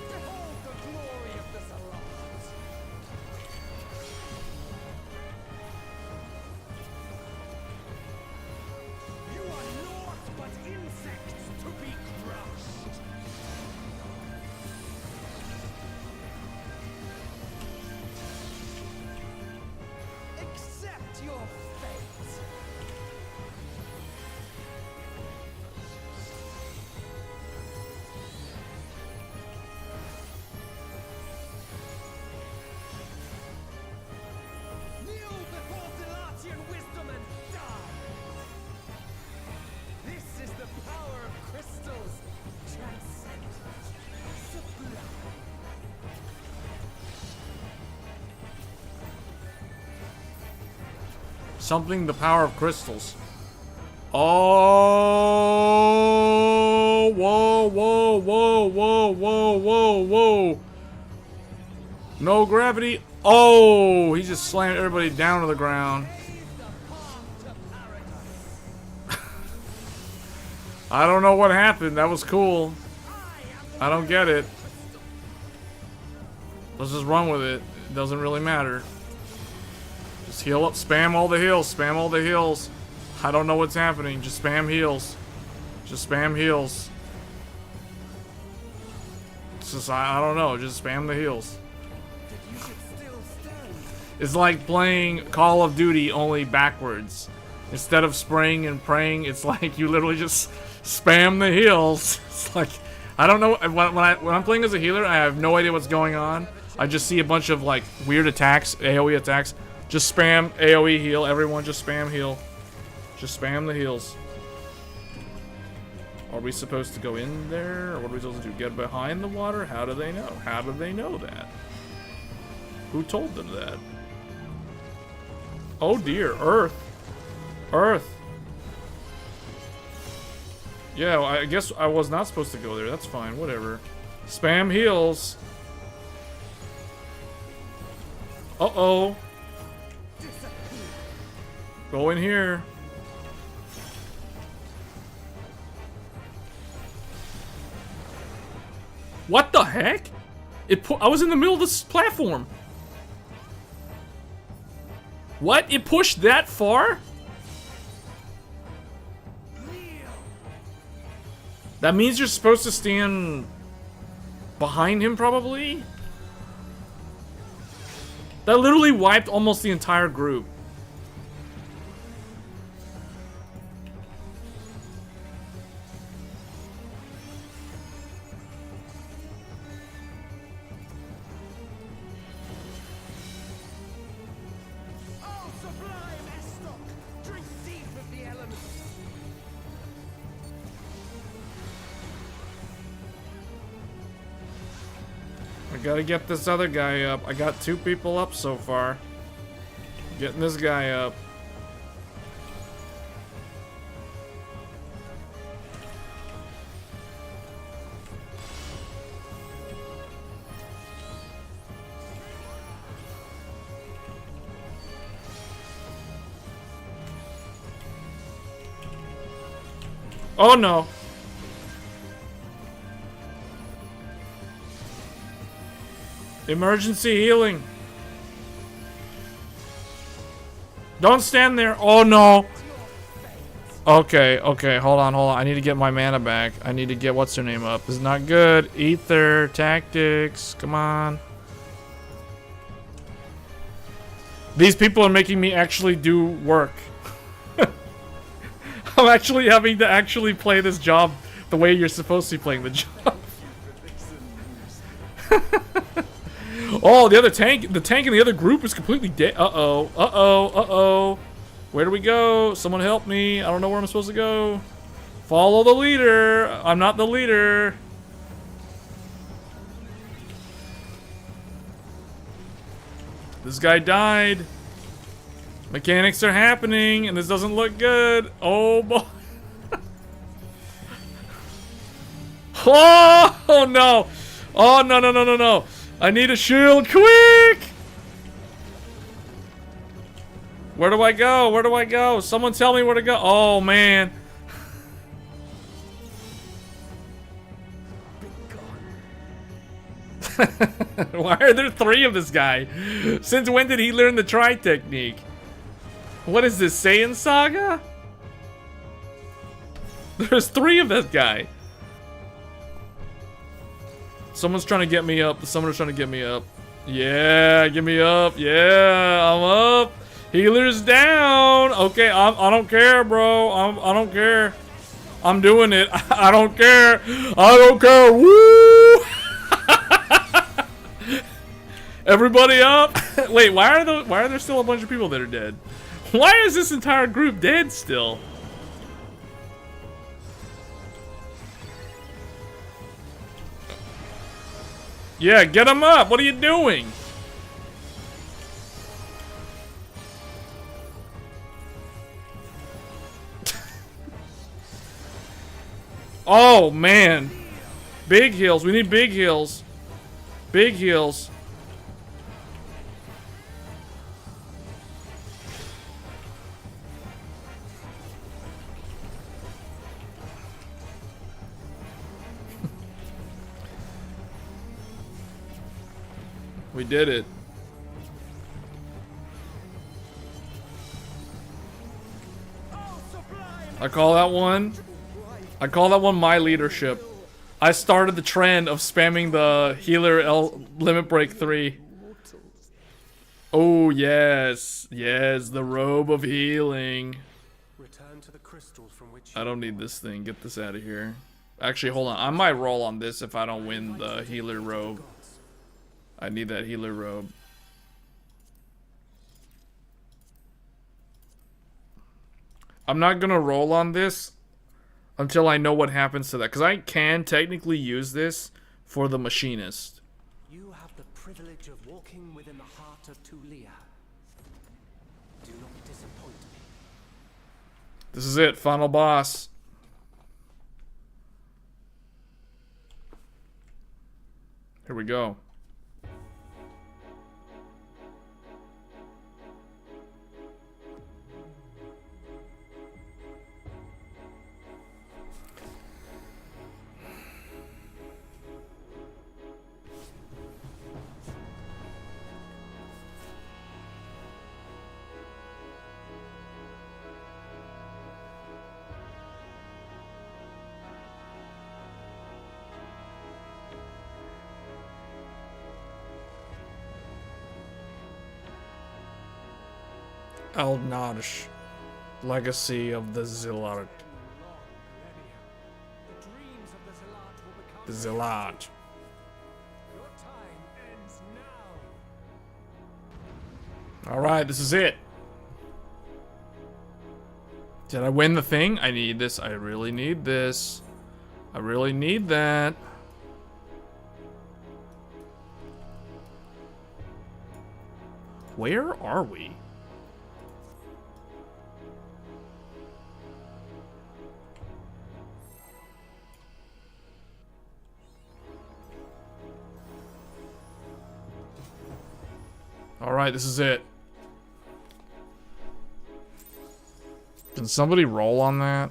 Behold the glory of this alliance. You are naught but insects to be crushed. Accept your fate. Kneel before Delatian wisdom and die. This is the power of crystals. Transcendent. Sublime. Something the power of crystals. Oh, whoa, whoa, whoa, whoa, whoa, whoa, whoa. No gravity. Oh, he just slammed everybody down to the ground. I don't know what happened. That was cool. I don't get it. Let's just run with it. It doesn't really matter. Just heal up. Spam all the heals. Spam all the heals. I don't know what's happening. Just spam heals. Just spam heals. It's just, I don't know. Just spam the heals. It's like playing Call of Duty only backwards. Instead of spraying and praying, it's like you literally just spam the heals. It's like, I don't know. When I'm playing as a healer, I have no idea what's going on. I just see a bunch of like weird attacks, AoE attacks. Just spam AoE heal. Everyone just spam heal. Just spam the heals. Are we supposed to go in there? Or what are we supposed to do? Get behind the water? How do they know? How do they know that? Who told them that? Oh dear, Earth. Earth. Yeah, well, I guess I was not supposed to go there. That's fine, whatever. Spam heals. Uh-oh. Go in here. What the heck? I was in the middle of this platform. What? It pushed that far? That means you're supposed to stand behind him, probably? That literally wiped almost the entire group. I gotta get this other guy up. I got 2 people up so far. Getting this guy up. Oh no. Emergency healing. Don't stand there. Oh no. Okay, okay, hold on, hold on. I need to get my mana back. I need to get what's her name up. This is not good. Ether, tactics, come on. These people are making me actually do work. I'm actually having to actually play this job the way you're supposed to be playing the job. Oh, the tank in the other group is completely dead. Uh-oh, uh-oh, uh-oh. Where do we go? Someone help me. I don't know where I'm supposed to go. Follow the leader. I'm not the leader. This guy died. Mechanics are happening, and this doesn't look good. Oh, boy. Oh no! Oh no no no no no! I need a shield, quick! Where do I go? Where do I go? Someone tell me where to go. Oh man. Why are there 3 of this guy? Since when did he learn the try technique? What is this, Saiyan Saga? There's 3 of this guy. Someone's trying to get me up. Someone's trying to get me up. Yeah, get me up. Yeah, I'm up. Healer's down. Okay, I don't care, bro. I don't care. I'm doing it. I don't care. I don't care. Woo! Everybody up. Wait, why are there still a bunch of people that are dead? Why is this entire group dead still? Yeah, get them up. What are you doing? Oh, man. Big heals. We need big heals. Big heals. We did it. I call that one my leadership. I started the trend of spamming the healer limit break 3. Oh yes, yes, the robe of healing. Return to the crystals from which I don't need this thing. Get this out of here. Actually, hold on. I might roll on this if I don't win the healer robe. I need that healer robe. I'm not gonna roll on this until I know what happens to that, because I can technically use this for the machinist. you have the privilege of walking within the heart of Tulia. Do not disappoint me. This is it, final boss. Here we go. Al-Narsh, Legacy of the Zilart. The dreams of the Zealot will become The Zilart. Your time ends now. Alright, this is it. Did I win the thing? I need this. I really need this. I really need that. Where are we? Alright, this is it. Can somebody roll on that?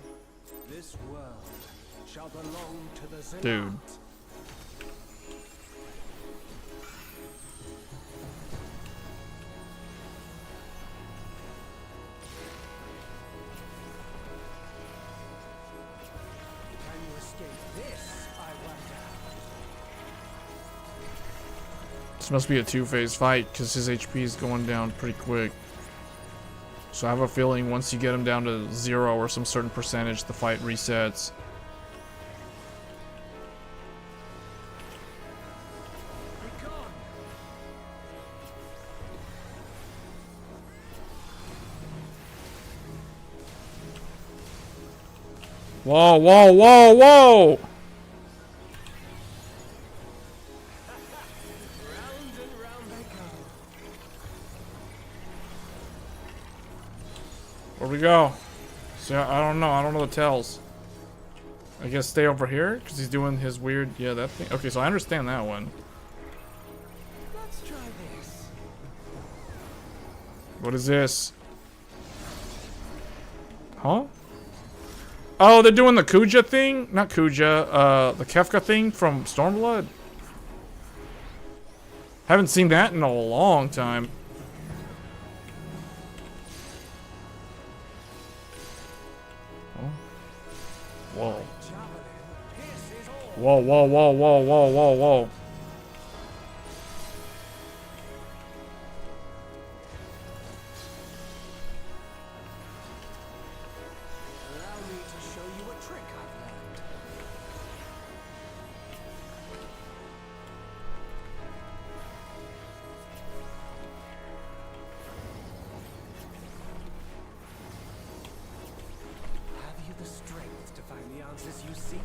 This world shall belong to the Zealot. Dude. Can you escape this, I wonder? This must be a two-phase fight because his HP is going down pretty quick. So I have a feeling once you get him down to 0 or some certain percentage, the fight resets. Be gone. Whoa, whoa, whoa, whoa! Round and round they go. Where'd we go? See, I don't know. I don't know the tells. I guess stay over here because he's doing his weird, yeah, that thing. Okay, so I understand that one. Let's try this. What is this? Huh? Oh, they're doing the Kuja thing? Not Kuja, the Kefka thing from Stormblood? Haven't seen that in a long time. Oh. Whoa. Whoa, whoa, whoa, whoa, whoa, whoa, whoa. Allow me to show you a trick I've learned. Have you the strength to find the answers you seek?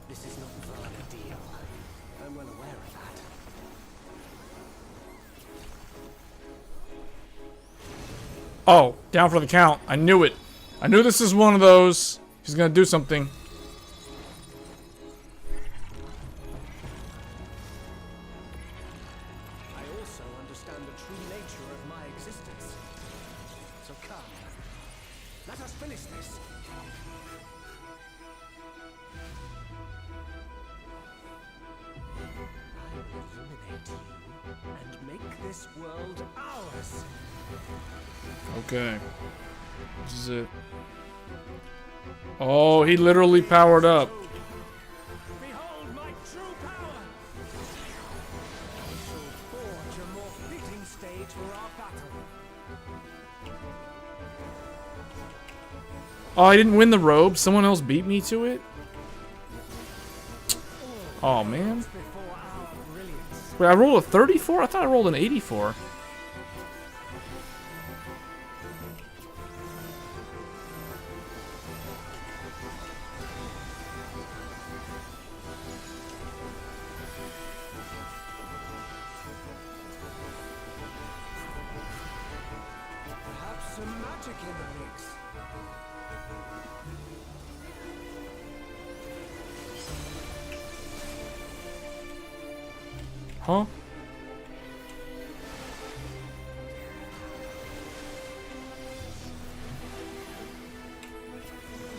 This is not Varna deal. I'm well aware of that. Oh, down for the count. I knew it. I knew this is one of those. He's gonna do something. I also understand the true nature of my existence. So come, let us finish this. I will eliminate you and make this world ours. Okay. This is it. Oh, he literally powered up. Behold my true power! We shall forge a more fitting stage for our battle. Oh, I didn't win the robe. Someone else beat me to it? Oh, man. Before our brilliance. Wait, I rolled a 34? I thought I rolled an 84. Perhaps some magic in the mix. Huh?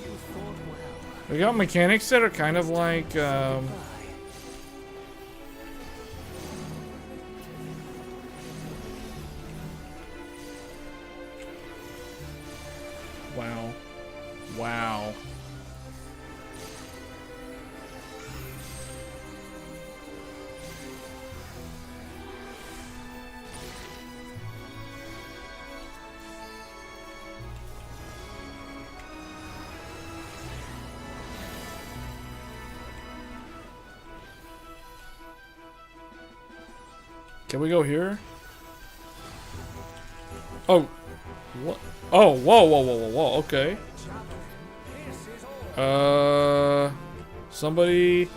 You fought well. We got mechanics that are kind of like, wow. Wow. Can we go here? Oh. What? Oh, whoa, whoa, whoa, whoa, whoa, okay. Somebody...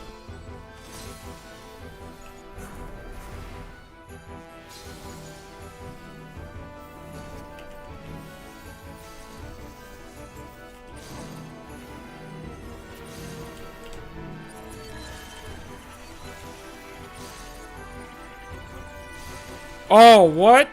Oh, what?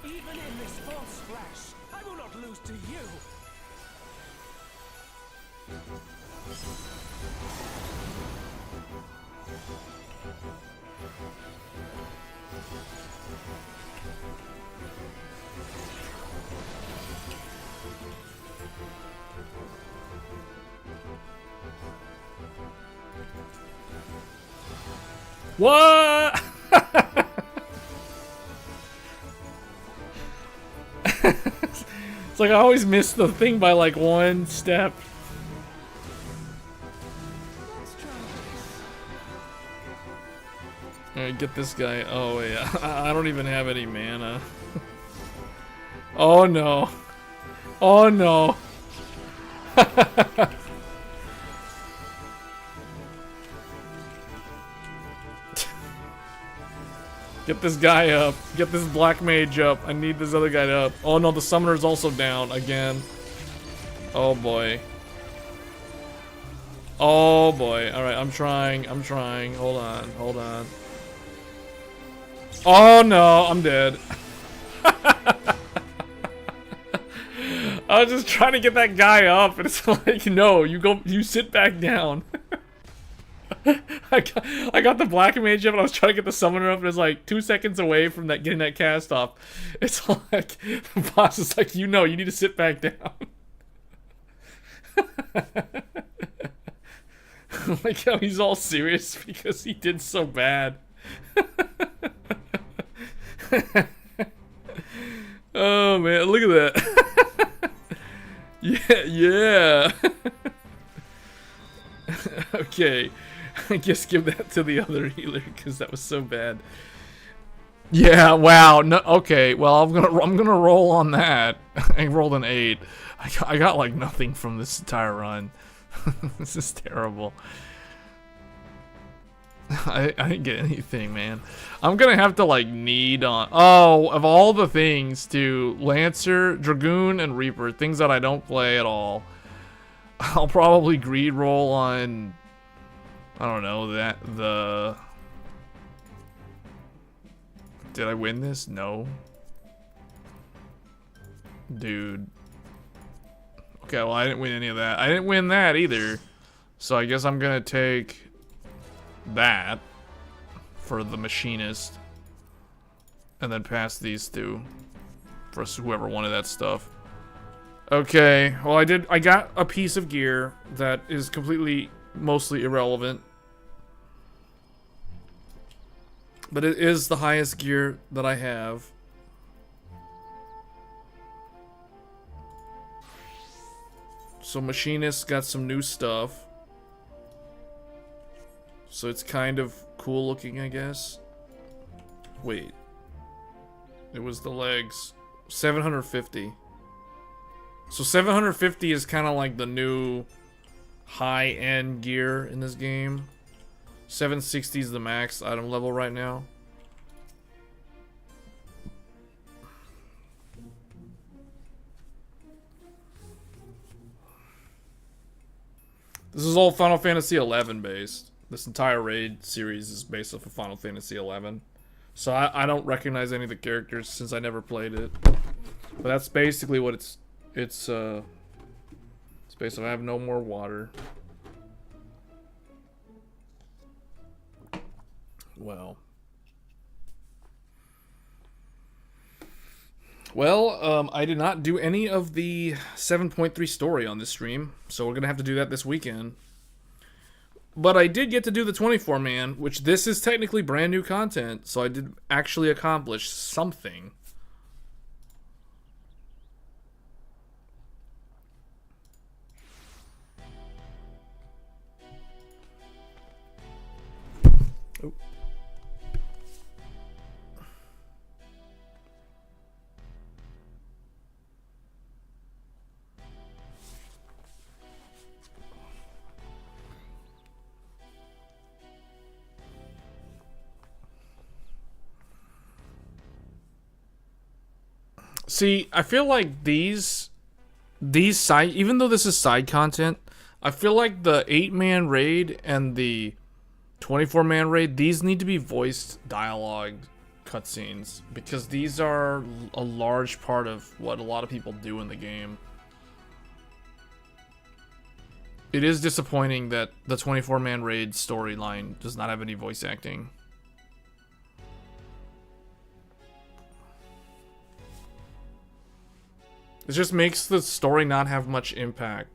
Even in this false flash, I will not lose to you. What? It's like I always miss the thing by like one step. Alright, get this guy. Oh yeah, I don't even have any mana. Oh no. Oh no. Get this guy up. Get this black mage up. I need this other guy up. Oh no, the summoner's also down again. Oh boy. Oh boy. Alright, I'm trying. Hold on. Oh no, I'm dead. I was just trying to get that guy up, and it's like, no, you sit back down. I got the black mage up, and I was trying to get the summoner up, and it's like 2 seconds away from that getting that cast off. It's like the boss is like, you need to sit back down. Like how he's all serious because he did so bad. Oh man, look at that. Yeah. Okay. I guess give that to the other healer because that was so bad. Yeah, wow. No, okay, well I'm gonna roll on that. I rolled an 8. I got like nothing from this entire run. This is terrible. I didn't get anything, man. I'm gonna have to like need on. Oh, of all the things to Lancer, Dragoon, and Reaper, things that I don't play at all, I'll probably greed roll on. I don't know Did I win this? No. Dude. Okay, well I didn't win any of that. I didn't win that either. So I guess I'm gonna take that for the machinist and then pass these two for whoever wanted that stuff. Okay, well I got a piece of gear that is mostly irrelevant, but it is the highest gear that I have. So machinist got some new stuff. So it's kind of cool looking, I guess. Wait. It was the legs. 750. So 750 is kind of like the new high-end gear in this game. 760 is the max item level right now. This is all Final Fantasy XI based. This entire raid series is based off of Final Fantasy XI. So I don't recognize any of the characters since I never played it. But that's basically what it's based on. I have no more water. Well, I did not do any of the 7.3 story on this stream, so we're gonna have to do that this weekend. But I did get to do the 24-man, which this is technically brand new content, so I did actually accomplish something. Oh. See, I feel like these side, even though this is side content, I feel like the 8-man raid and the 24-man raid, these need to be voiced dialogue cutscenes because these are a large part of what a lot of people do in the game. It is disappointing that the 24-man raid storyline does not have any voice acting. It just makes the story not have much impact.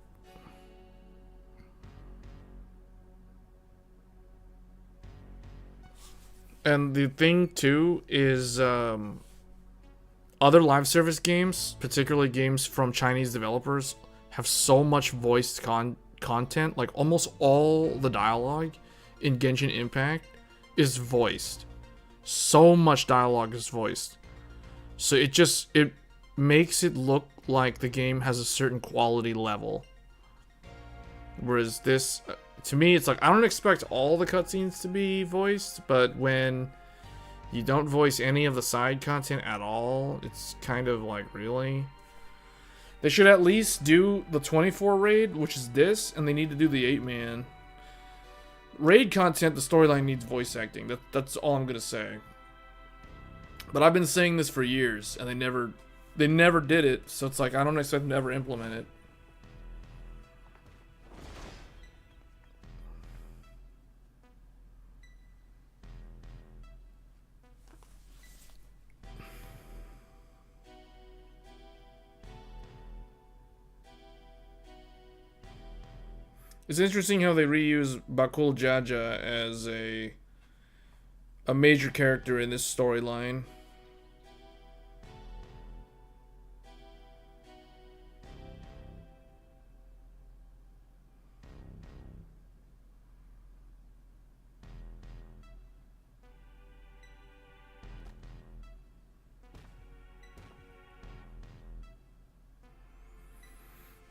And the thing too is other live service games, particularly games from Chinese developers, have so much voiced content. Like almost all the dialogue in Genshin Impact is voiced. So much dialogue is voiced. So it makes it look like the game has a certain quality level. Whereas this, to me, it's like, I don't expect all the cutscenes to be voiced, but when you don't voice any of the side content at all, it's kind of like, really? They should at least do the 24 raid, which is this, and they need to do the 8-man. Raid content, the storyline needs voice acting. That's all I'm gonna say. But I've been saying this for years, and they never did it, so it's like, I don't expect them to ever implement it. It's interesting how they reuse Bakul Jaja as a major character in this storyline.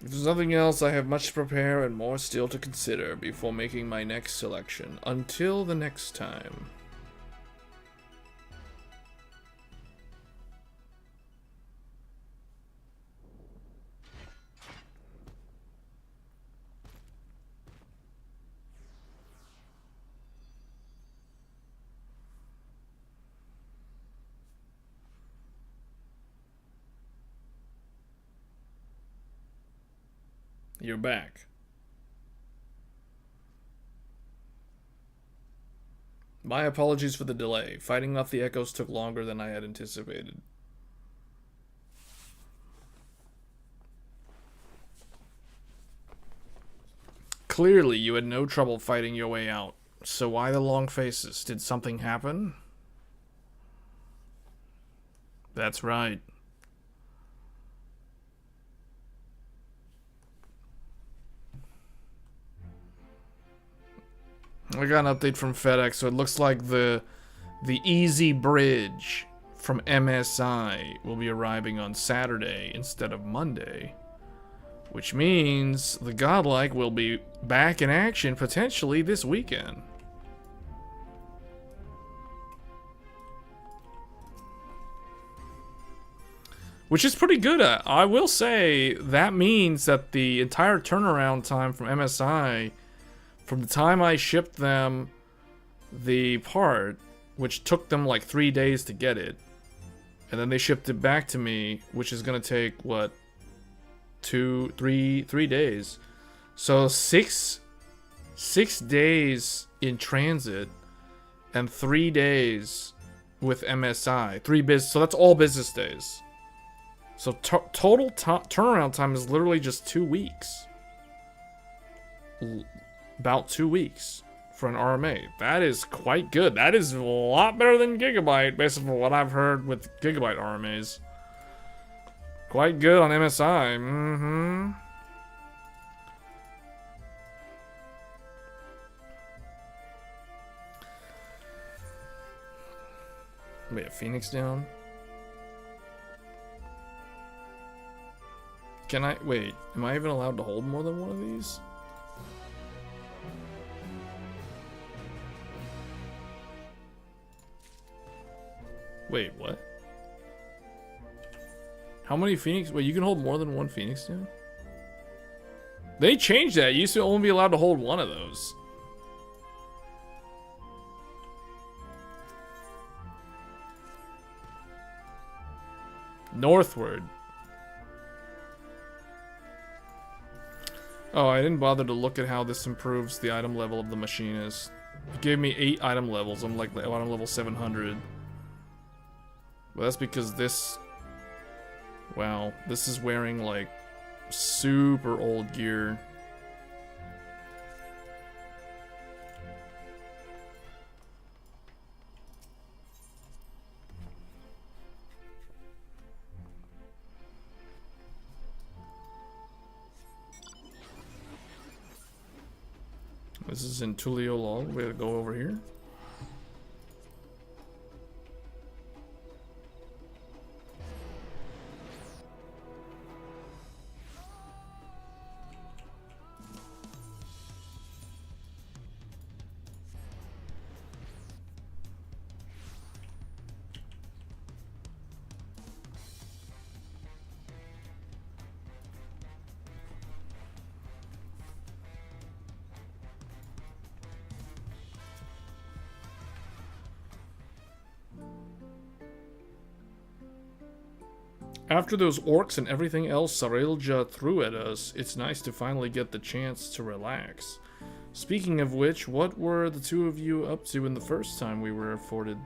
If there's nothing else, I have much to prepare and more still to consider before making my next selection. Until the next time. You're back. My apologies for the delay. Fighting off the echoes took longer than I had anticipated. Clearly, you had no trouble fighting your way out. So why the long faces? Did something happen? That's right. I got an update from FedEx, so it looks like the Easy Bridge from MSI will be arriving on Saturday instead of Monday. Which means the Godlike will be back in action potentially this weekend. Which is pretty good. I will say that means that the entire turnaround time from MSI, from the time I shipped them the part, which took them like 3 days to get it, and then they shipped it back to me, which is gonna take what, 3 days. So six days in transit and 3 days with MSI. So that's all business days. So total turnaround time is literally just 2 weeks. About 2 weeks for an RMA. That is quite good. That is a lot better than Gigabyte, based on what I've heard with Gigabyte RMAs. Quite good on MSI. Mm-hmm. Wait, a Phoenix down? Can I, wait, am I even allowed to hold more than one of these? Wait, what? How many Phoenix? Wait, you can hold more than one Phoenix down? They changed that. You used to only be allowed to hold one of those. Northward. Oh, I didn't bother to look at how this improves the item level of the machinist. It gave me 8 item levels. I'm like item level 700. Well, that's because this... Wow, this is wearing, like, super old gear. This is in Tuliolol. We're gonna go over here. After those orcs and everything else Sarilja threw at us, it's nice to finally get the chance to relax. Speaking of which, what were the two of you up to in the first time we were afforded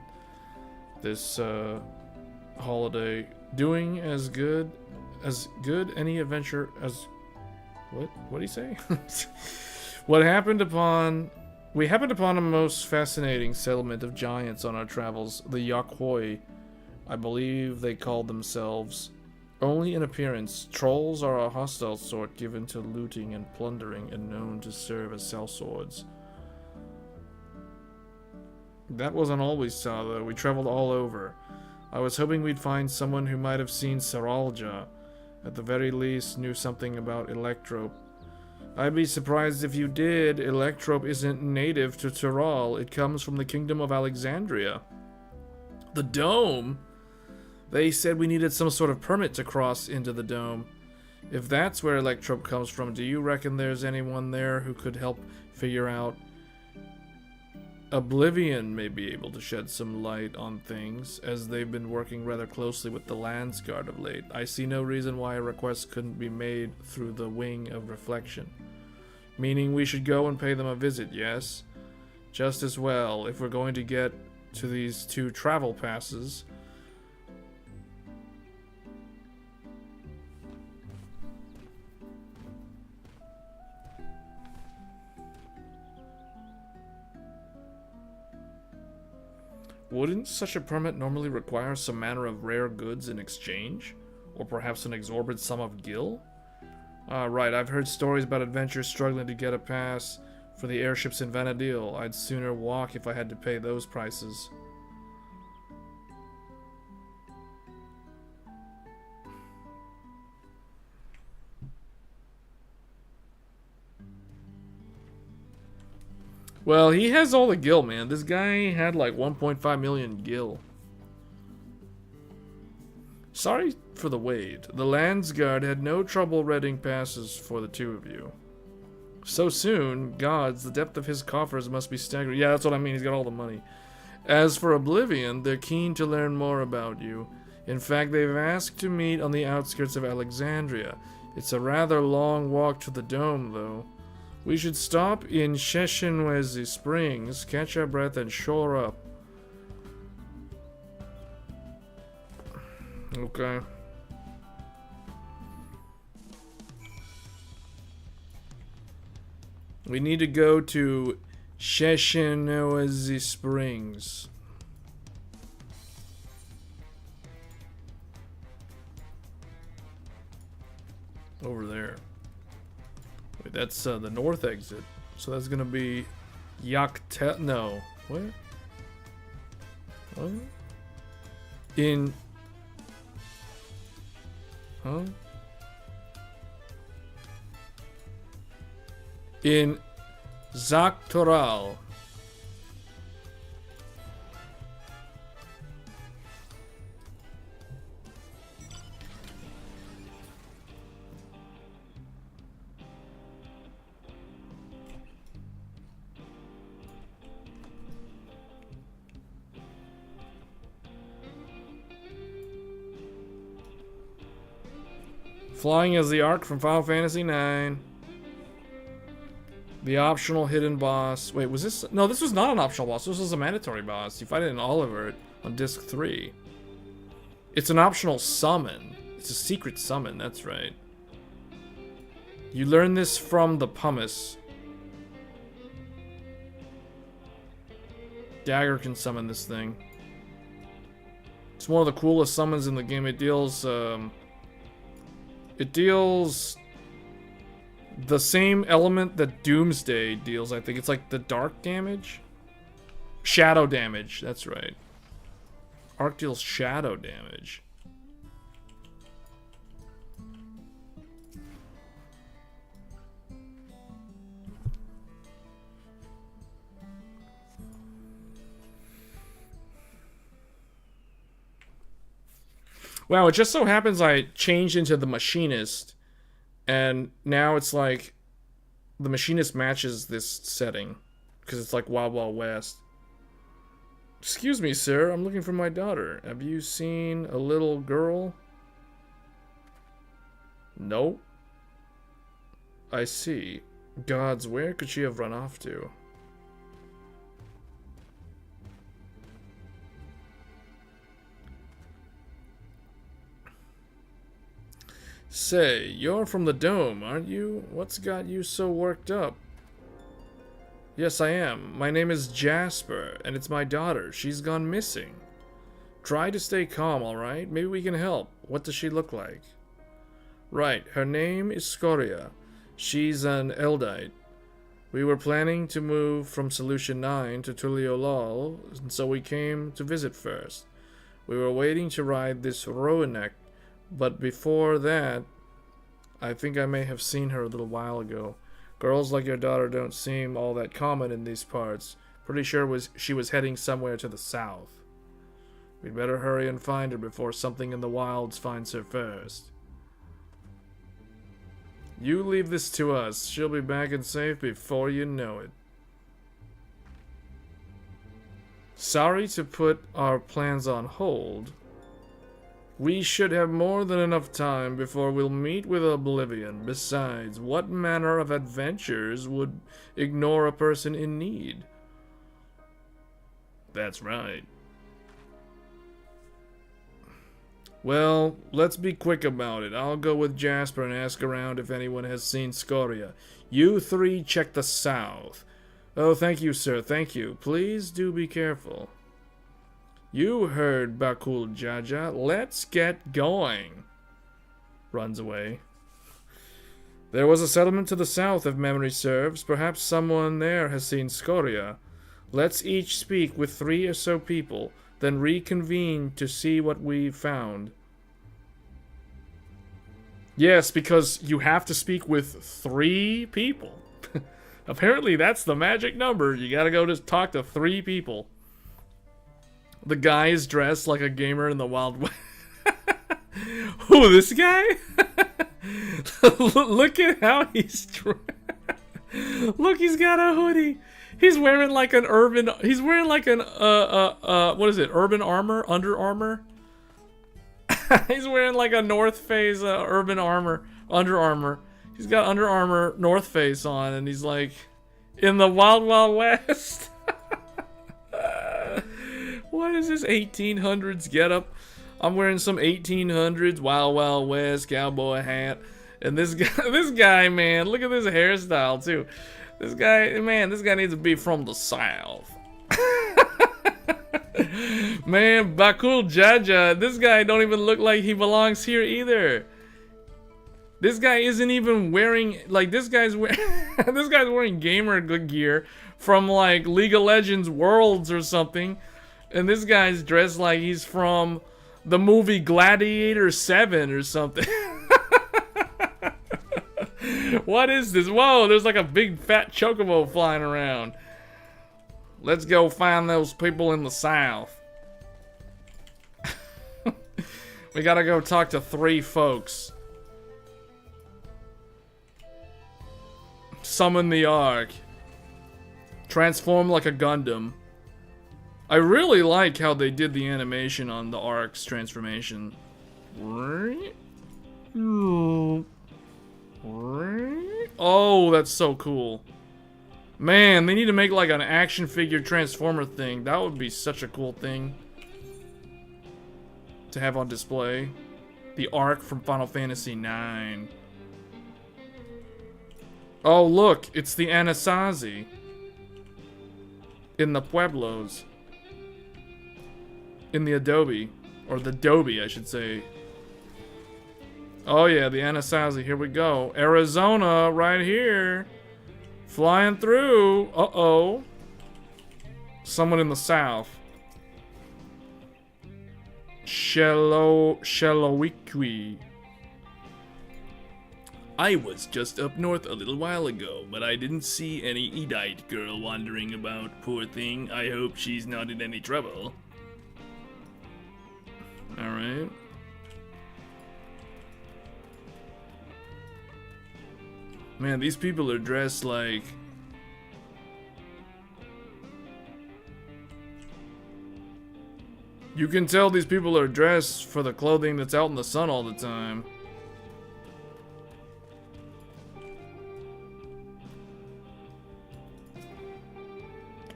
this holiday? Doing as good any adventure as... What do you say? We happened upon a most fascinating settlement of giants on our travels, the Yakhoi, I believe they called themselves. Only in appearance, trolls are a hostile sort given to looting and plundering and known to serve as sellswords. That wasn't all we saw, though. We traveled all over. I was hoping we'd find someone who might have seen Saralja. At the very least, knew something about Electrope. I'd be surprised if you did. Electrope isn't native to Tyrol. It comes from the Kingdom of Alexandria. The Dome? They said we needed some sort of permit to cross into the Dome. If that's where Electrope comes from, do you reckon there's anyone there who could help figure out? Oblivion may be able to shed some light on things, as they've been working rather closely with the Landsguard of late. I see no reason why a request couldn't be made through the Wing of Reflection. Meaning we should go and pay them a visit, yes? Just as well, if we're going to get to these 2 travel passes. Wouldn't such a permit normally require some manner of rare goods in exchange? Or perhaps an exorbitant sum of gil? Right, I've heard stories about adventurers struggling to get a pass for the airships in Vanadil. I'd sooner walk if I had to pay those prices. Well, he has all the gil, man. This guy had like 1.5 million gil. Sorry for the wait. The Landsguard had no trouble renting passes for the 2 of you. So soon? Gods, the depth of his coffers must be staggering. Yeah, that's what I mean. He's got all the money. As for Oblivion, they're keen to learn more about you. In fact, they've asked to meet on the outskirts of Alexandria. It's a rather long walk to the Dome, though. We should stop in Sheshenwezi Springs, catch our breath, and shore up. Okay. We need to go to Sheshenwezi Springs. Over there. Wait, that's the north exit. So that's gonna be Yaktel. No. What? What? In. Huh? In Zaktoral. Flying as the Ark from Final Fantasy IX. The optional hidden boss. Wait, was this? No, this was not an optional boss. This was a mandatory boss. You fight it in Oliver on disc 3. It's an optional summon. It's a secret summon, that's right. You learn this from the pumice. Dagger can summon this thing. It's one of the coolest summons in the game. It deals The same element that Doomsday deals, I think. It's like the dark damage? Shadow damage, that's right. Arc deals shadow damage. Wow, it just so happens I changed into the Machinist, and now it's like the Machinist matches this setting, because it's like Wild Wild West. Excuse me, sir, I'm looking for my daughter. Have you seen a little girl? Nope. I see. Gods, where could she have run off to? Say, you're from the Dome, aren't you? What's got you so worked up? Yes, I am. My name is Jasper, and it's my daughter. She's gone missing. Try to stay calm, alright? Maybe we can help. What does she look like? Right, her name is Scoria. She's an Eldite. We were planning to move from Solution 9 to Tuliolol, and so we came to visit first. We were waiting to ride this Roanek, but before that, I think I may have seen her a little while ago. Girls like your daughter don't seem all that common in these parts. Pretty sure she was heading somewhere to the south. We'd better hurry and find her before something in the wilds finds her first. You leave this to us. She'll be back and safe before you know it. Sorry to put our plans on hold. We should have more than enough time before we'll meet with Oblivion. Besides, what manner of adventures would ignore a person in need? That's right. Well, let's be quick about it. I'll go with Jasper and ask around if anyone has seen Scoria. You three check the south. Oh, thank you, sir. Thank you. Please do be careful. You heard Bakul Jaja. Let's get going. Runs away. There was a settlement to the south, if memory serves. Perhaps someone there has seen Scoria. Let's each speak with 3 or so people, then reconvene to see what we found. Yes, because you have to speak with 3 people. Apparently that's the magic number. You gotta go to talk to 3 people. The guy is dressed like a gamer in the Wild West. Who, this guy? Look at how he's dressed. Look, he's got a hoodie. He's wearing like an urban. He's wearing like an what is it? Urban armor, Under Armour. He's wearing like a North Face Urban Armor, Under Armour. He's got Under Armour North Face on, and he's like in the Wild Wild West. What is this 1800s getup? I'm wearing some 1800s Wild Wild West cowboy hat, and this guy, man, look at this hairstyle too. This guy needs to be from the south. Man, Bakul Jaja, this guy don't even look like he belongs here either. This guy isn't even wearing, like, this guy's wearing gamer gear from like League of Legends Worlds or something. And this guy's dressed like he's from the movie Gladiator 7 or something. What is this? Whoa, there's like a big fat chocobo flying around. Let's go find those people in the south. We gotta go talk to 3 folks. Summon the Ark. Transform like a Gundam. I really like how they did the animation on the Ark's transformation. Oh, that's so cool. Man, they need to make like an action figure transformer thing. That would be such a cool thing to have on display. The Ark from Final Fantasy IX. Oh, look, it's the Anasazi in the Pueblos. In the Adobe. Or the Dobie, I should say. Oh yeah, the Anasazi. Here we go. Arizona, right here. Flying through. Uh-oh. Someone in the south. Shellowiqui. I was just up north a little while ago, but I didn't see any Edite girl wandering about. Poor thing. I hope she's not in any trouble. Alright. Man, these people are dressed like... You can tell these people are dressed for the clothing that's out in the sun all the time.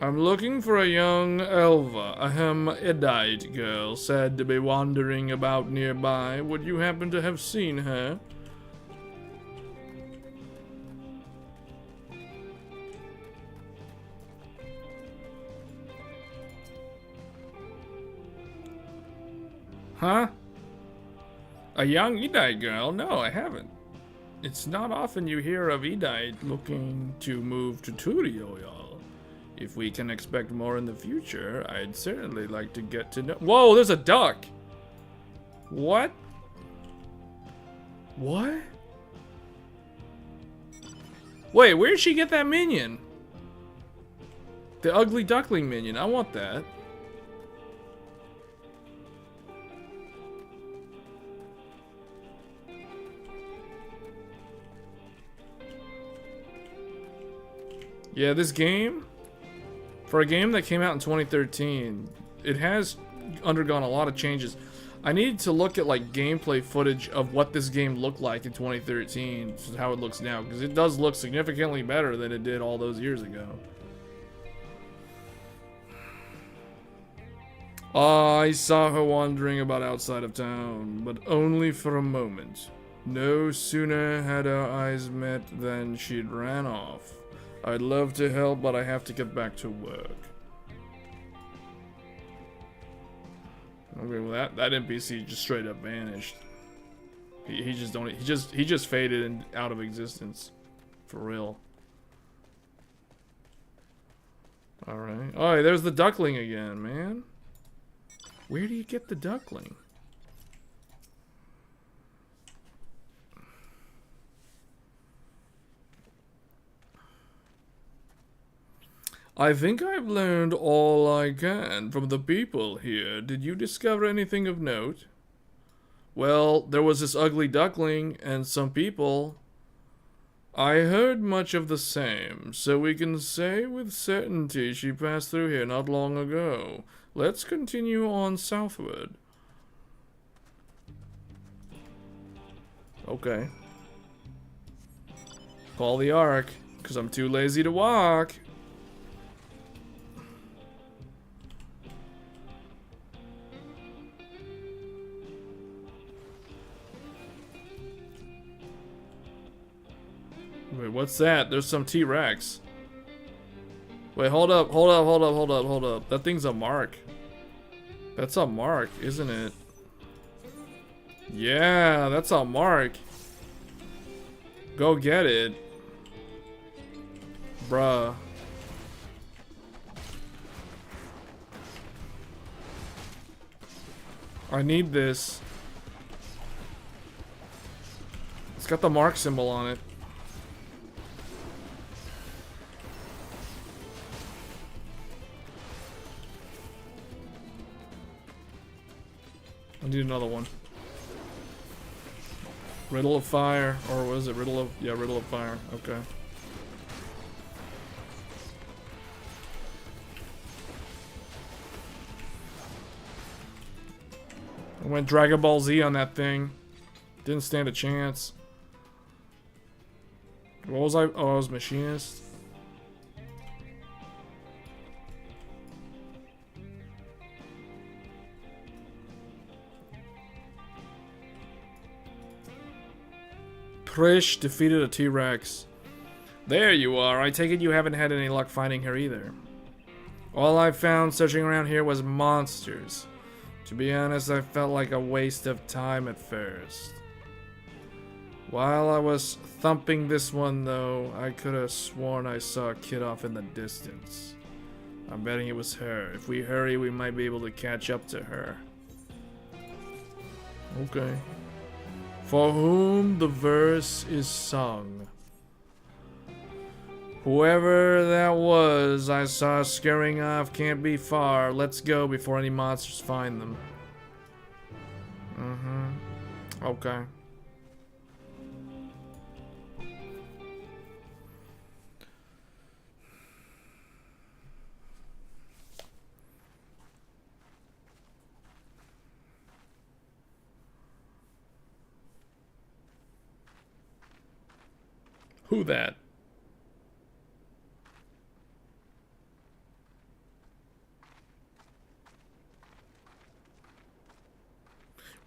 I'm looking for a young Elva, Edite girl, said to be wandering about nearby. Would you happen to have seen her? Huh? A young Edite girl? No, I haven't. It's not often you hear of Edite looking to move to Turio, y'all. If we can expect more in the future, I'd certainly like to get to know— Whoa, there's a duck! What? What? Wait, where'd she get that minion? The ugly duckling minion, I want that. Yeah, this game, for a game that came out in 2013, it has undergone a lot of changes. I need to look at like gameplay footage of what this game looked like in 2013, how it looks now, because it does look significantly better than it did all those years ago. I saw her wandering about outside of town, but only for a moment. No sooner had our eyes met than she'd ran off. I'd love to help, but I have to get back to work. Okay, well that NPC just straight up vanished. He just faded and out of existence, for real. All right. Oh, there's the duckling again, man. Where do you get the duckling? I think I've learned all I can from the people here. Did you discover anything of note? Well, there was this ugly duckling and some people. I heard much of the same, so we can say with certainty she passed through here not long ago. Let's continue on southward. Okay. Call the Ark, because I'm too lazy to walk. Wait, what's that? There's some T-Rex. Wait, hold up. That thing's a mark. That's a mark, isn't it? Yeah, that's a mark. Go get it. Bruh. I need this. It's got the mark symbol on it. I need another one. Riddle of Fire, or was it Riddle of... Yeah, Riddle of Fire. Okay. I went Dragon Ball Z on that thing. Didn't stand a chance. What was I? Oh, I was Machinist. Prish defeated a T-Rex. There you are. I take it you haven't had any luck finding her either. All I found searching around here was monsters. To be honest, I felt like a waste of time at first. While I was thumping this one, though, I could have sworn I saw a kid off in the distance. I'm betting it was her. If we hurry, we might be able to catch up to her. Okay. For whom the verse is sung. Whoever that was I saw scurrying off can't be far. Let's go before any monsters find them. Okay. Who that?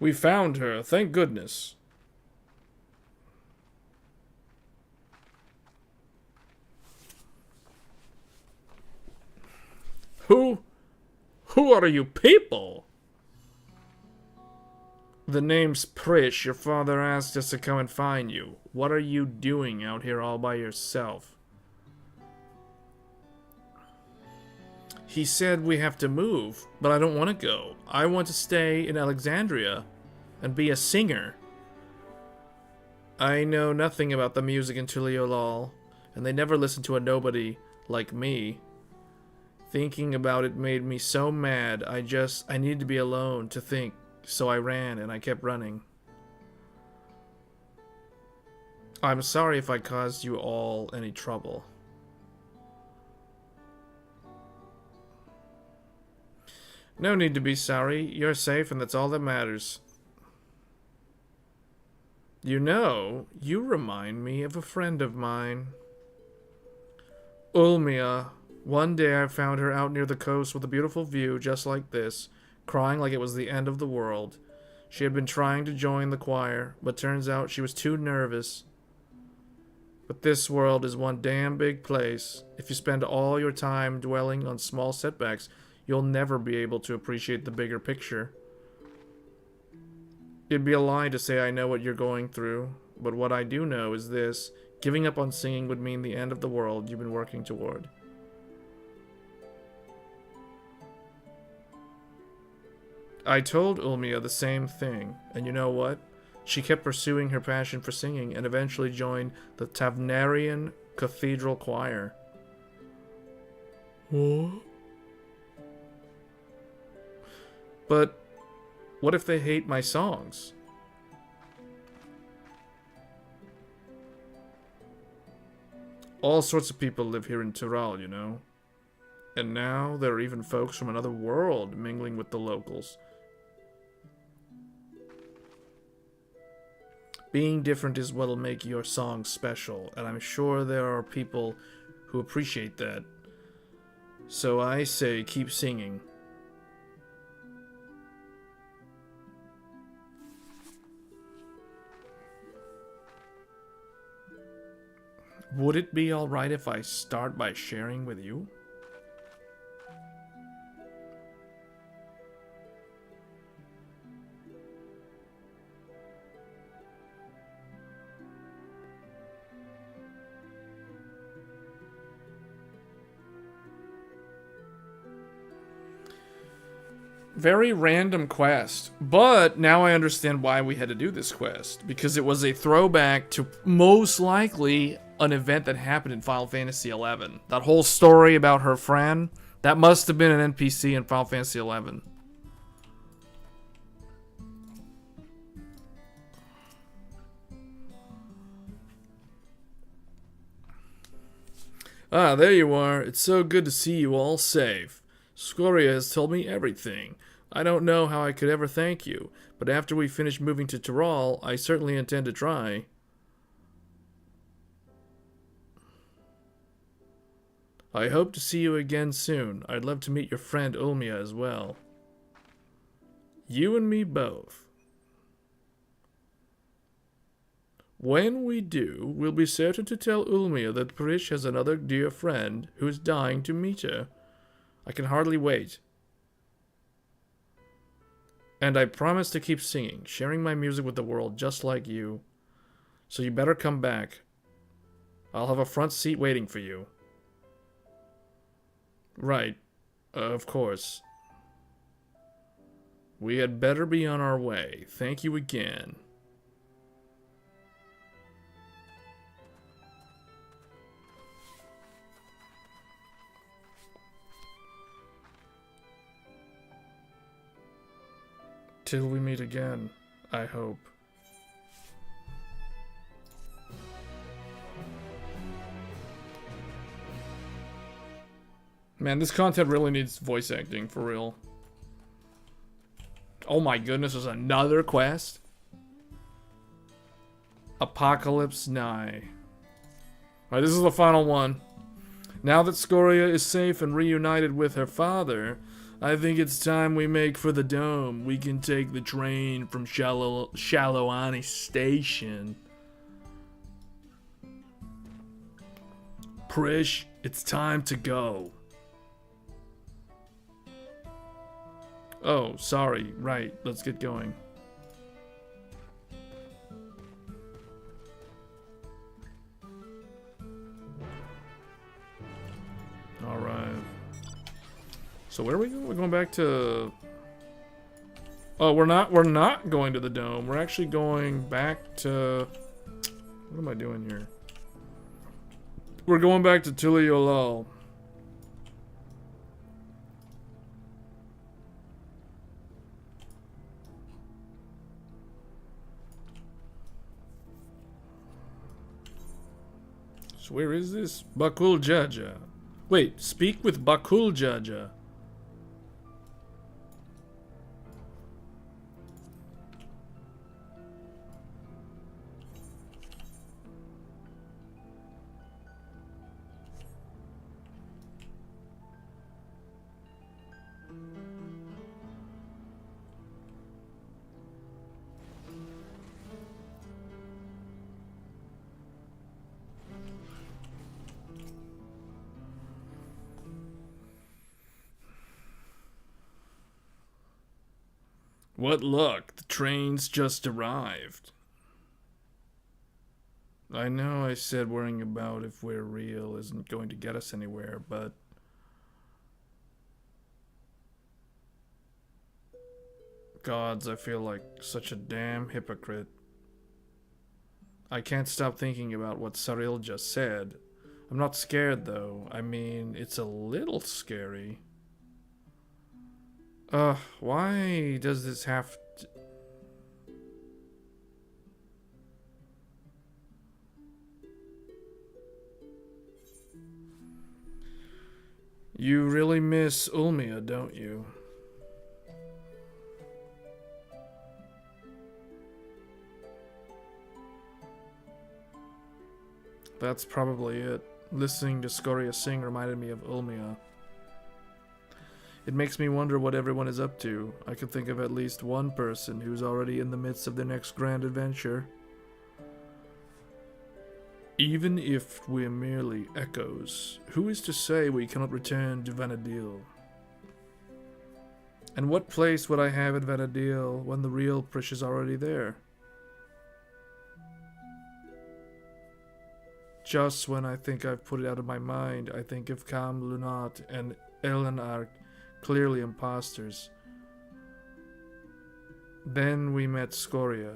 We found her, thank goodness. Who are you people? The name's Prish. Your father asked us to come and find you. What are you doing out here all by yourself? He said we have to move, but I don't want to go. I want to stay in Alexandria and be a singer. I know nothing about the music in Tuliolal, and they never listen to a nobody like me. Thinking about it made me so mad. I needed to be alone to think. So I ran, and I kept running. I'm sorry if I caused you all any trouble. No need to be sorry. You're safe, and that's all that matters. You know, you remind me of a friend of mine. Ulmia. One day I found her out near the coast with a beautiful view just like this, crying like it was the end of the world. She had been trying to join the choir, but turns out she was too nervous. But this world is one damn big place. If you spend all your time dwelling on small setbacks, you'll never be able to appreciate the bigger picture. It'd be a lie to say I know what you're going through, but what I do know is this. Giving up on singing would mean the end of the world you've been working toward. I told Ulmia the same thing, and you know what? She kept pursuing her passion for singing and eventually joined the Tavnarian Cathedral Choir. What? But what if they hate my songs? All sorts of people live here in Tyrol, you know. And now there are even folks from another world mingling with the locals. Being different is what'll make your song special, and I'm sure there are people who appreciate that. So I say keep singing. Would it be alright if I start by sharing with you? Very random quest, but now I understand why we had to do this quest, because it was a throwback to most likely an event that happened in Final Fantasy XI. That whole story about her friend, that must have been an NPC in Final Fantasy XI. Ah, there you are. It's so good to see you all safe. Scoria has told me everything. I don't know how I could ever thank you, but after we finish moving to Tyrol, I certainly intend to try. I hope to see you again soon. I'd love to meet your friend Ulmia as well. You and me both. When we do, we'll be certain to tell Ulmia that Prish has another dear friend who is dying to meet her. I can hardly wait. And I promise to keep singing, sharing my music with the world just like you. So you better come back. I'll have a front seat waiting for you. Right. Of course. We had better be on our way. Thank you again. Till we meet again, I hope. Man, this content really needs voice acting, for real. Oh my goodness, there's another quest? Apocalypse Nigh. Alright, this is the final one. Now that Scoria is safe and reunited with her father, I think it's time we make for the dome. We can take the train from Shalloani Station. Prish, it's time to go. Oh, sorry. Right, let's get going. Alright. So where are we going? We're going back to... Oh, we're not going to the dome. We're actually going back to... What am I doing here? We're going back to Tuliolal. So where is this? Bakul Jaja. Wait, speak with Bakul Jaja. What luck, the train's just arrived. I know I said worrying about if we're real isn't going to get us anywhere, but... Gods, I feel like such a damn hypocrite. I can't stop thinking about what Saril just said. I'm not scared though. I mean, it's a little scary. Why does this have to... You really miss Ulmia, don't you? That's probably it. Listening to Scoria sing reminded me of Ulmia. It makes me wonder what everyone is up to. I could think of at least one person who's already in the midst of their next grand adventure. Even if we're merely echoes, who is to say we cannot return to Vanadil? And what place would I have in Vanadil when the real Prish is already there? Just when I think I've put it out of my mind, I think of Kam Lunat and Elenar, clearly imposters. Then we met Scoria.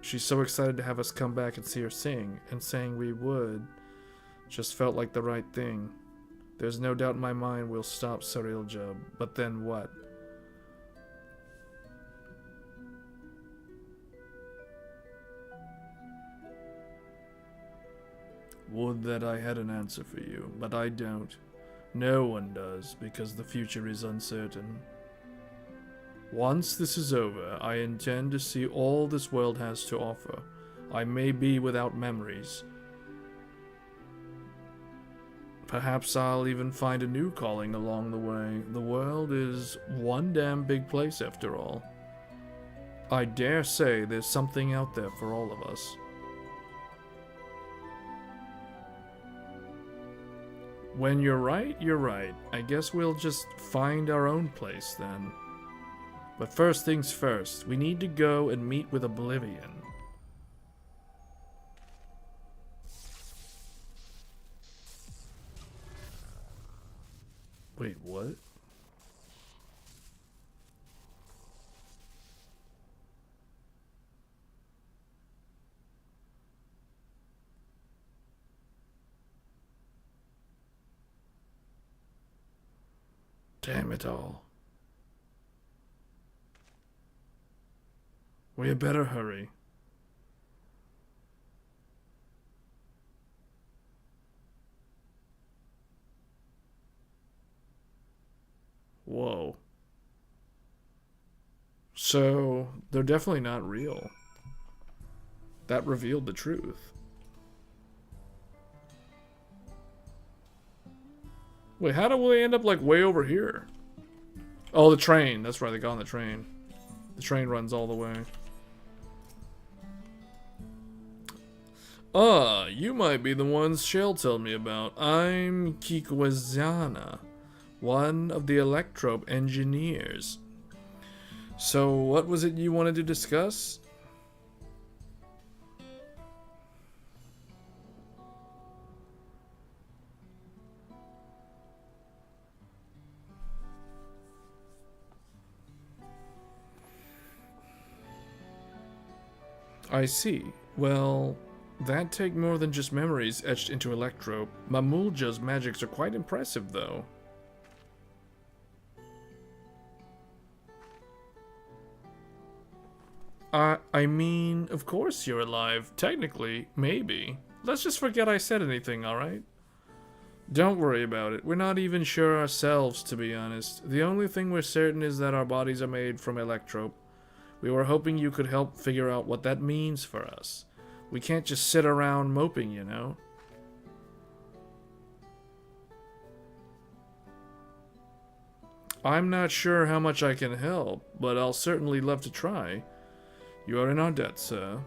She's so excited to have us come back and see her sing, and saying we would just felt like the right thing. There's no doubt in my mind we'll stop Sarilja, but then what? Would that I had an answer for you, but I don't. No one does, because the future is uncertain. Once this is over, I intend to see all this world has to offer. I may be without memories. Perhaps I'll even find a new calling along the way. The world is one damn big place after all. I dare say there's something out there for all of us. When you're right, you're right. I guess we'll just find our own place then. But first things first, we need to go and meet with Oblivion. Wait, what? Damn it all. We had better hurry. Whoa. So, they're definitely not real. That revealed the truth. Wait, how do we end up like way over here? Oh, the train. That's right, they got on the train. The train runs all the way. You might be the ones Shell told me about. I'm Kikwazana, one of the Electrope engineers. So, what was it you wanted to discuss? I see. Well, that'd take more than just memories etched into Electrope. Mamulja's magics are quite impressive, though. I mean, of course you're alive. Technically, maybe. Let's just forget I said anything, alright? Don't worry about it. We're not even sure ourselves, to be honest. The only thing we're certain is that our bodies are made from Electrope. We were hoping you could help figure out what that means for us. We can't just sit around moping, you know? I'm not sure how much I can help, but I'll certainly love to try. You are in our debt, sir.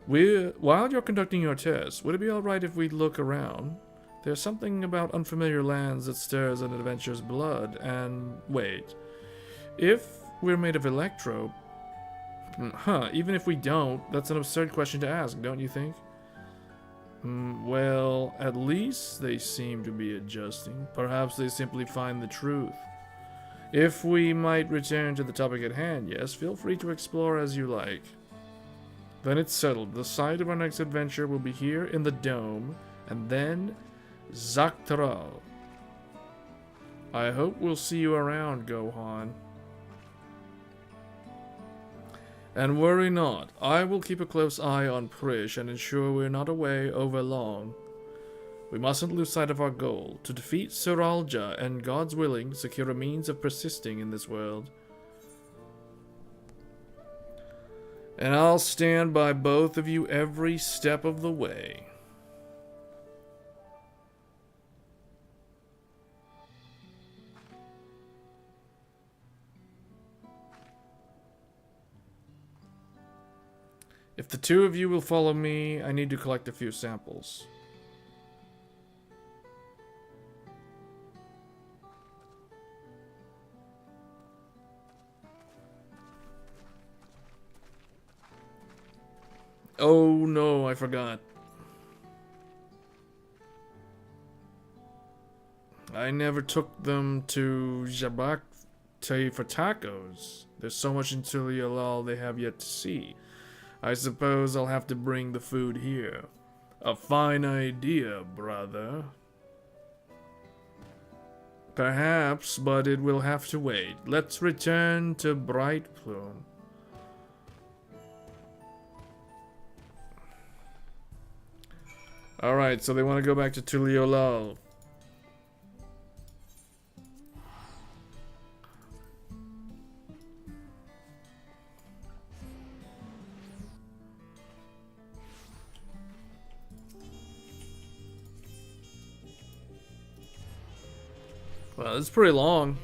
While you're conducting your test, would it be alright if we look around? There's something about unfamiliar lands that stirs an adventurer's blood, and wait. If we're made of Electrope... even if we don't, that's an absurd question to ask, don't you think? Well, at least they seem to be adjusting. Perhaps they simply find the truth. If we might return to the topic at hand, yes, feel free to explore as you like. Then it's settled. The site of our next adventure will be here in the dome, and then Zaktral. I hope we'll see you around, Gohan. And worry not, I will keep a close eye on Prish and ensure we're not away over long. We mustn't lose sight of our goal, to defeat Suralja and, God's willing, secure a means of persisting in this world. And I'll stand by both of you every step of the way. If the two of you will follow me, I need to collect a few samples. Oh no, I forgot. I never took them to Jabak for tacos. There's so much in Tulialal they have yet to see. I suppose I'll have to bring the food here. A fine idea, brother. Perhaps, but it will have to wait. Let's return to Bright Plume. Alright, so they want to go back to Tuliolal. Well, it's pretty long.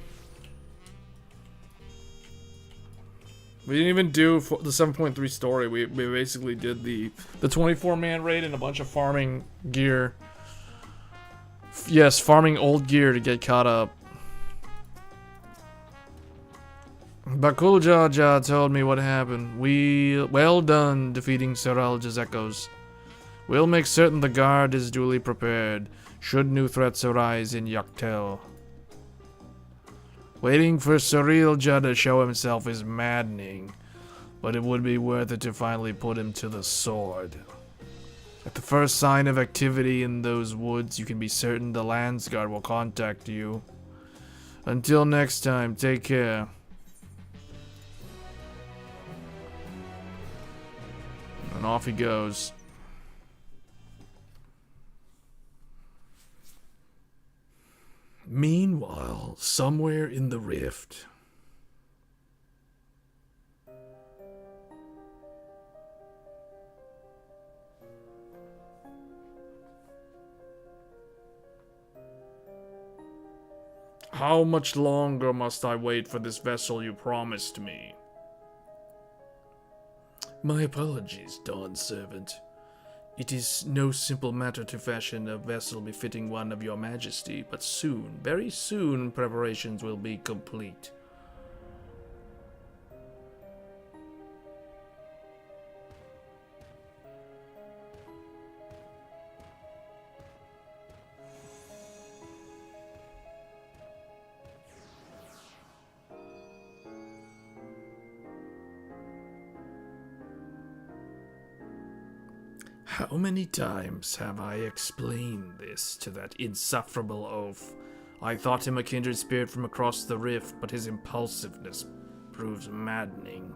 We didn't even do the 7.3 story. We basically did the 24-man raid and a bunch of farming gear. Yes, farming old gear to get caught up. Bakuljaja told me what happened. Well done defeating Suralja's echoes. We'll make certain the guard is duly prepared, should new threats arise in Yaktel. Waiting for Surrealja to show himself is maddening, but it would be worth it to finally put him to the sword. At the first sign of activity in those woods, you can be certain the Landsguard will contact you. Until next time, take care. And off he goes. Meanwhile, somewhere in the rift. How much longer must I wait for this vessel you promised me? My apologies, Dawn Servant. It is no simple matter to fashion a vessel befitting one of your majesty, but soon, very soon, preparations will be complete. How many times have I explained this to that insufferable oaf? I thought him a kindred spirit from across the rift, but his impulsiveness proves maddening.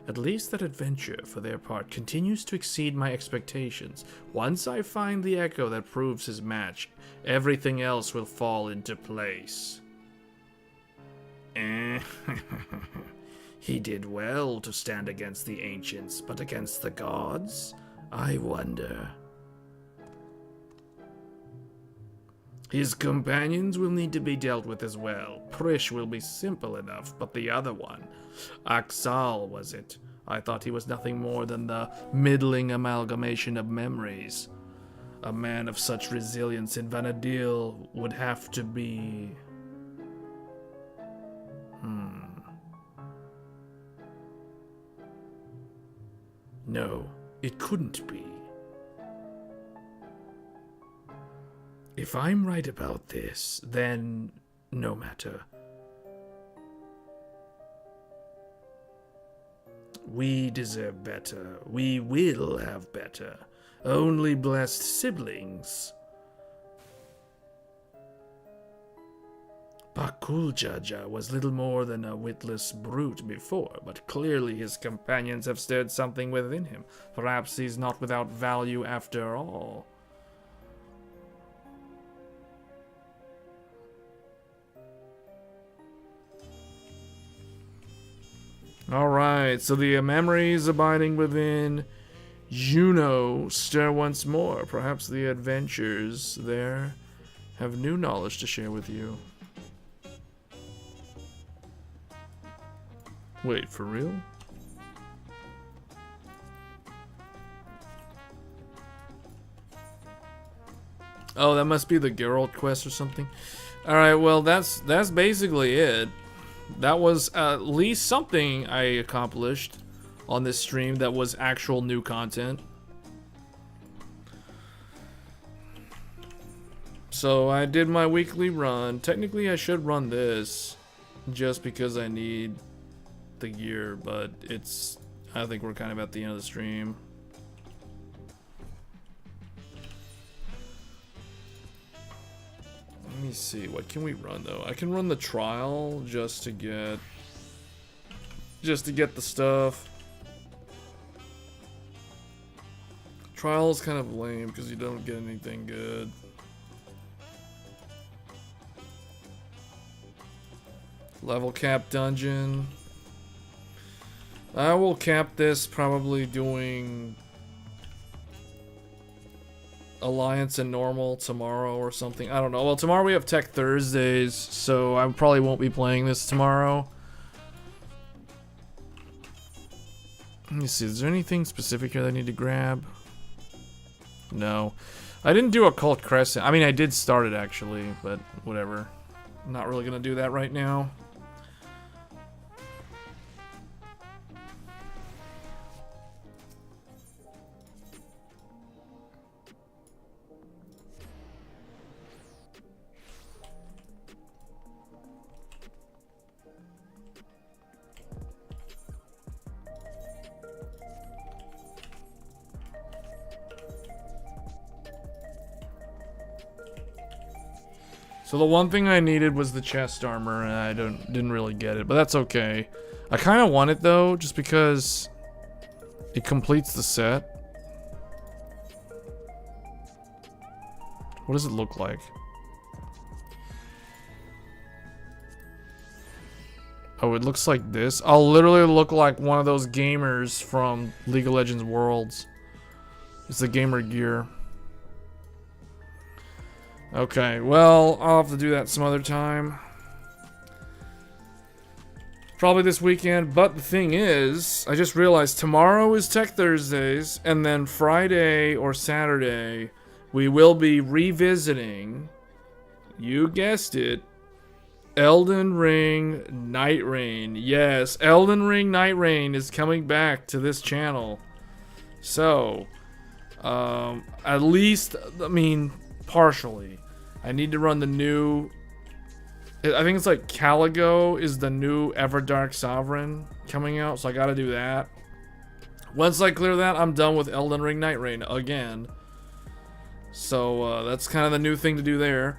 At least that adventure, for their part, continues to exceed my expectations. Once I find the echo that proves his match, everything else will fall into place. He did well to stand against the ancients, but against the gods? I wonder. His companions will need to be dealt with as well. Prish will be simple enough, but the other one, Axal was it? I thought he was nothing more than the middling amalgamation of memories. A man of such resilience in Vanadil would have to be... No, it couldn't be. If I'm right about this, then no matter. We deserve better. We will have better. Only blessed siblings. Pakuljaja was little more than a witless brute before, but clearly his companions have stirred something within him. Perhaps he's not without value after all. Alright, so the memories abiding within Juno stir once more. Perhaps the adventures there have new knowledge to share with you. Wait, for real? Oh, that must be the Geralt quest or something. Alright, well, that's basically it. That was at least something I accomplished on this stream that was actual new content. So I did my weekly run. Technically, I should run this just because I need the gear, but I think we're kind of at the end of the stream. Let me see, what can we run though? I can run the trial just to get the stuff. Trial is kind of lame because you don't get anything good. Level cap dungeon. I will cap this probably doing Alliance and normal tomorrow or something. I don't know. Well, tomorrow we have Tech Thursdays, so I probably won't be playing this tomorrow. Let me see. Is there anything specific here that I need to grab? No. I didn't do Occult Crescent. I mean, I did start it actually, but whatever. I'm not really going to do that right now. So the one thing I needed was the chest armor, and I didn't really get it, but that's okay. I kind of want it though, just because it completes the set. What does it look like? Oh, it looks like this. I'll literally look like one of those gamers from League of Legends Worlds. It's the gamer gear. Okay, well, I'll have to do that some other time. Probably this weekend, but the thing is, I just realized tomorrow is Tech Thursdays, and then Friday or Saturday, we will be revisiting, you guessed it, Elden Ring Night Rain. Yes, Elden Ring Night Rain is coming back to this channel. So, at least, I mean, partially. I need to run the new, I think it's like Caligo is the new Everdark Sovereign coming out, so I gotta do that. Once I clear that, I'm done with Elden Ring Night Rain again. So that's kind of the new thing to do there.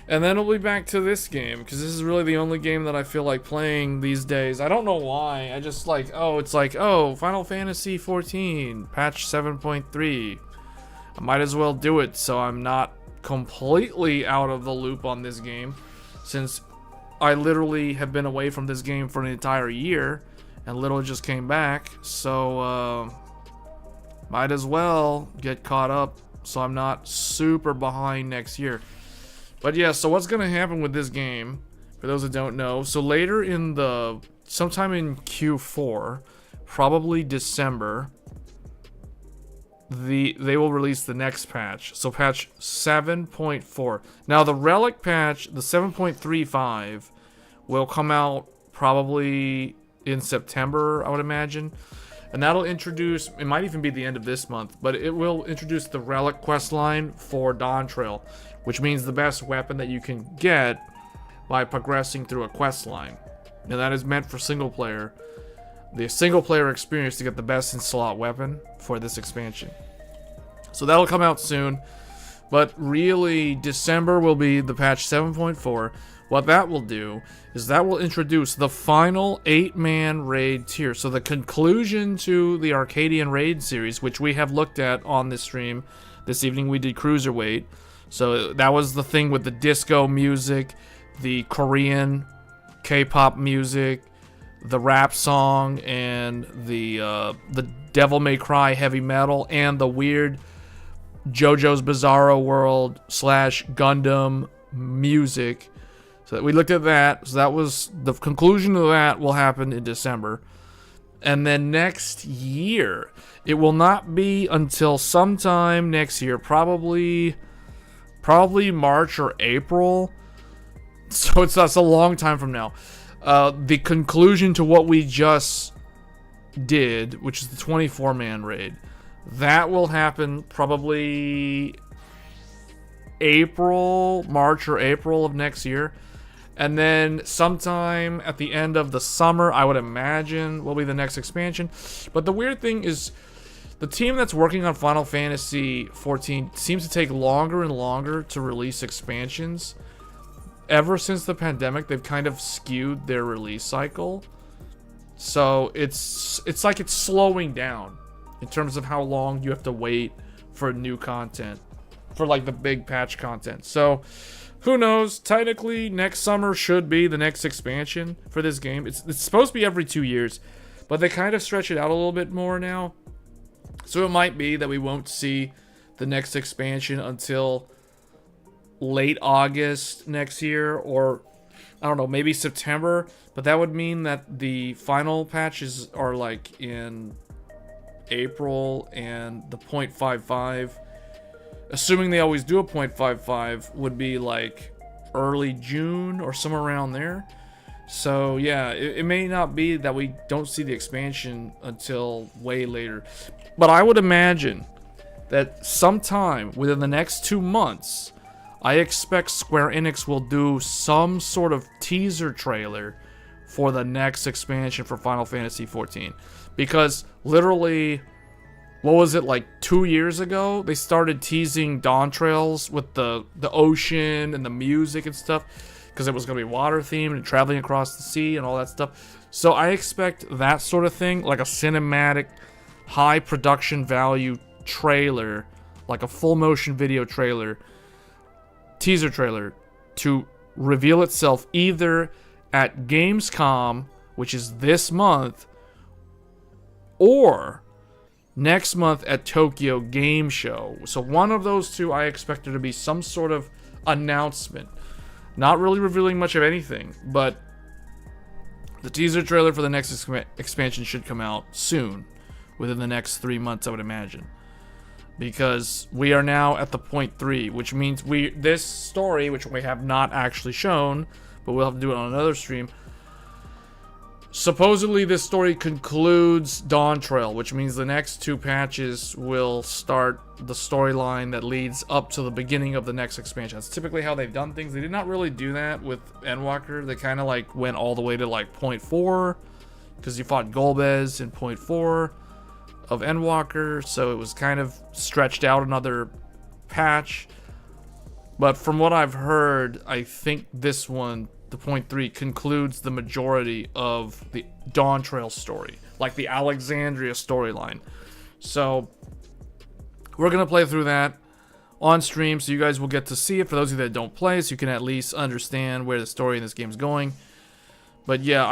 And then we'll be back to this game, because this is really the only game that I feel like playing these days. I don't know why, I just like, oh, it's like, oh, Final Fantasy XIV, patch 7.3. I might as well do it so I'm not completely out of the loop on this game, since I literally have been away from this game for an entire year and literally just came back. So might as well get caught up so I'm not super behind next year. But yeah, so what's gonna happen with this game, for those that don't know, so later in sometime in Q4, probably December, they will release the next patch. So patch 7.4. Now the relic patch, the 7.35, will come out probably in September, I would imagine. And that'll introduce, it might even be the end of this month, but it will introduce the relic questline for Dawntrail, which means the best weapon that you can get by progressing through a questline. Now that is meant for single player. The single player experience to get the best in slot weapon for this expansion. So that'll come out soon, but really December will be the patch 7.4. What that will do is that will introduce the final 8-man raid tier. So the conclusion to the Arcadian raid series, which we have looked at on this stream. This evening we did Cruiserweight. So that was the thing with the disco music, the Korean K-pop music, the rap song, and the Devil May Cry heavy metal, and the weird JoJo's Bizarro World / Gundam music. So we looked at that. So that was the conclusion of that will happen in December. And then next year, it will not be until sometime next year, probably March or April. So that's a long time from now. The conclusion to what we just did, which is the 24-man raid, that will happen probably March or April of next year. And then sometime at the end of the summer, I would imagine, will be the next expansion. But the weird thing is, the team that's working on Final Fantasy XIV seems to take longer and longer to release expansions. Ever since the pandemic, they've kind of skewed their release cycle. So it's like it's slowing down in terms of how long you have to wait for new content, for like the big patch content. So who knows? Technically, next summer should be the next expansion for this game. It's supposed to be every 2 years, but they kind of stretch it out a little bit more now. So it might be that we won't see the next expansion until late August next year, or I don't know, maybe September. But that would mean that the final patches are like in April, and the 0.55, assuming they always do a 0.55, would be like early June or somewhere around there. So yeah, it may not be that we don't see the expansion until way later. But I would imagine that sometime within the next 2 months, I expect Square Enix will do some sort of teaser trailer for the next expansion for Final Fantasy XIV. Because literally what was it, like 2 years ago? They started teasing Dawntrails with the ocean and the music and stuff, because it was going to be water themed and traveling across the sea and all that stuff. So I expect that sort of thing, like a cinematic, high production value trailer, like a full motion video trailer, teaser trailer, to reveal itself either at Gamescom, which is this month, or next month at Tokyo Game Show. So one of those two, I expect there to be some sort of announcement. Not really revealing much of anything, but the teaser trailer for the next expansion should come out soon, within the next 3 months, I would imagine. Because we are now at the point 3, which means this story, which we have not actually shown, but we'll have to do it on another stream. Supposedly this story concludes Dawntrail, which means the next 2 patches will start the storyline that leads up to the beginning of the next expansion. That's typically how they've done things. They did not really do that with Endwalker. They kind of like went all the way to like point 4, because you fought Golbez in point 4 of Endwalker, so it was kind of stretched out another patch. But from what I've heard, I think this one, the point 3, concludes the majority of the Dawntrail story, like the Alexandria storyline. So we're gonna play through that on stream, so you guys will get to see it. For those of you that don't play, so you can at least understand where the story in this game is going. But yeah,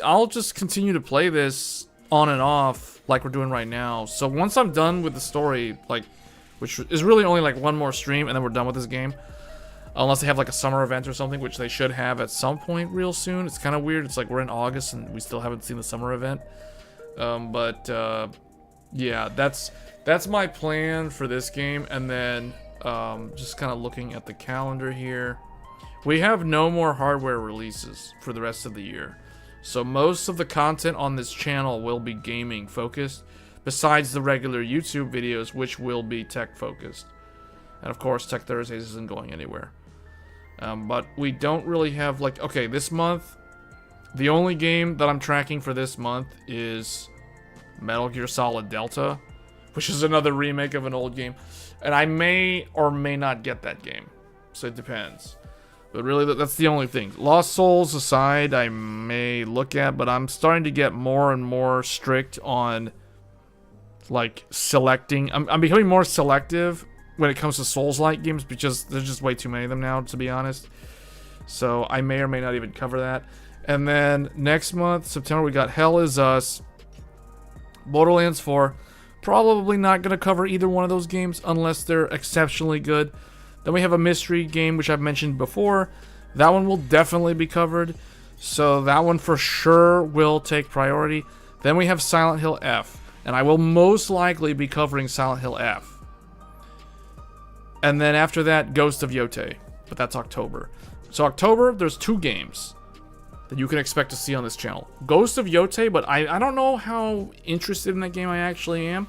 I'll just continue to play this on and off like we're doing right now. So once I'm done with the story, like, which is really only like one more stream, and then we're done with this game. Unless they have like a summer event or something, which they should have at some point real soon. It's kind of weird. It's like we're in August and we still haven't seen the summer event. Yeah, that's my plan for this game. And then just kind of looking at the calendar here, we have no more hardware releases for the rest of the year. So most of the content on this channel will be gaming focused, besides the regular YouTube videos, which will be tech focused. And of course, Tech Thursdays isn't going anywhere. But we don't really have, like, okay, this month, the only game that I'm tracking for this month is Metal Gear Solid Delta, which is another remake of an old game. And I may or may not get that game. So it depends. But really, that's the only thing. Lost Souls aside, I may look at, but I'm starting to get more and more strict on, like, selecting. I'm becoming more selective when it comes to Souls-like games, because there's just way too many of them now, to be honest. So I may or may not even cover that. And then next month, September, we got Hell Is Us, Borderlands 4. Probably not going to cover either one of those games unless they're exceptionally good. Then we have a mystery game, which I've mentioned before. That one will definitely be covered. So that one for sure will take priority. Then we have Silent Hill F. And I will most likely be covering Silent Hill F. And then after that, Ghost of Yotei. But that's October. So October, there's 2 games that you can expect to see on this channel. Ghost of Yotei, but I don't know how interested in that game I actually am.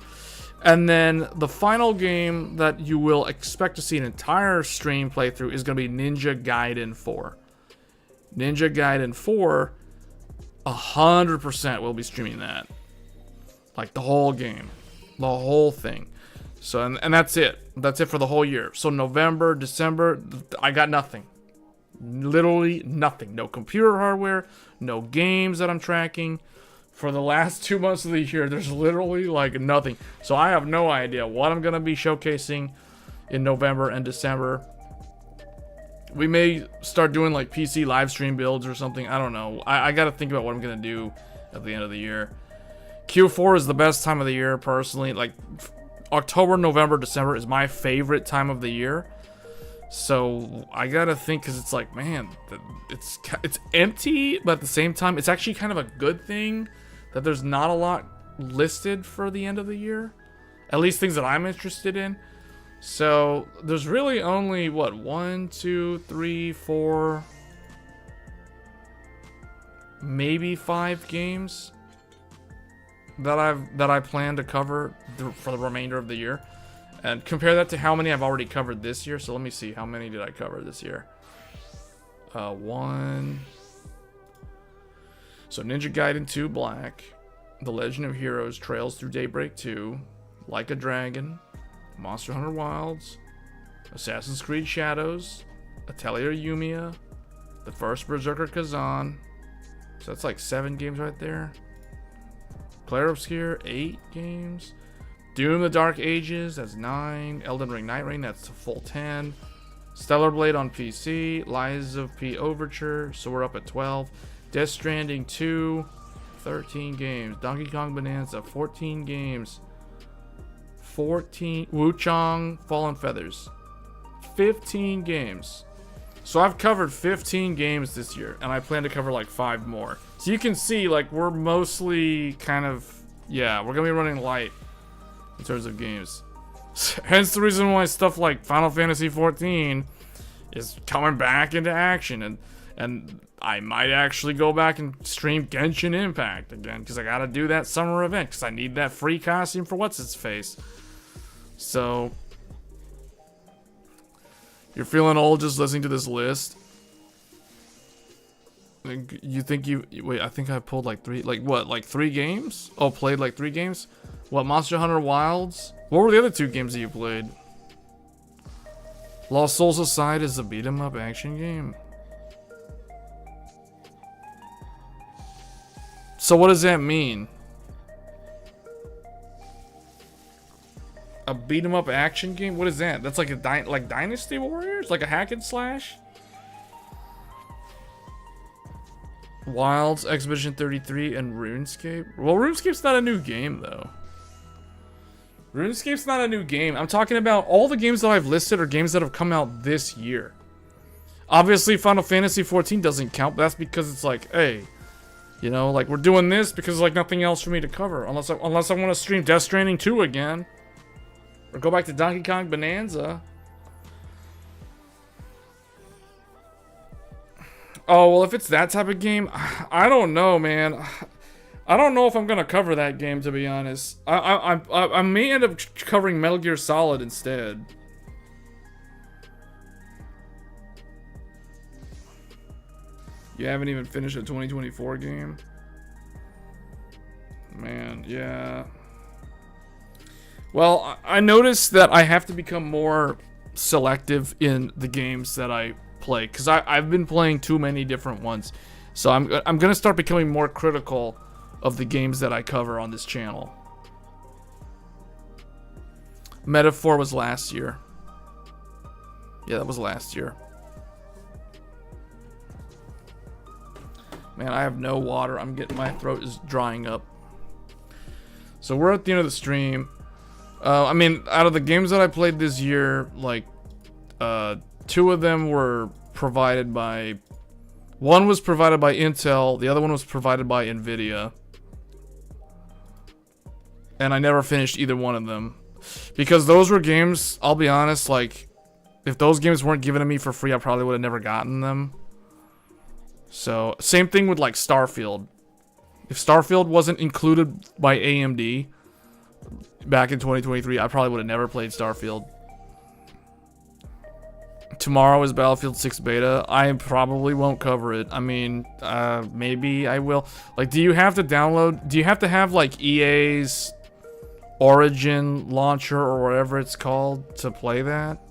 And then the final game that you will expect to see an entire stream playthrough is going to be Ninja Gaiden 4. Ninja Gaiden 4, 100% will be streaming that. Like the whole game. The whole thing. So, and that's it. That's it for the whole year. So November, December, I got nothing. Literally nothing. No computer hardware, no games that I'm tracking. For the last 2 months of the year, there's literally like nothing. So I have no idea what I'm going to be showcasing in November and December. We may start doing like PC live stream builds or something. I don't know. I got to think about what I'm going to do at the end of the year. Q4 is the best time of the year, personally. Like, October, November, December is my favorite time of the year. So I gotta think, because it's like, man, it's empty, but at the same time, it's actually kind of a good thing that there's not a lot listed for the end of the year. At least things that I'm interested in. So there's really only, what, 1, 2, 3, 4, maybe 5 games that I plan to cover for the remainder of the year, and compare that to how many I've already covered this year. So let me see, how many did I cover this year? 1. So Ninja Gaiden 2 Black, The Legend of Heroes Trails Through Daybreak 2, Like a Dragon, Monster Hunter Wilds, Assassin's Creed Shadows, Atelier Yumiya, the first Berserker Kazan. So that's like 7 games right there. Clair Obscure, 8 games. Doom the Dark Ages, that's 9. Elden Ring Night Rain, that's a full 10. Stellar Blade on PC. Lies of P Overture, so we're up at 12. Death Stranding 2, 13 games. Donkey Kong Bonanza, 14 games. 14. Wuchang Fallen Feathers, 15 games. So I've covered 15 games this year, and I plan to cover like 5 more. So you can see, like, we're mostly kind of, yeah, we're gonna be running light in terms of games. Hence the reason why stuff like Final Fantasy XIV is coming back into action, and I might actually go back and stream Genshin Impact again, because I gotta do that summer event, because I need that free costume for what's-its-face. So, you're feeling old just listening to this list? You think you... Wait, I think I pulled like 3... Like what? Like 3 games? Oh, played like 3 games? What, Monster Hunter Wilds? What were the other 2 games that you played? Lost Souls Aside is a beat-em-up action game. So what does that mean? A beat-em-up action game? What is that? That's like a like Dynasty Warriors? Like a hack and slash? Wilds, Expedition 33, and RuneScape? Well, RuneScape's not a new game, though. RuneScape's not a new game. I'm talking about all the games that I've listed are games that have come out this year. Obviously, Final Fantasy XIV doesn't count, but that's because it's like, hey, you know, like, we're doing this because there's like nothing else for me to cover. Unless I want to stream Death Stranding 2 again. Or go back to Donkey Kong Bonanza. Oh, well, if it's that type of game, I don't know, man. I don't know if I'm gonna cover that game, to be honest. I may end up covering Metal Gear Solid instead. You haven't even finished a 2024 game? Man, yeah. Well, I noticed that I have to become more selective in the games that I play, because I've been playing too many different ones. So I'm gonna start becoming more critical of the games that I cover on this channel. Metaphor was last year. Yeah, that was last year. Man, I have no water. My throat is drying up. So we're at the end of the stream. I mean, out of the games that I played this year, like, 2 of them were provided by... One was provided by Intel, the other one was provided by Nvidia. And I never finished either one of them. Because those were games, I'll be honest, like, if those games weren't given to me for free, I probably would have never gotten them. So, same thing with, like, Starfield. If Starfield wasn't included by AMD back in 2023, I probably would have never played Starfield. Tomorrow is Battlefield 6 beta. I probably won't cover it. I mean, maybe I will. Like, do you have to download... Do you have to have, like, EA's Origin launcher or whatever it's called to play that?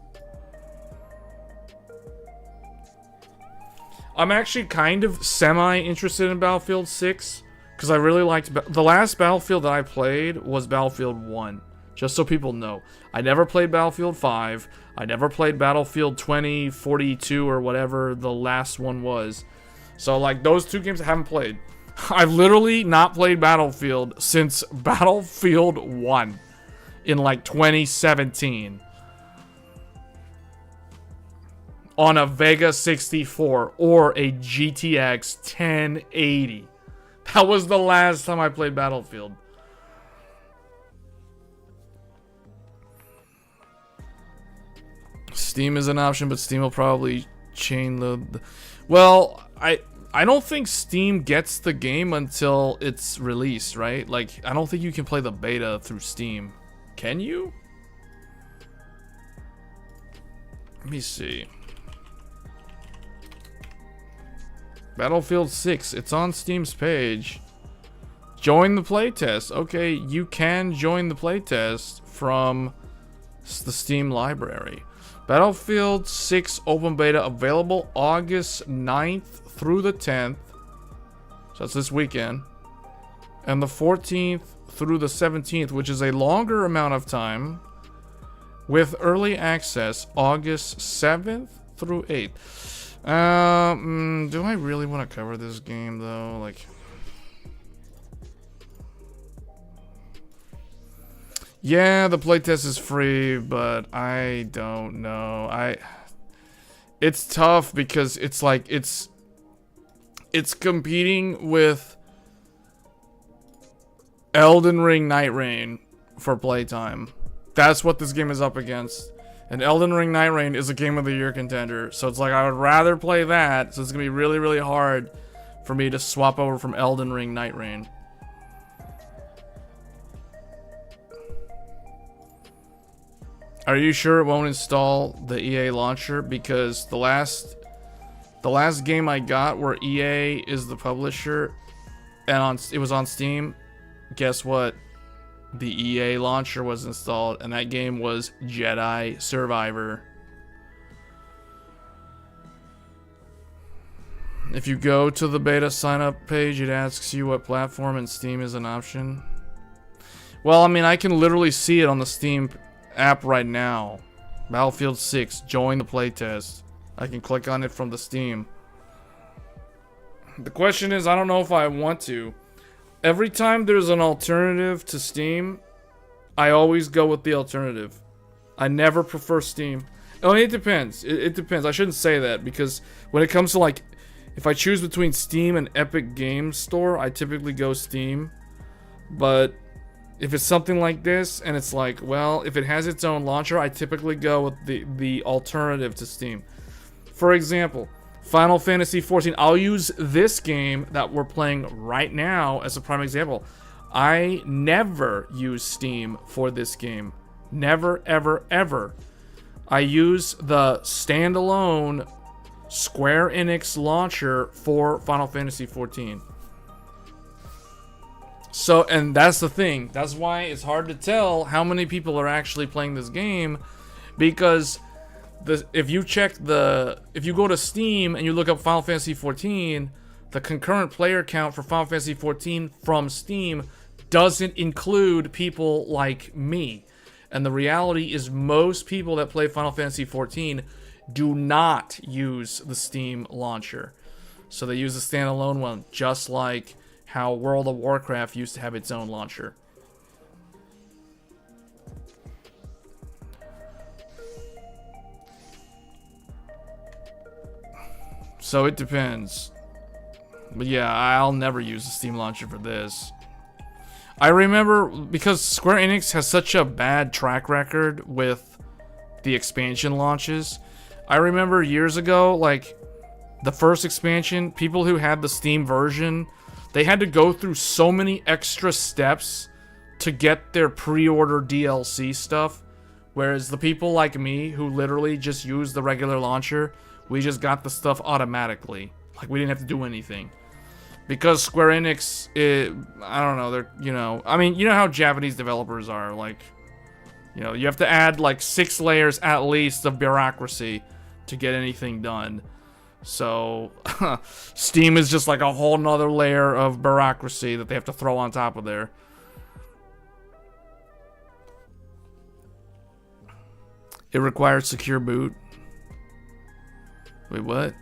I'm actually kind of semi-interested in Battlefield 6. Because I really liked... The last Battlefield that I played was Battlefield 1. Just so people know. I never played Battlefield 5. I never played Battlefield 2042 or whatever the last one was. So, like, those 2 games I haven't played. I've literally not played Battlefield since Battlefield 1 in, like, 2017. On a Vega 64 or a GTX 1080. That was the last time I played Battlefield. Steam is an option, but Steam will probably chain load. Well, I don't think Steam gets the game until it's released, right? Like, I don't think you can play the beta through Steam. Can you? Let me see. Battlefield 6, it's on Steam's page. Join the playtest. Okay, you can join the playtest from the Steam library. Battlefield 6 open beta available August 9th through the 10th. So that's this weekend. And the 14th through the 17th, which is a longer amount of time, with early access August 7th through 8th. Do I really want to cover this game though? Like, yeah, the playtest is free, but I don't know. It's tough because it's like it's competing with Elden Ring Night Rain for playtime. That's what this game is up against. And Elden Ring Night Rain is a Game of the Year contender. So it's like I would rather play that. So it's going to be really, really hard for me to swap over from Elden Ring Night Rain. Are you sure it won't install the EA launcher? Because the last game I got where EA is the publisher and it was on Steam, guess what? The EA launcher was installed, and that game was Jedi Survivor. If you go to the beta sign-up page, it asks you what platform, and Steam is an option. Well, I mean, I can literally see it on the Steam app right now. Battlefield 6, join the playtest. I can click on it from the Steam. The question is, I don't know if I want to. Every time there's an alternative to Steam, I always go with the alternative. I never prefer Steam. Oh, it depends. It depends. I shouldn't say that because when it comes to like, if I choose between Steam and Epic Games Store, I typically go Steam. But if it's something like this and it's like, well, if it has its own launcher, I typically go with the alternative to Steam. For example, Final Fantasy XIV. I'll use this game that we're playing right now as a prime example. I never use Steam for this game. Never, ever, ever. I use the standalone Square Enix launcher for Final Fantasy XIV. So, and that's the thing. That's why it's hard to tell how many people are actually playing this game, because if you go to Steam and you look up Final Fantasy XIV, the concurrent player count for Final Fantasy XIV from Steam doesn't include people like me. And the reality is most people that play Final Fantasy XIV do not use the Steam launcher. So they use the standalone one, just like how World of Warcraft used to have its own launcher. So it depends. But yeah, I'll never use the Steam launcher for this. I remember, because Square Enix has such a bad track record with the expansion launches. I remember years ago, like, the first expansion, people who had the Steam version, they had to go through so many extra steps to get their pre-order DLC stuff. Whereas the people like me, who literally just use the regular launcher, we just got the stuff automatically. Like, we didn't have to do anything. Because Square Enix, I don't know, they're, you know, I mean, you know how Japanese developers are, like, you know, you have to add like 6 layers at least of bureaucracy to get anything done. So, Steam is just like a whole nother layer of bureaucracy that they have to throw on top of there. It requires secure boot. Wait, what?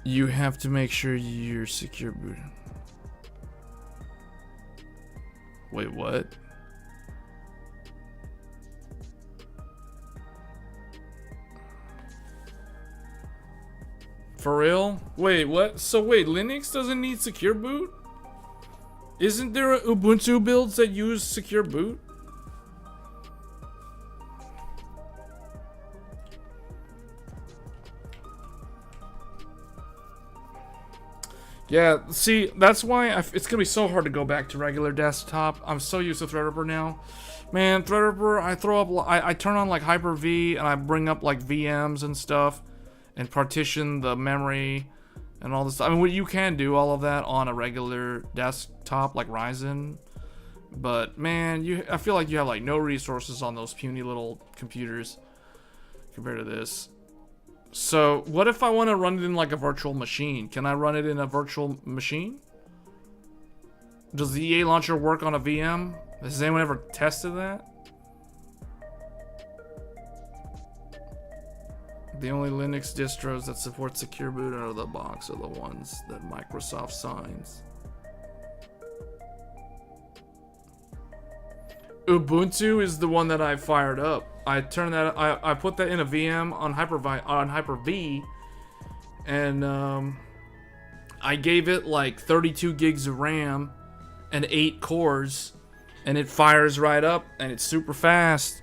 You have to make sure you're secure booted. Wait, what? For real? Wait, what? So wait, Linux doesn't need secure boot? Isn't there Ubuntu builds that use secure boot? Yeah, see, that's why it's gonna be so hard to go back to regular desktop. I'm so used to Threadripper now. Man, Threadripper, I turn on like Hyper-V and I bring up like VMs and stuff and partition the memory and all this. I mean, you can do all of that on a regular desktop like Ryzen, but man, I feel like you have like no resources on those puny little computers compared to this. So what if I want to run it in like a virtual machine? Can I run it in a virtual machine? Does the EA launcher work on a VM? Has anyone ever tested that? The only Linux distros that support secure boot out of the box are the ones that Microsoft signs. Ubuntu is the one that I fired up. I turned that. I put that in a VM on Hyper-V, and I gave it like 32 gigs of RAM and 8 cores, and it fires right up, and it's super fast.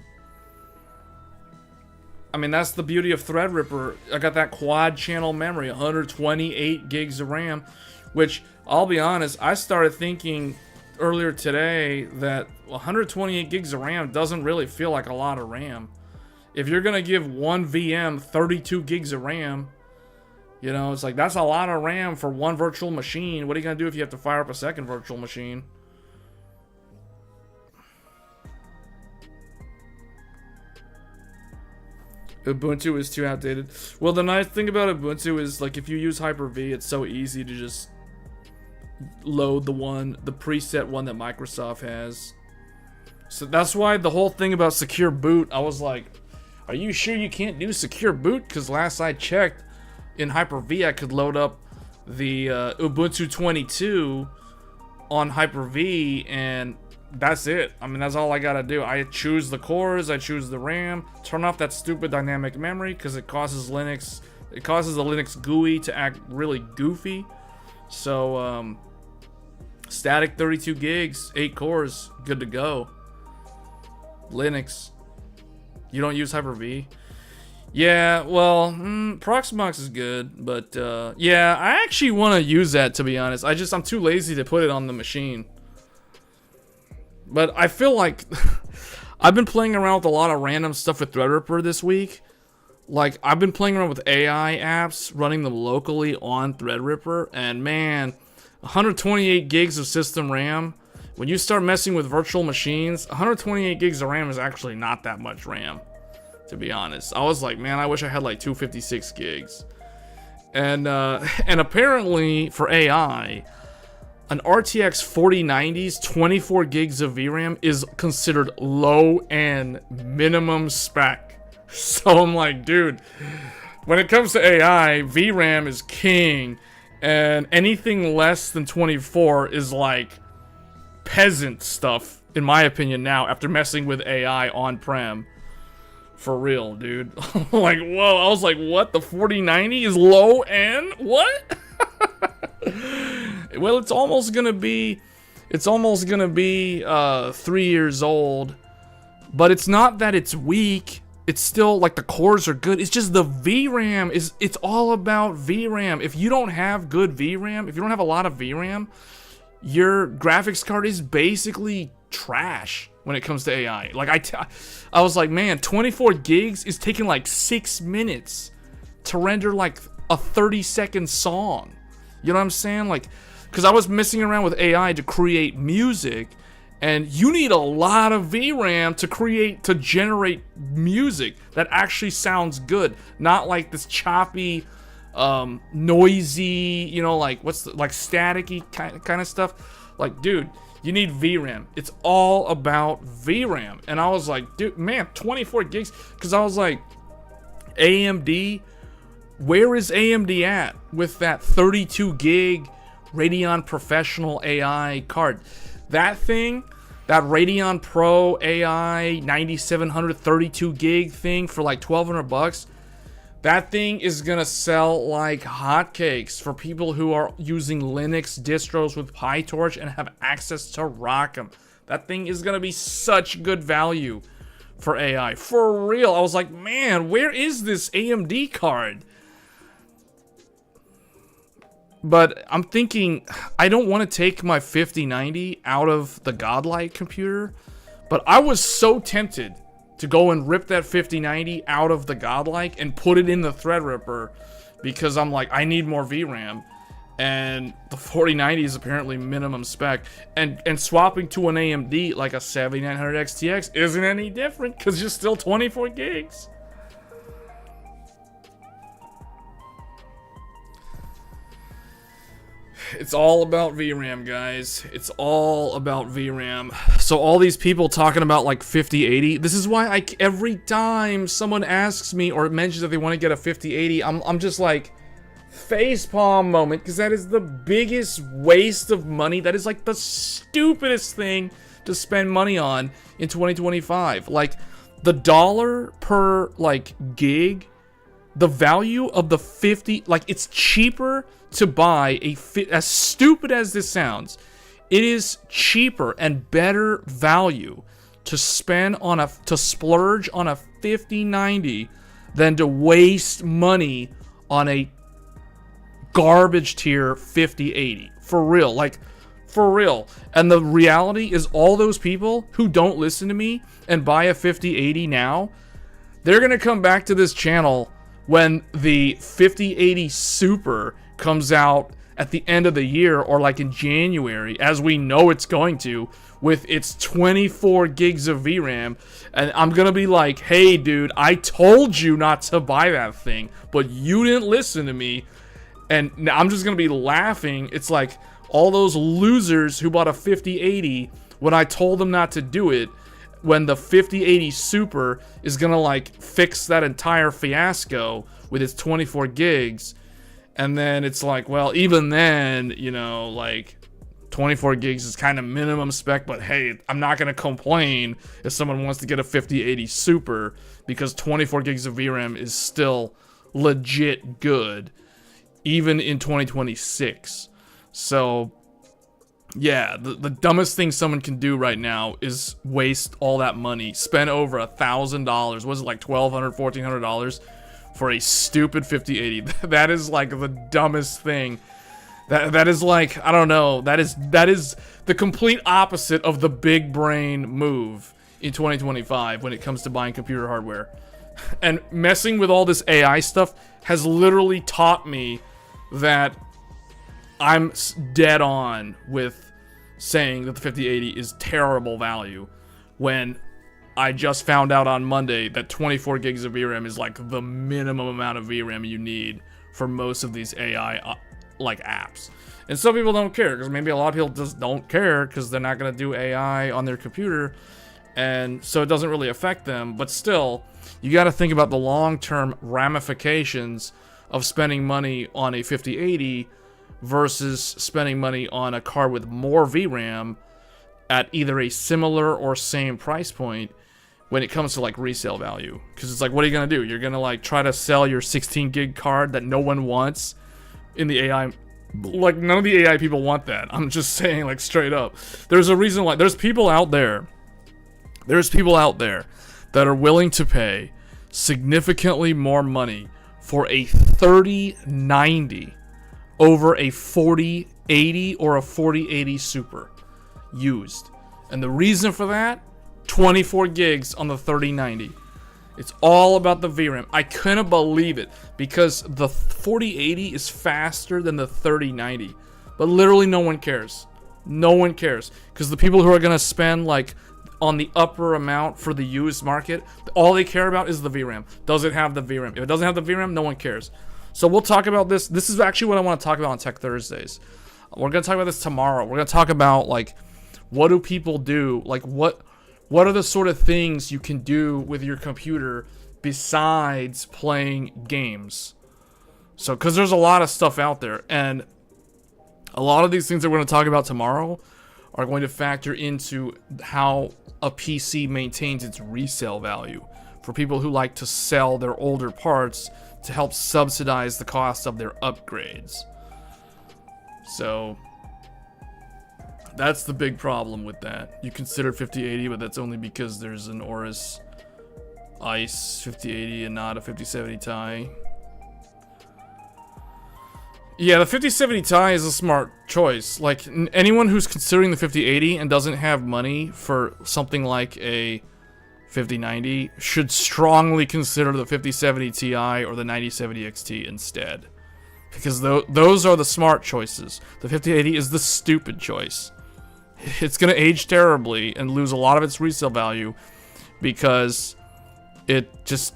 I mean, that's the beauty of Threadripper. I got that quad channel memory, 128 gigs of RAM, which, I'll be honest, I started thinking earlier today that 128 gigs of RAM doesn't really feel like a lot of RAM. If you're going to give one VM 32 gigs of RAM, you know, it's like, that's a lot of RAM for one virtual machine. What are you going to do if you have to fire up a second virtual machine? Ubuntu is too outdated. Well, the nice thing about Ubuntu is, like, if you use Hyper-V, it's so easy to just load the preset one that Microsoft has. So that's why the whole thing about secure boot, I was like, are you sure you can't do secure boot? Because last I checked, in Hyper-V, I could load up the Ubuntu 22 on Hyper-V, and that's it. I mean, that's all I gotta do. I choose the cores, I choose the RAM, turn off that stupid dynamic memory because it causes the Linux GUI to act really goofy. So, static 32 gigs, 8 cores, good to go. Linux. You don't use Hyper-V? Yeah, well, Proxmox is good, but yeah, I actually want to use that, to be honest. I'm too lazy to put it on the machine. But I feel like I've been playing around with a lot of random stuff with Threadripper this week. Like, I've been playing around with AI apps, running them locally on Threadripper, and man, 128 gigs of system RAM. When you start messing with virtual machines, 128 gigs of RAM is actually not that much RAM, to be honest. I was like, man, I wish I had like 256 gigs. And apparently for AI, an RTX 4090's 24 gigs of VRAM is considered low-end minimum spec. So I'm like, dude, when it comes to AI, VRAM is king, and anything less than 24 is like peasant stuff, in my opinion now, after messing with AI on-prem. For real, dude. Like, whoa, I was like, what? The 4090 is low-end? What? Well, it's almost gonna be 3 years old, but it's not that it's weak. It's still like the cores are good. It's just the VRAM it's all about VRAM. If you don't have good VRAM, if you don't have a lot of VRAM, your graphics card is basically trash when it comes to AI. Like I was like, man, 24 gigs is taking like 6 minutes to render like a 30-second song. You know what I'm saying? Like, because I was messing around with AI to create music, and you need a lot of VRAM to generate music that actually sounds good, not like this choppy, noisy, you know, like staticky kind of stuff. Like, dude, you need VRAM. It's all about VRAM. And I was like, dude, man, 24 gigs, because I was like, AMD. Where is AMD at with that 32 gig Radeon Professional AI card? That thing, that Radeon Pro AI 9700 32 gig thing for like $1,200, that thing is gonna sell like hotcakes for people who are using Linux distros with PyTorch and have access to ROCm. That thing is gonna be such good value for AI. For real, I was like, man, where is this AMD card? But I'm thinking, I don't want to take my 5090 out of the Godlike computer, but I was so tempted to go and rip that 5090 out of the Godlike and put it in the Threadripper, because I'm like, I need more VRAM. And the 4090 is apparently minimum spec. And swapping to an AMD like a 7900 XTX isn't any different because you're still 24 gigs. It's all about VRAM, guys. It's all about VRAM. So all these people talking about like 5080, this is why every time someone asks me or mentions that they want to get a 5080, I'm just like, facepalm moment, because that is the biggest waste of money. That is like the stupidest thing to spend money on in 2025. Like the dollar per like gig, the value of the 50, like it's cheaper to buy as stupid as this sounds, it is cheaper and better value to spend on to splurge on a 5090 than to waste money on a garbage tier 5080. For real, like for real. And the reality is all those people who don't listen to me and buy a 5080 now, they're gonna come back to this channel when the 5080 Super comes out at the end of the year, or like in January, as we know it's going to, with its 24 gigs of VRAM, and I'm gonna be like, hey dude, I told you not to buy that thing, but you didn't listen to me. And I'm just gonna be laughing. It's like all those losers who bought a 5080 when I told them not to do it, when the 5080 Super is gonna like fix that entire fiasco with its 24 gigs. And then it's like, well, even then, you know, like 24 gigs is kind of minimum spec, but hey, I'm not gonna complain if someone wants to get a 5080 Super, because 24 gigs of VRAM is still legit good, even in 2026. So yeah, the dumbest thing someone can do right now is waste all that money, spend over $1,000, was it like $1,200, $1,400 for a stupid 5080. That is like the dumbest thing. That is like, I don't know, that is the complete opposite of the big brain move in 2025 when it comes to buying computer hardware. And messing with all this AI stuff has literally taught me that I'm dead on with saying that the 5080 is terrible value, when I just found out on Monday that 24 gigs of VRAM is like the minimum amount of VRAM you need for most of these AI like apps. And some people don't care, because maybe a lot of people just don't care because they're not going to do AI on their computer, and so it doesn't really affect them. But still, you got to think about the long-term ramifications of spending money on a 5080 versus spending money on a card with more VRAM at either a similar or same price point when it comes to like resale value. Because it's like, what are you gonna do? You're gonna like try to sell your 16 gig card that no one wants in the AI. Like, none of the AI people want that. I'm just saying, like, straight up. There's a reason why. There's people out there that are willing to pay significantly more money for a 3090 over a 4080 or a 4080 Super used. And the reason for that, 24 gigs on the 3090. It's all about the VRAM. I couldn't believe it, because the 4080 is faster than the 3090. But literally no one cares. No one cares. Because the people who are going to spend like on the upper amount for the used market, all they care about is the VRAM. Does it have the VRAM? If it doesn't have the VRAM, no one cares. So we'll talk about this. This is actually what I want to talk about on Tech Thursdays. We're going to talk about this tomorrow. We're going to talk about like, what do people do? Like, what are the sort of things you can do with your computer besides playing games? So, because there's a lot of stuff out there, and a lot of these things that we're going to talk about tomorrow are going to factor into how a PC maintains its resale value for people who like to sell their older parts to help subsidize the cost of their upgrades. So that's the big problem with that. You consider 5080, but that's only because there's an Aorus Ice 5080 and not a 5070 Ti. Yeah, the 5070 Ti is a smart choice. Like, anyone who's considering the 5080 and doesn't have money for something like a 5090 should strongly consider the 5070 Ti or the 9070 XT instead. because those are the smart choices. The 5080 is the stupid choice. It's going to age terribly and lose a lot of its resale value because it just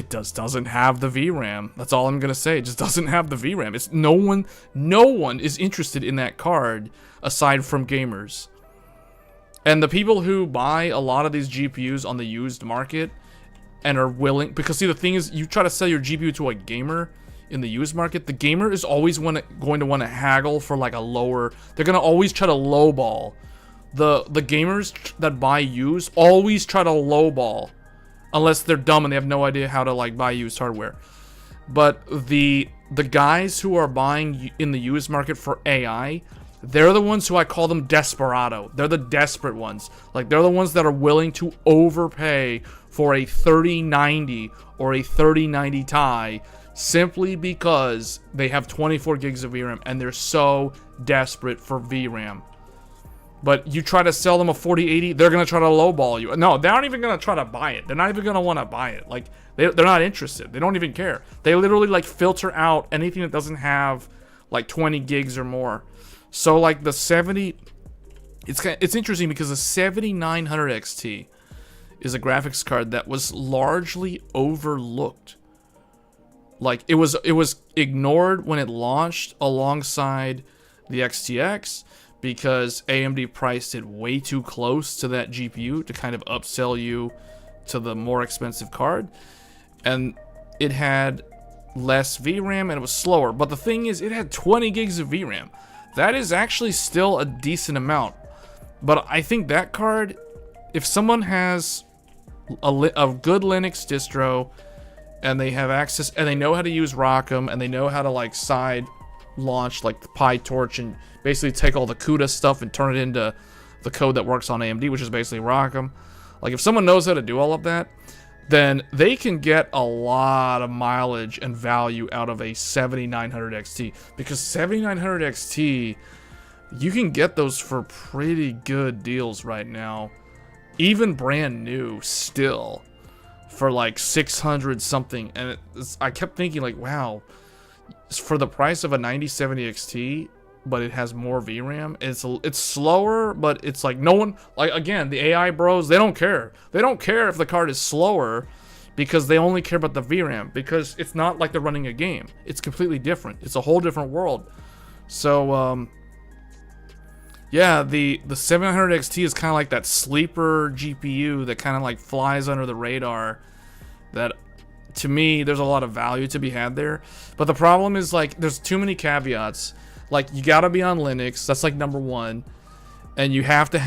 doesn't have the VRAM. That's all I'm going to say. It just doesn't have the VRAM. It's no one is interested in that card aside from gamers. And the people who buy a lot of these GPUs on the used market and are willing, because see, the thing is, you try to sell your GPU to a gamer in the used market, the gamer is always going to want to haggle for like a lower, they're going to always try to lowball. The gamers that buy used always try to lowball, unless they're dumb and they have no idea how to like buy used hardware. But the guys who are buying in the used market for AI, they're the ones who I call them desperado. They're the desperate ones. Like, they're the ones that are willing to overpay for a 3090 or a 3090 Ti simply because they have 24 gigs of VRAM and they're so desperate for VRAM. But you try to sell them a 4080, they're going to try to lowball you. No, they aren't even going to try to buy it. They're not even going to want to buy it. Like, they're not interested. They don't even care. They literally, like, filter out anything that doesn't have, like, 20 gigs or more. So, like, the 70... It's interesting because the 7900 XT is a graphics card that was largely overlooked. Like, it was ignored when it launched alongside the XTX, because AMD priced it way too close to that GPU to kind of upsell you to the more expensive card. And it had less VRAM and it was slower. But the thing is, it had 20 gigs of VRAM. That is actually still a decent amount. But I think that card, if someone has a good Linux distro and they have access and they know how to use ROCm and they know how to like side launch like the PyTorch and basically take all the CUDA stuff and turn it into the code that works on AMD, which is basically ROCm. Like, if someone knows how to do all of that, then they can get a lot of mileage and value out of a 7900 XT. Because 7900 XT, you can get those for pretty good deals right now. Even brand new still for like 600 something. And I kept thinking like, wow, for the price of a 9070 XT, but it has more VRAM. It's slower, but it's like no one, like, again, the AI bros, they don't care. They don't care if the card is slower because they only care about the VRAM, because it's not like they're running a game. It's completely different. It's a whole different world. So yeah, the 700 XT is kind of like that sleeper GPU that kind of like flies under the radar. That, to me, there's a lot of value to be had there. But the problem is, like, there's too many caveats. Like, you gotta be on Linux, that's like number one. And you have to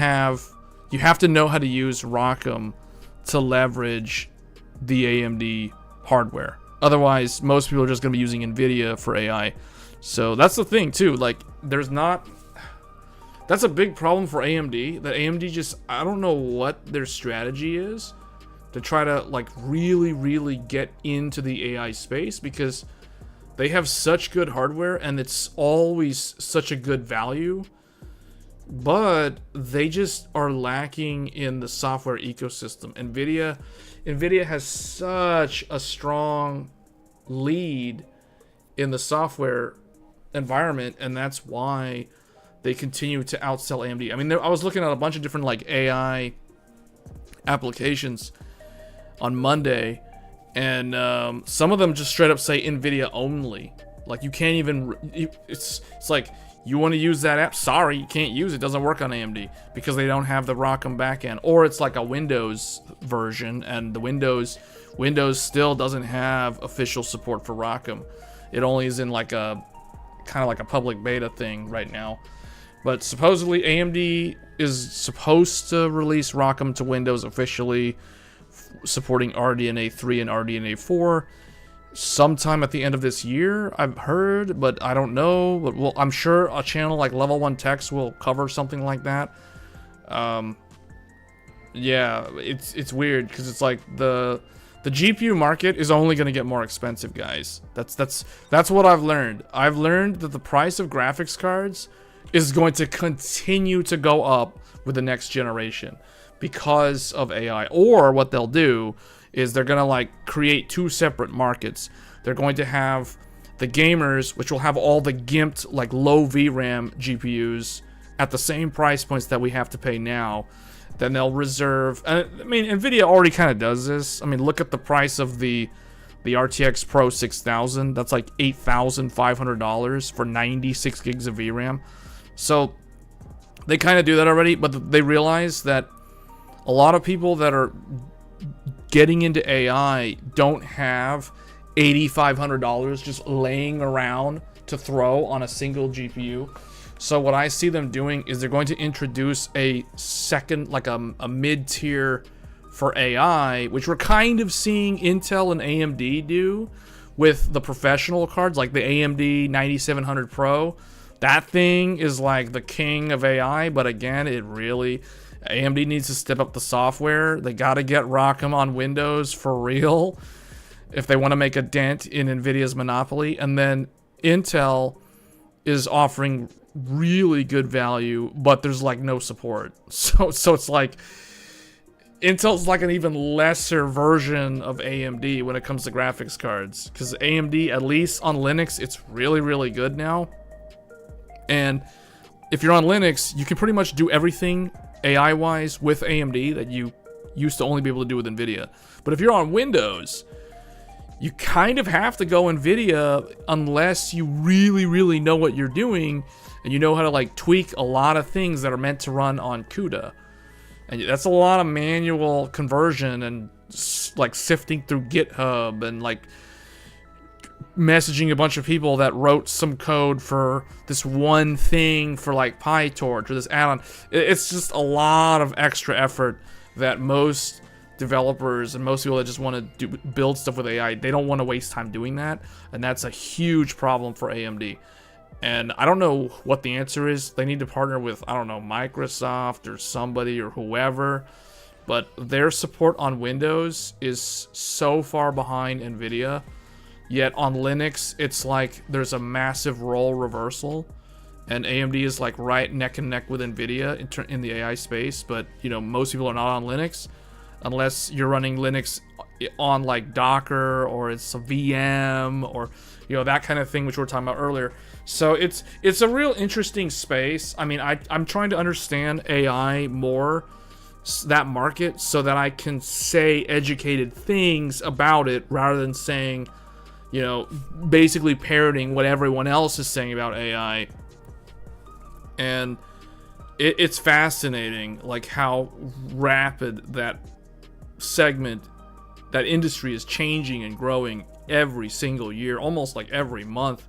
know how to use ROCm to leverage the AMD hardware. Otherwise, most people are just gonna be using NVIDIA for AI. So that's the thing too, like, that's a big problem for AMD, that AMD just, I don't know what their strategy is to try to like really get into the AI space, because they have such good hardware and it's always such a good value, but they just are lacking in the software ecosystem. NVIDIA has such a strong lead in the software environment, and that's why they continue to outsell AMD. I mean, I was looking at a bunch of different like AI applications on Monday, and some of them just straight up say NVIDIA only. Like, you can't even, it's like, you want to use that app? Sorry, you can't use it. It doesn't work on AMD because they don't have the ROCm backend. Or it's like a Windows version, and the Windows still doesn't have official support for ROCm. It only is in like a kind of like a public beta thing right now. But supposedly AMD is supposed to release ROCm to Windows officially, supporting RDNA 3 and RDNA 4 sometime at the end of this year, I've heard, but I don't know. But I'm sure a channel like Level 1 Techs will cover something like that. Yeah, it's weird because it's like the GPU market is only going to get more expensive, guys. That's what I've learned. I've learned that the price of graphics cards is going to continue to go up with the next generation because of AI. Or what they'll do is they're going to like create two separate markets. They're going to have the gamers, which will have all the gimped, like, low VRAM GPUs at the same price points that we have to pay now, then they'll reserve... I mean, NVIDIA already kind of does this. I mean, look at the price of the RTX Pro 6000. That's like $8,500 for 96 gigs of VRAM. So they kind of do that already, but they realize that a lot of people that are getting into AI don't have $8,500 just laying around to throw on a single GPU. So what I see them doing is they're going to introduce a second, like a mid-tier for AI, which we're kind of seeing Intel and AMD do with the professional cards, like the AMD 9700 Pro. That thing is like the king of AI, but again, AMD needs to step up the software. They got to get ROCm on Windows for real if they want to make a dent in NVIDIA's monopoly. And then Intel is offering really good value, but there's like no support. So it's like Intel's like an even lesser version of AMD when it comes to graphics cards, because AMD, at least on Linux, it's really, really good now. And if you're on Linux, you can pretty much do everything AI-wise with AMD that you used to only be able to do with NVIDIA. But if you're on Windows, you kind of have to go NVIDIA unless you really, really know what you're doing and you know how to like tweak a lot of things that are meant to run on CUDA. And that's a lot of manual conversion and like sifting through GitHub and like messaging a bunch of people that wrote some code for this one thing for like PyTorch or this add-on. It's just a lot of extra effort that most developers and most people that just want to build stuff with AI, they don't want to waste time doing that, and that's a huge problem for AMD. And I don't know what the answer is. They need to partner with, I don't know, Microsoft or somebody or whoever, but their support on Windows is so far behind NVIDIA. Yet on Linux, it's like there's a massive role reversal, and AMD is like right neck and neck with NVIDIA in the AI space. But you know, most people are not on Linux unless you're running Linux on like Docker or it's a VM or you know that kind of thing, which we were talking about earlier. So it's a real interesting space. I mean, I'm trying to understand AI more, that market, so that I can say educated things about it rather than saying, you know, basically parroting what everyone else is saying about AI. And it's fascinating, like how rapid that segment, that industry is changing and growing every single year, almost like every month.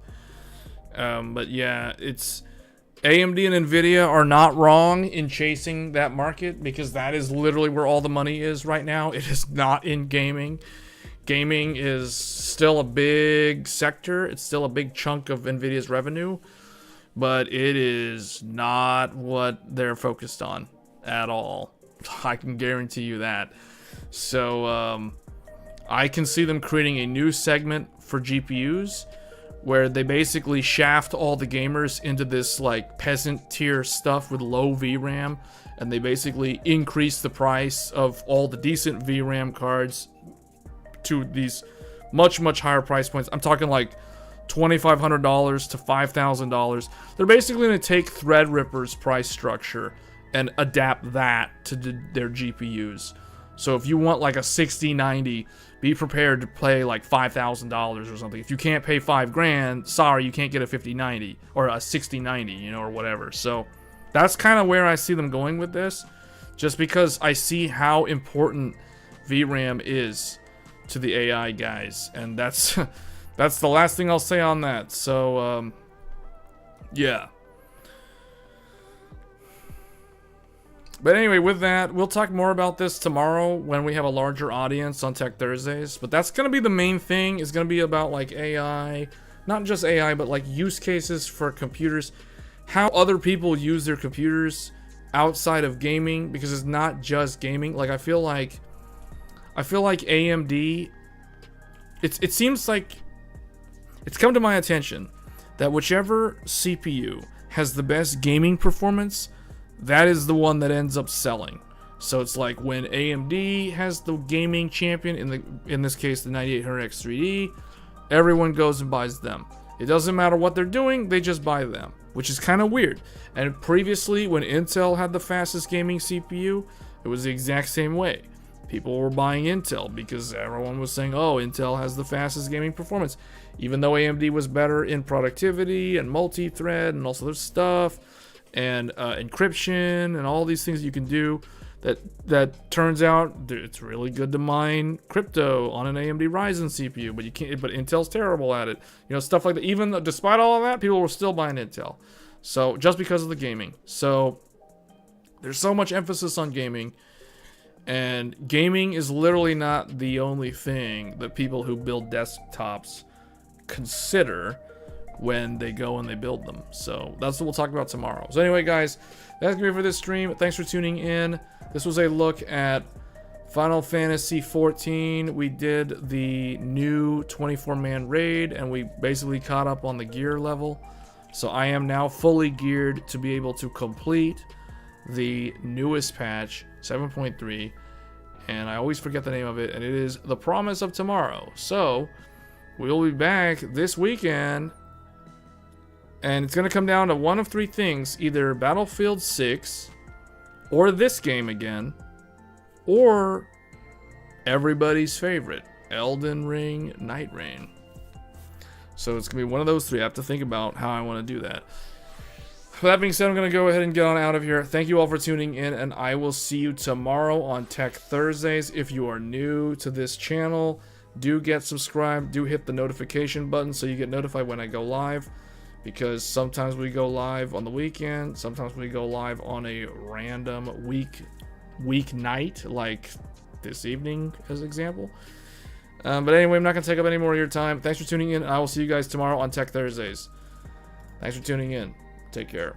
But yeah, it's AMD and NVIDIA are not wrong in chasing that market, because that is literally where all the money is right now. It is not in gaming. Gaming is still a big sector. It's still a big chunk of NVIDIA's revenue, but it is not what they're focused on at all. I can guarantee you that. So I can see them creating a new segment for GPUs where they basically shaft all the gamers into this like peasant tier stuff with low VRAM, and they basically increase the price of all the decent VRAM cards to these much higher price points. I'm talking like $2,500 to $5,000. They're basically going to take Threadripper's price structure and adapt that to their GPUs. So if you want like a 6090, be prepared to pay like $5,000 or something. If you can't pay $5,000, sorry, you can't get a 5090 or a 6090, you know, or whatever. So that's kind of where I see them going with this, just because I see how important VRAM is to the AI guys, and that's that's the last thing I'll say on that. So yeah. But anyway, with that, we'll talk more about this tomorrow when we have a larger audience on Tech Thursdays. But that's going to be the main thing, is going to be about like AI, not just AI, but like use cases for computers, how other people use their computers outside of gaming, because it's not just gaming. Like I feel like AMD, it seems like it's come to my attention that whichever CPU has the best gaming performance, that is the one that ends up selling. So it's like when AMD has the gaming champion, in this case the 9800X 3D, everyone goes and buys them. It doesn't matter what they're doing, they just buy them, which is kind of weird. And previously, when Intel had the fastest gaming CPU, it was the exact same way. People were buying Intel because everyone was saying, oh, Intel has the fastest gaming performance. Even though AMD was better in productivity and multi-thread and all sorts of stuff, and encryption and all these things you can do, that turns out it's really good to mine crypto on an AMD Ryzen CPU, but you can't. But Intel's terrible at it. You know, stuff like that. Even though, despite all of that, people were still buying Intel. So just because of the gaming. So there's so much emphasis on gaming, and gaming is literally not the only thing that people who build desktops consider when they go and they build them. So that's what we'll talk about tomorrow. So anyway, guys, that's gonna be it for this stream. Thanks for tuning in. This was a look at Final Fantasy XIV. We did the new 24-man raid, and we basically caught up on the gear level. So I am now fully geared to be able to complete the newest patch, 7.3, and I always forget the name of it, and it is The Promise of Tomorrow. So we'll be back this weekend, and it's going to come down to one of three things: either Battlefield 6, or this game again, or everybody's favorite, Elden Ring Night Rain. So it's going to be one of those three. I have to think about how I want to do that. With that being said, I'm going to go ahead and get on out of here. Thank you all for tuning in, and I will see you tomorrow on Tech Thursdays. If you are new to this channel, do get subscribed. Do hit the notification button so you get notified when I go live, because sometimes we go live on the weekend, sometimes we go live on a random weeknight, like this evening as an example. But anyway, I'm not going to take up any more of your time. Thanks for tuning in, and I will see you guys tomorrow on Tech Thursdays. Thanks for tuning in. Take care.